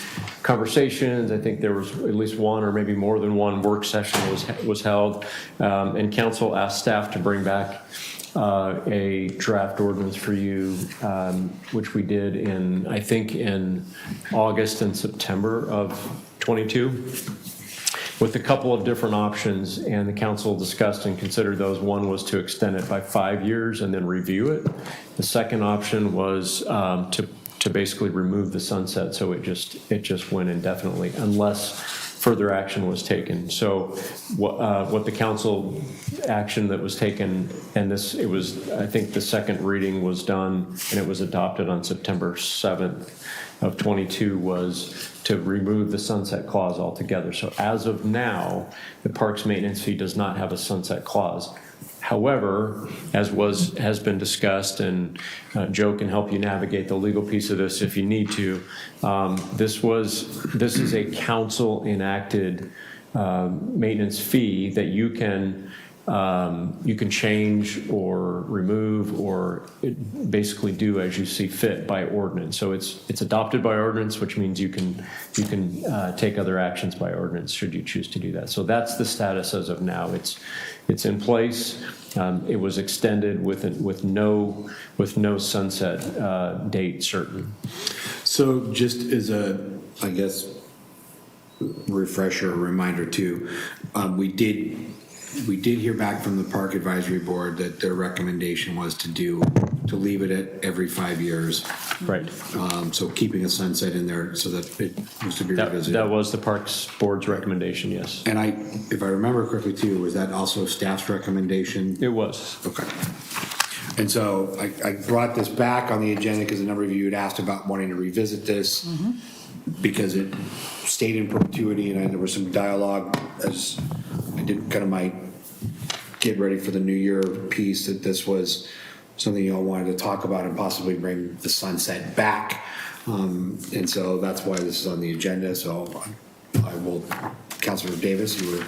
conversations. I think there was at least one or maybe more than one work session was held, and council asked staff to bring back a draft ordinance for you, which we did I think in August and September of 22. With a couple of different options, and the council discussed and considered those. One was to extend it by 5 years and then review it. The second option was to basically remove the sunset, so it just went indefinitely unless further action was taken. So what the council action that was taken, and it was, I think the second reading was done and it was adopted on September 7th of 22, was to remove the sunset clause altogether. So as of now, the parks maintenance fee does not have a sunset clause. However, as has been discussed, and Joe can help you navigate the legal piece of this if you need to, this is a council enacted maintenance fee that you can change or remove or basically do as you see fit by ordinance. So it's adopted by ordinance, which means you can take other actions by ordinance should you choose to do that. So that's the status as of now. It's in place. It was extended with no sunset date certain. So just as a, I guess, refresher, reminder too, we did hear back from the Park Advisory Board that their recommendation was to leave it at every 5 years. Right. So keeping a sunset in there so that it was to be revisited. That was the Parks Board's recommendation, yes. And if I remember correctly too, was that also staff's recommendation? It was. Okay. And so I brought this back on the agenda because a number of you had asked about wanting to revisit this because it stayed in perpetuity, and there was some dialogue as I did kind of my get ready for the new year piece, that this was something you all wanted to talk about and possibly bring the sunset back. And so that's why this is on the agenda. So I will, Councilor Davis, you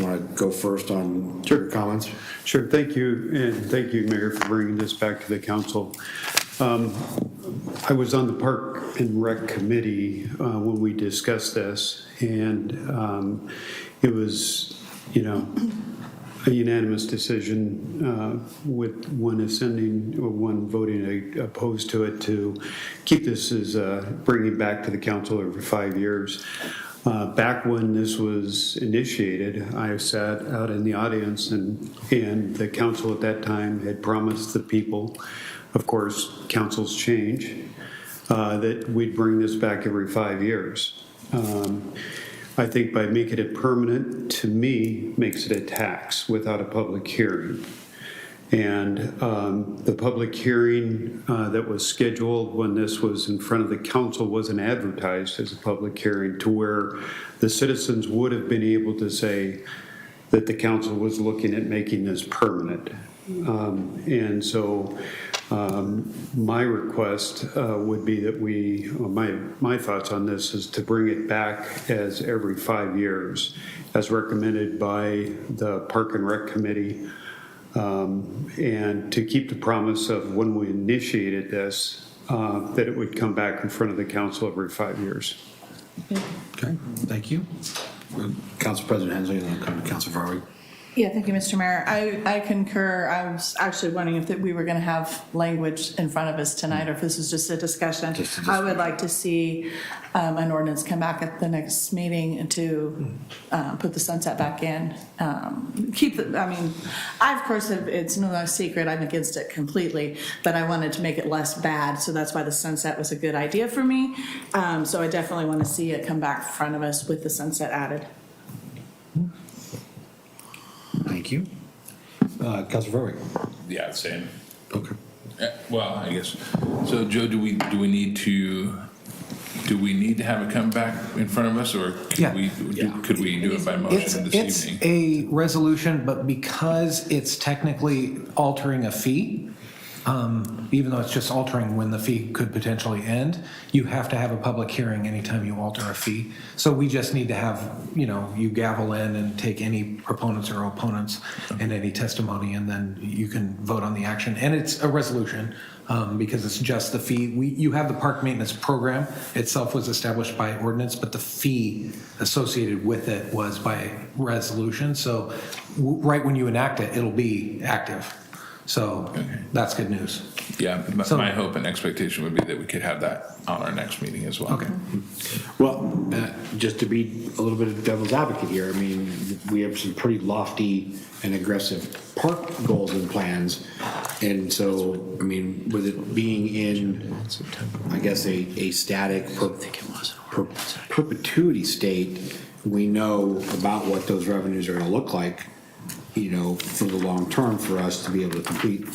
want to go first on your comments? Sure, thank you, and thank you, Mayor, for bringing this back to the council. I was on the Park and Rec Committee when we discussed this, and it was, a unanimous decision with one ascending or one voting opposed to it to keep this as bringing back to the council every 5 years. Back when this was initiated, I sat out in the audience, and the council at that time had promised the people, of course, councils change, that we'd bring this back every 5 years. I think by making it permanent, to me, makes it a tax without a public hearing. And the public hearing that was scheduled when this was in front of the council wasn't advertised as a public hearing to where the citizens would have been able to say that the council was looking at making this permanent. And so my request would be that my thoughts on this is to bring it back as every 5 years, as recommended by the Park and Rec Committee, and to keep the promise of when we initiated this, that it would come back in front of the council every 5 years. Okay, thank you. Council President Hensley, and then come to Council Farley. Yeah, thank you, Mr. Mayor. I concur. I was actually wondering if we were going to have language in front of us tonight, or if this was just a discussion. I would like to see an ordinance come back at the next meeting to put the sunset back in. Of course, it's no secret I'm against it completely, but I wanted to make it less bad, so that's why the sunset was a good idea for me. So I definitely want to see it come back in front of us with the sunset added. Thank you. Council Farley. Yeah, same. Okay. Well, I guess, so Joe, do we need to have it come back in front of us, or could we do it by motion this evening? It's a resolution, but because it's technically altering a fee, even though it's just altering when the fee could potentially end, you have to have a public hearing anytime you alter a fee. So we just need to have, you gavel in and take any proponents or opponents and any testimony, and then you can vote on the action. And it's a resolution because it's just the fee. You have the park maintenance program itself was established by ordinance, but the fee associated with it was by resolution. So right when you enact it, it'll be active. So that's good news. Yeah, my hope and expectation would be that we could have that on our next meeting as well. Okay. Well, just to be a little bit of devil's advocate here, I mean, we have some pretty lofty and aggressive park goals and plans. And so, I mean, with it being in, I guess, a static perpetuity state, we know about what those revenues are going to look like, for the long term for us to be able to complete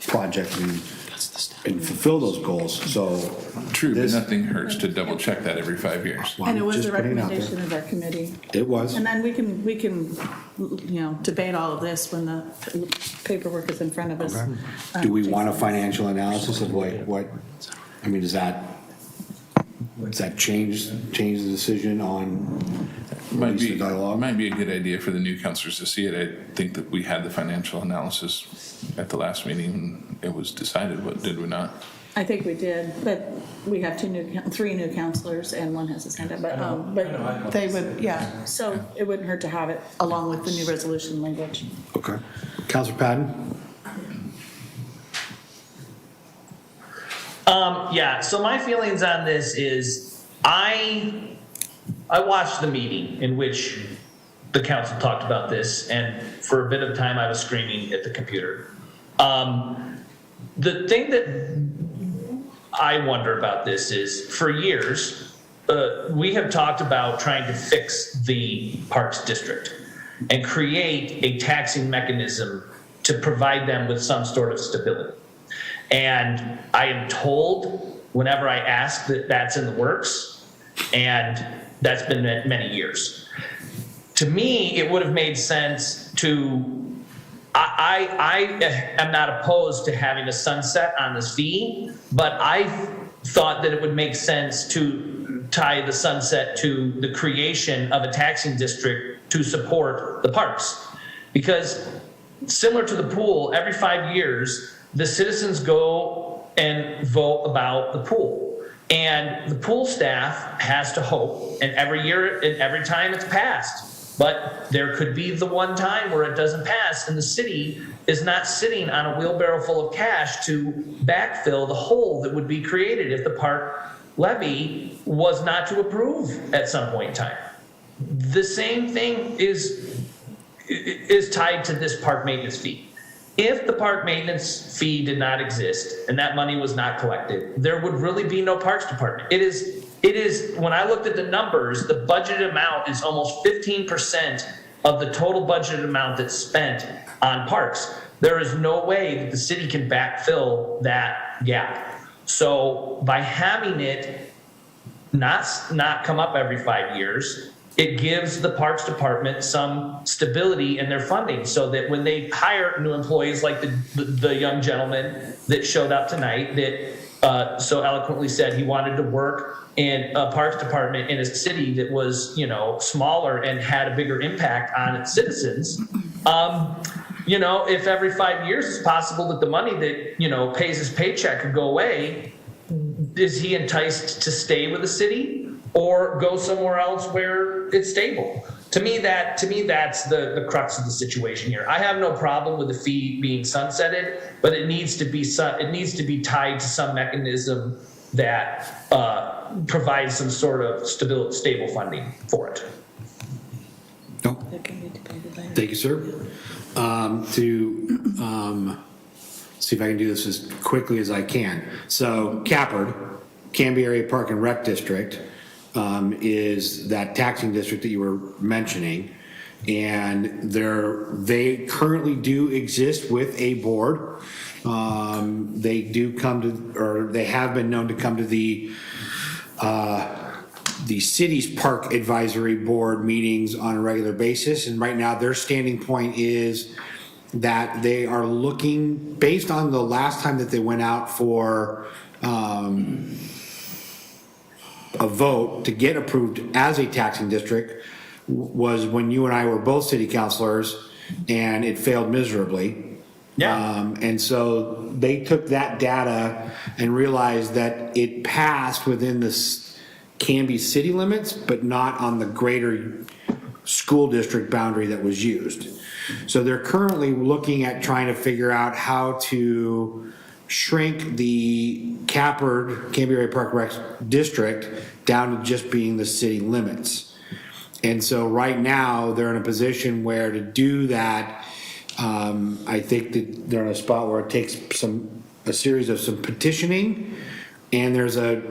projects and fulfill those goals. So true, but nothing hurts to double check that every 5 years. And it was a recommendation of our committee. It was. And then we can debate all of this when the paperwork is in front of us. Okay. Do we want a financial analysis of what, I mean, does that change the decision on Might be a good idea for the new councilors to see it. I think that we had the financial analysis at the last meeting, and it was decided, did we not? I think we did, but we have three new counselors and one has his hand up, but they would, so it wouldn't hurt to have it along with the new resolution language. Okay. Councilor Patton? So my feelings on this is I watched the meeting in which the council talked about this, and for a bit of time I was screaming at the computer. The thing that I wonder about this is, for years, we have talked about trying to fix the Parks District and create a taxing mechanism to provide them with some sort of stability. And I am told whenever I ask that that's in the works, and that's been many years. To me, it would have made sense to, I am not opposed to having a sunset on this fee, but I thought that it would make sense to tie the sunset to the creation of a taxing district to support the parks. Because similar to the pool, every 5 years, the citizens go and vote about the pool. And the pool staff has to hope, and every year and every time it's passed. But there could be the one time where it doesn't pass, and the city is not sitting on a wheelbarrow full of cash to backfill the hole that would be created if the park levy was not to approve at some point in time. The same thing is tied to this park maintenance fee. If the park maintenance fee did not exist and that money was not collected, there would really be no parks department. It is, when I looked at the numbers, the budgeted amount is almost 15% of the total budgeted amount that's spent on parks. there is no way that the city can backfill that gap. So by having it not come up every 5 years, it gives the Parks Department some stability in their funding, so that when they hire new employees, like the young gentleman that showed up tonight that so eloquently said he wanted to work in a Parks Department in a city that was, smaller and had a bigger impact on its citizens. If every 5 years it's possible that the money that, pays his paycheck could go away, is he enticed to stay with the city or go somewhere else where it's stable? To me, that's the crux of the situation here. I have no problem with the fee being sunsetted, but it needs to be tied to some mechanism that provides some sort of stable funding for it. No. Thank you, sir. See if I can do this as quickly as I can. So CAPRD, Canby Area Park and Rec District, is that taxing district that you were mentioning. And they currently do exist with a board. They do come to, or they have been known to come to the city's park advisory board meetings on a regular basis. And right now their standing point is that they are looking, based on the last time that they went out for a vote to get approved as a taxing district, was when you and I were both city councilors, and it failed miserably. Yeah. And so they took that data and realized that it passed within the Canby city limits, but not on the greater school district boundary that was used. So they're currently looking at trying to figure out how to shrink the CAPRD, Canby Area Park Rec District, down to just being the city limits. And so right now they're in a position where to do that, I think that they're in a spot where it takes a series of some petitioning, and there's I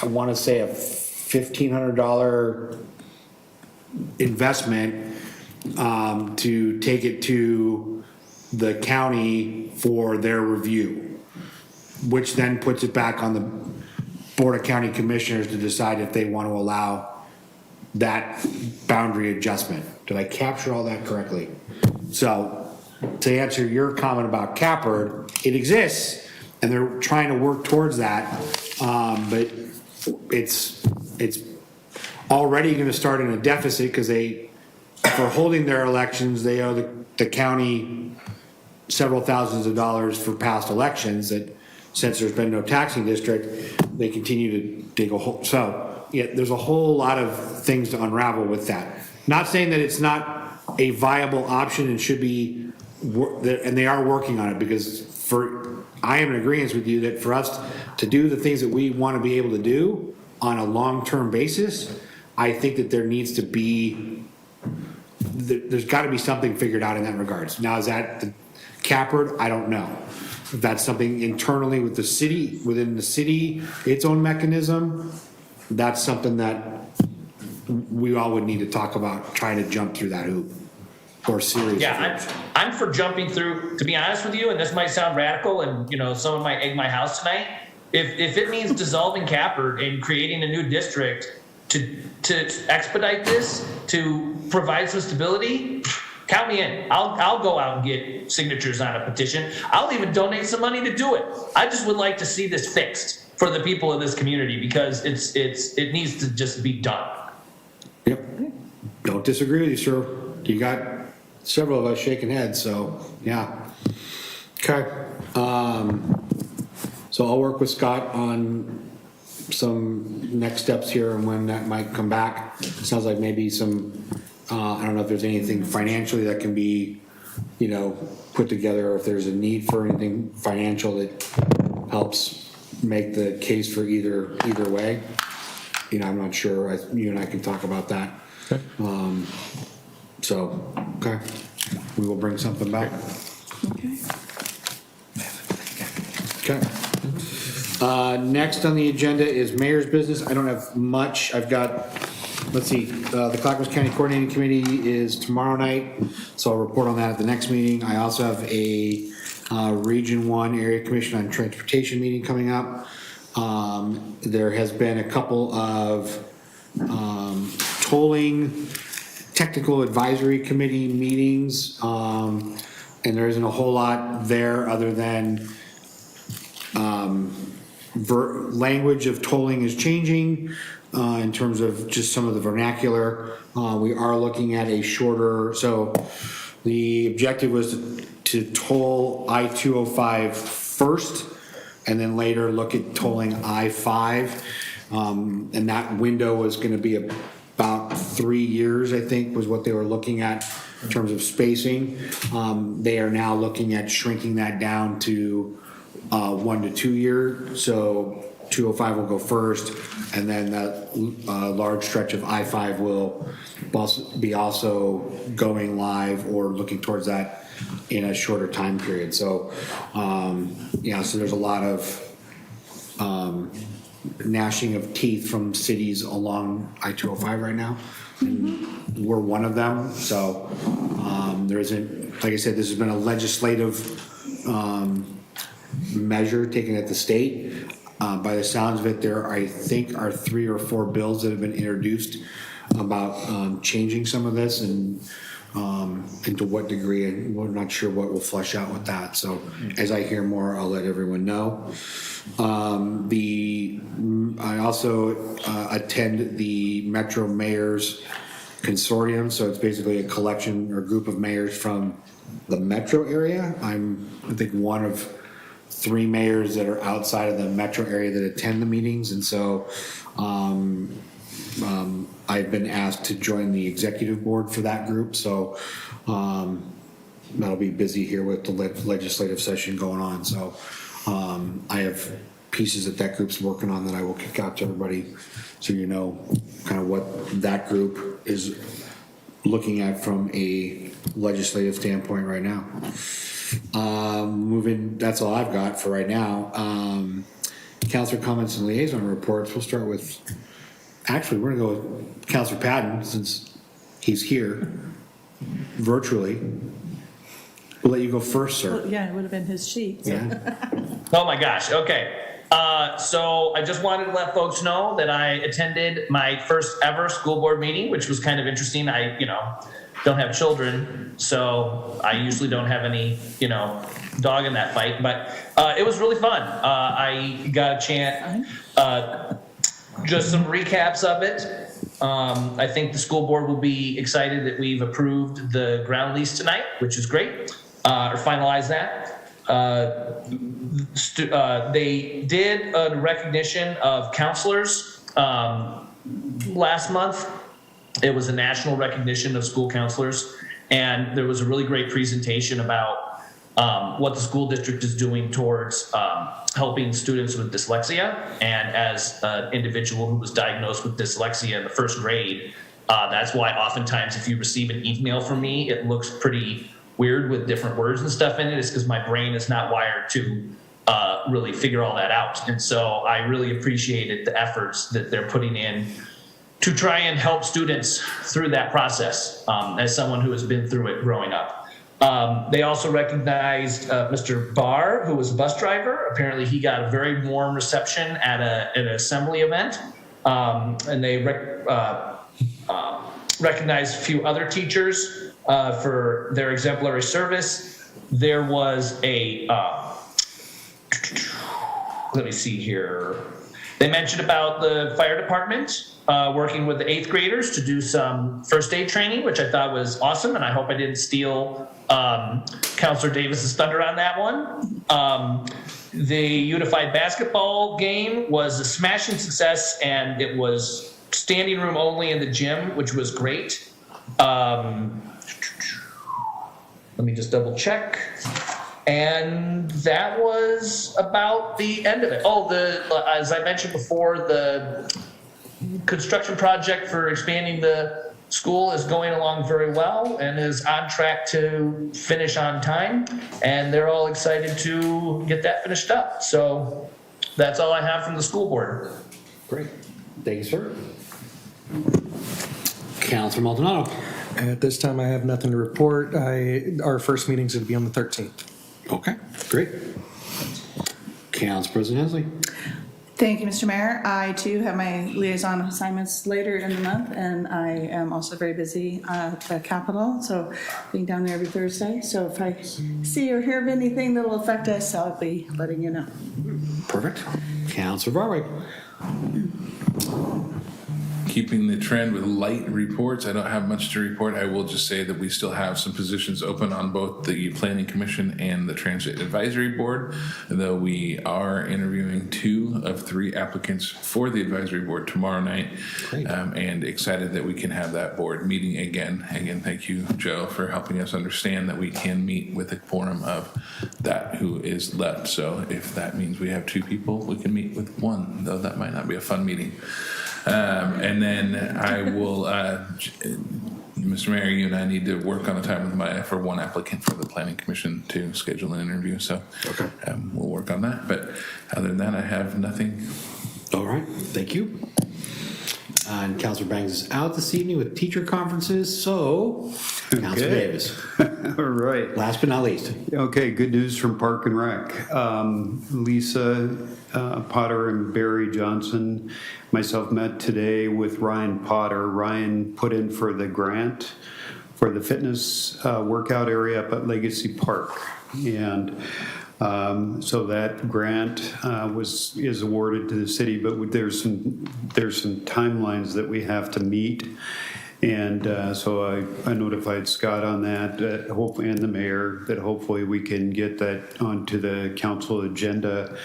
want to say a $1,500 investment to take it to the county for their review, which then puts it back on the Board of County Commissioners to decide if they want to allow that boundary adjustment. Did I capture all that correctly? So to answer your comment about CAPRD, it exists and they're trying to work towards that, but it's already going to start in a deficit because for holding their elections, they owe the county several thousands of dollars for past elections that, since there's been no taxing district, they continue to dig a hole. So yeah, there's a whole lot of things to unravel with that. Not saying that it's not a viable option and should be, and they are working on it, because I am in agreement with you that for us to do the things that we want to be able to do on a long-term basis, I think that there needs to be, there's got to be something figured out in that regards. Now, is that the CAPRD? I don't know. If that's something internally with the city, within the city, its own mechanism, that's something that we all would need to talk about, trying to jump through that hoop, or series. Yeah, I'm for jumping through, to be honest with you, and this might sound radical, and someone might egg my house tonight. If it means dissolving CAPRD and creating a new district to expedite this, to provide some stability, count me in. I'll go out and get signatures on a petition. I'll even donate some money to do it. I just would like to see this fixed for the people of this community, because it needs to just be done. Yep. Don't disagree with you, sir. You got several of us shaking heads, so yeah. Okay. So I'll work with Scott on some next steps here and when that might come back. Sounds like maybe some, I don't know if there's anything financially that can be, put together, or if there's a need for anything financial that helps make the case for either way. I'm not sure. You and I can talk about that. Okay. Okay. We will bring something back. Okay. Next on the agenda is mayor's business. I don't have much. I've got let's see, the Clackamas County Coordinating Committee is tomorrow night, so I'll report on that at the next meeting. I also have a Region 1 Area Commission on Transportation meeting coming up. There has been a couple of tolling technical advisory committee meetings, and there isn't a whole lot there other than language of tolling is changing in terms of just some of the vernacular. We are looking at a shorter, so the objective was to toll I-205 first and then later look at tolling I-5. And that window was going to be about 3 years, I think, was what they were looking at in terms of spacing. They are now looking at shrinking that down to 1 to 2 years. So 205 will go first, and then that large stretch of I-5 will be also going live or looking towards that in a shorter time period. So, so there's a lot of gnashing of teeth from cities along I-205 right now. And we're one of them. So there isn't, like I said, this has been a legislative measure taken at the state. By the sounds of it, there, I think, are 3 or 4 bills that have been introduced about changing some of this and to what degree, and we're not sure what will flesh out with that. So as I hear more, I'll let everyone know. I also attend the Metro Mayors Consortium, so it's basically a collection or group of mayors from the metro area. I'm, I think, one of 3 mayors that are outside of the metro area that attend the meetings, and so I've been asked to join the executive board for that group, so that'll be busy here with the legislative session going on. So I have pieces that group's working on that I will kick out to everybody, so you know kind of what that group is looking at from a legislative standpoint right now. That's all I've got for right now. Counselor comments and liaison reports. We'll start with, actually, we're gonna go with Counselor Patton since he's here virtually. We'll let you go first, sir. Well, yeah, it would have been his sheet. So. Yeah. Oh my gosh, okay. So I just wanted to let folks know that I attended my first ever school board meeting, which was kind of interesting. I, don't have children, so I usually don't have any, dog in that fight, but it was really fun. I got a chance, just some recaps of it. I think the school board will be excited that we've approved the ground lease tonight, which is great, or finalized that. They did a recognition of counselors last month. It was a national recognition of school counselors, and there was a really great presentation about what the school district is doing towards helping students with dyslexia. And as an individual who was diagnosed with dyslexia in the first grade, that's why oftentimes if you receive an email from me, it looks pretty weird with different words and stuff in it. It's because my brain is not wired to really figure all that out. And so I really appreciated the efforts that they're putting in to try and help students through that process, as someone who has been through it growing up. They also recognized Mr. Barr, who was a bus driver. Apparently he got a very warm reception at an assembly event. And they recognized a few other teachers for their exemplary service. There was a, let me see here. They mentioned about the fire department working with the 8th graders to do some first aid training, which I thought was awesome, and I hope I didn't steal Counselor Davis's thunder on that one. The unified basketball game was a smashing success, and it was standing room only in the gym, which was great. Let me just double check. And that was about the end of it. Oh, as I mentioned before, the construction project for expanding the school is going along very well and is on track to finish on time. And they're all excited to get that finished up. So that's all I have from the school board. Great. Thank you, sir. Counselor Maldonado. At this time, I have nothing to report. Our first meeting's going to be on the 13th. Okay, great. Council President Hensley. Thank you, Mr. Mayor. I too have my liaison assignments later in the month, and I am also very busy at the Capitol, so being down there every Thursday. So if I see or hear of anything that will affect us, I'll be letting you know. Perfect. Councilor Varway. Keeping the trend with light reports, I don't have much to report. I will just say that we still have some positions open on both the Planning Commission and the Transit Advisory Board, though we are interviewing 2 of 3 applicants for the Advisory Board tomorrow night. And excited that we can have that board meeting again. Again, thank you, Joe, for helping us understand that we can meet with a quorum of that who is left. So if that means we have 2 people, we can meet with 1, though that might not be a fun meeting. And then I will, Mr. Mayor, you and I need to work on a time with for 1 applicant for the Planning Commission to schedule an interview. So we'll work on that. But other than that, I have nothing. All right, thank you. And Councilor Bangs is out this evening with teacher conferences, so Councilor Davis. All right. Last but not least. Okay, good news from Park and Rec. Lisa Potter and Barry Johnson, myself met today with Ryan Potter. Ryan put in for the grant for the fitness workout area up at Legacy Park. And so that grant is awarded to the city, but there's some timelines that we have to meet. And so I notified Scott on that, hopefully, and the mayor, that hopefully we can get that onto the council agenda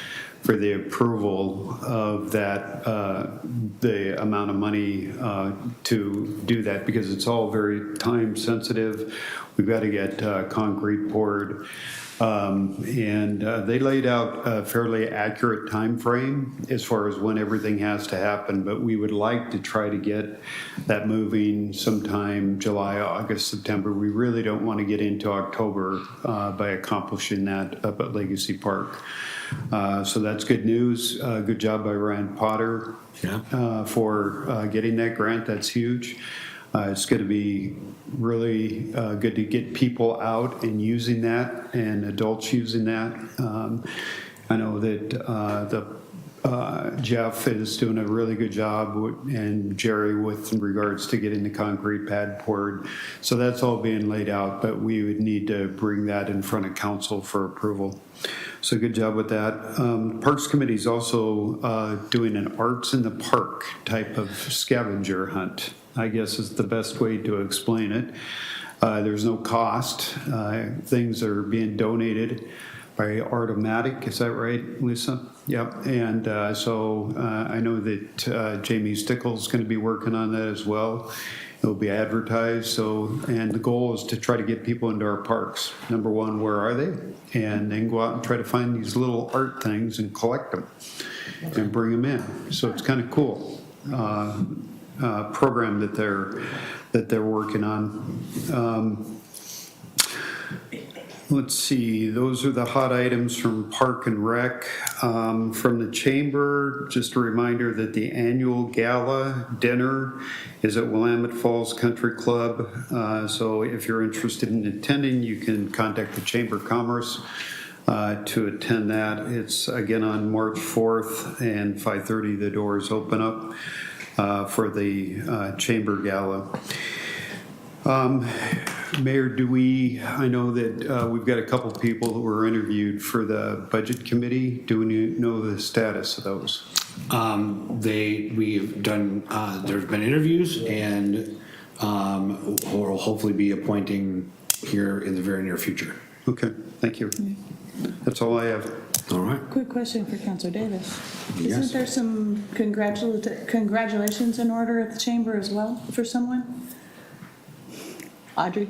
for the approval of that, the amount of money to do that, because it's all very time sensitive. We've got to get concrete poured. And they laid out a fairly accurate time frame as far as when everything has to happen, but we would like to try to get that moving sometime July, August, September. We really don't want to get into October by accomplishing that up at Legacy Park. So that's good news. Good job by Ryan Potter for getting that grant. That's huge. It's going to be really good to get people out and using that, and adults using that. I know that Jeff is doing a really good job, and Jerry with regards to getting the concrete pad poured. So that's all being laid out, but we would need to bring that in front of council for approval. So good job with that. Parks Committee is also doing an Arts in the Park type of scavenger hunt, I guess is the best way to explain it. There's no cost. Things are being donated by Artomatic. Is that right, Lisa? Yep. And so I know that Jamie Stickles is going to be working on that as well. It'll be advertised. So, and the goal is to try to get people into our parks. Number one, where are they? And then go out and try to find these little art things and collect them and bring them in. So it's kind of cool. Program that they're working on. Let's see, those are the hot items from Park and Rec. From the Chamber, just a reminder that the annual gala dinner is at Willamette Falls Country Club. So if you're interested in attending, you can contact the Chamber of Commerce to attend that. It's again on March 4th and 5:30 the doors open up for the Chamber Gala. Mayor, I know that we've got a couple people that were interviewed for the Budget Committee. Do we know the status of those? We've done, there's been interviews, and we'll hopefully be appointing here in the very near future. Okay, thank you. That's all I have. All right. Quick question for Councilor Davis. Yes. Isn't there some congratulations in order at the Chamber as well for someone? Audrey?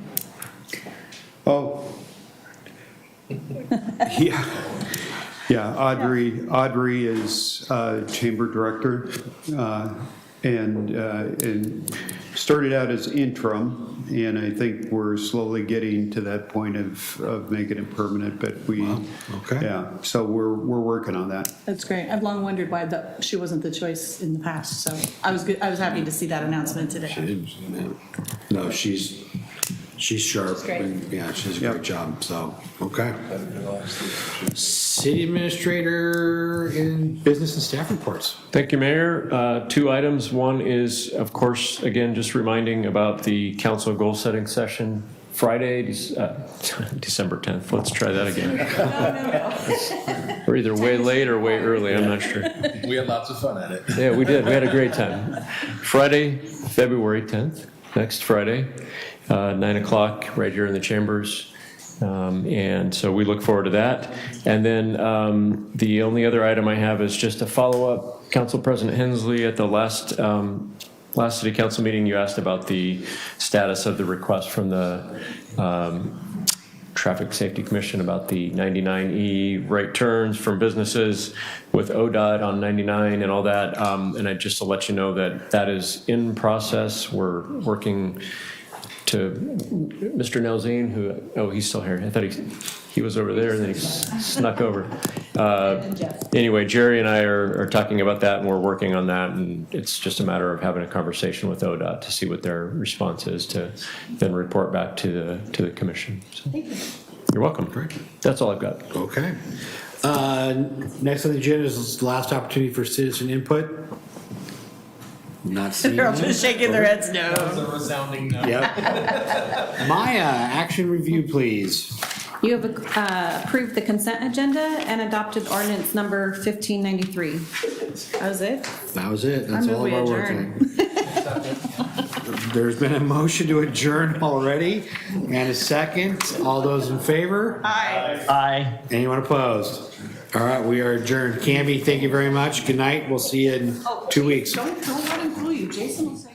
Oh. Yeah, Audrey is Chamber Director, and started out as interim, and I think we're slowly getting to that point of making it permanent, but okay. yeah, so we're working on that. That's great. I've long wondered why she wasn't the choice in the past, so I was happy to see that announcement today. No, she's sharp. great. And, yeah, she does a great job, so, okay. City Administrator in Business and Staff Reports. Thank you, Mayor. 2 items. One is, of course, again, just reminding about the council goal-setting session Friday, December 10th. Let's try that again. We're either way late or way early, I'm not sure. We had lots of fun at it. Yeah, we did. We had a great time. Friday, February 10th, next Friday, 9 o'clock, right here in the chambers. And so we look forward to that. And then the only other item I have is just a follow-up. Council President Hensley, at the last city council meeting, you asked about the status of the request from the Traffic Safety Commission about the 99E right turns from businesses with ODOT on 99 and all that. And just to let you know that that is in process. We're working to Mr. Nelzine, who, he's still here. I thought he was over there and then he snuck over. Anyway, Jerry and I are talking about that and we're working on that, and it's just a matter of having a conversation with ODOT to see what their response is to then report back to the commission. So, Thank you. you're welcome. Great. That's all I've got. Okay. Next on the agenda is the last opportunity for citizen input. Not seeing They're all that. just shaking their heads no. A resounding no. Yep. Maya, action review, please. You have approved the consent agenda and adopted ordinance number 1593. That was it? That was it. That's I move all of we our work adjourn. tonight. There's been a motion to adjourn already and a second. All those in favor? Aye. Aye. Anyone opposed? All right, we are adjourned. Canby, thank you very much. Good night. We'll see you in 2 weeks. Don't let him fool you. Jason will say.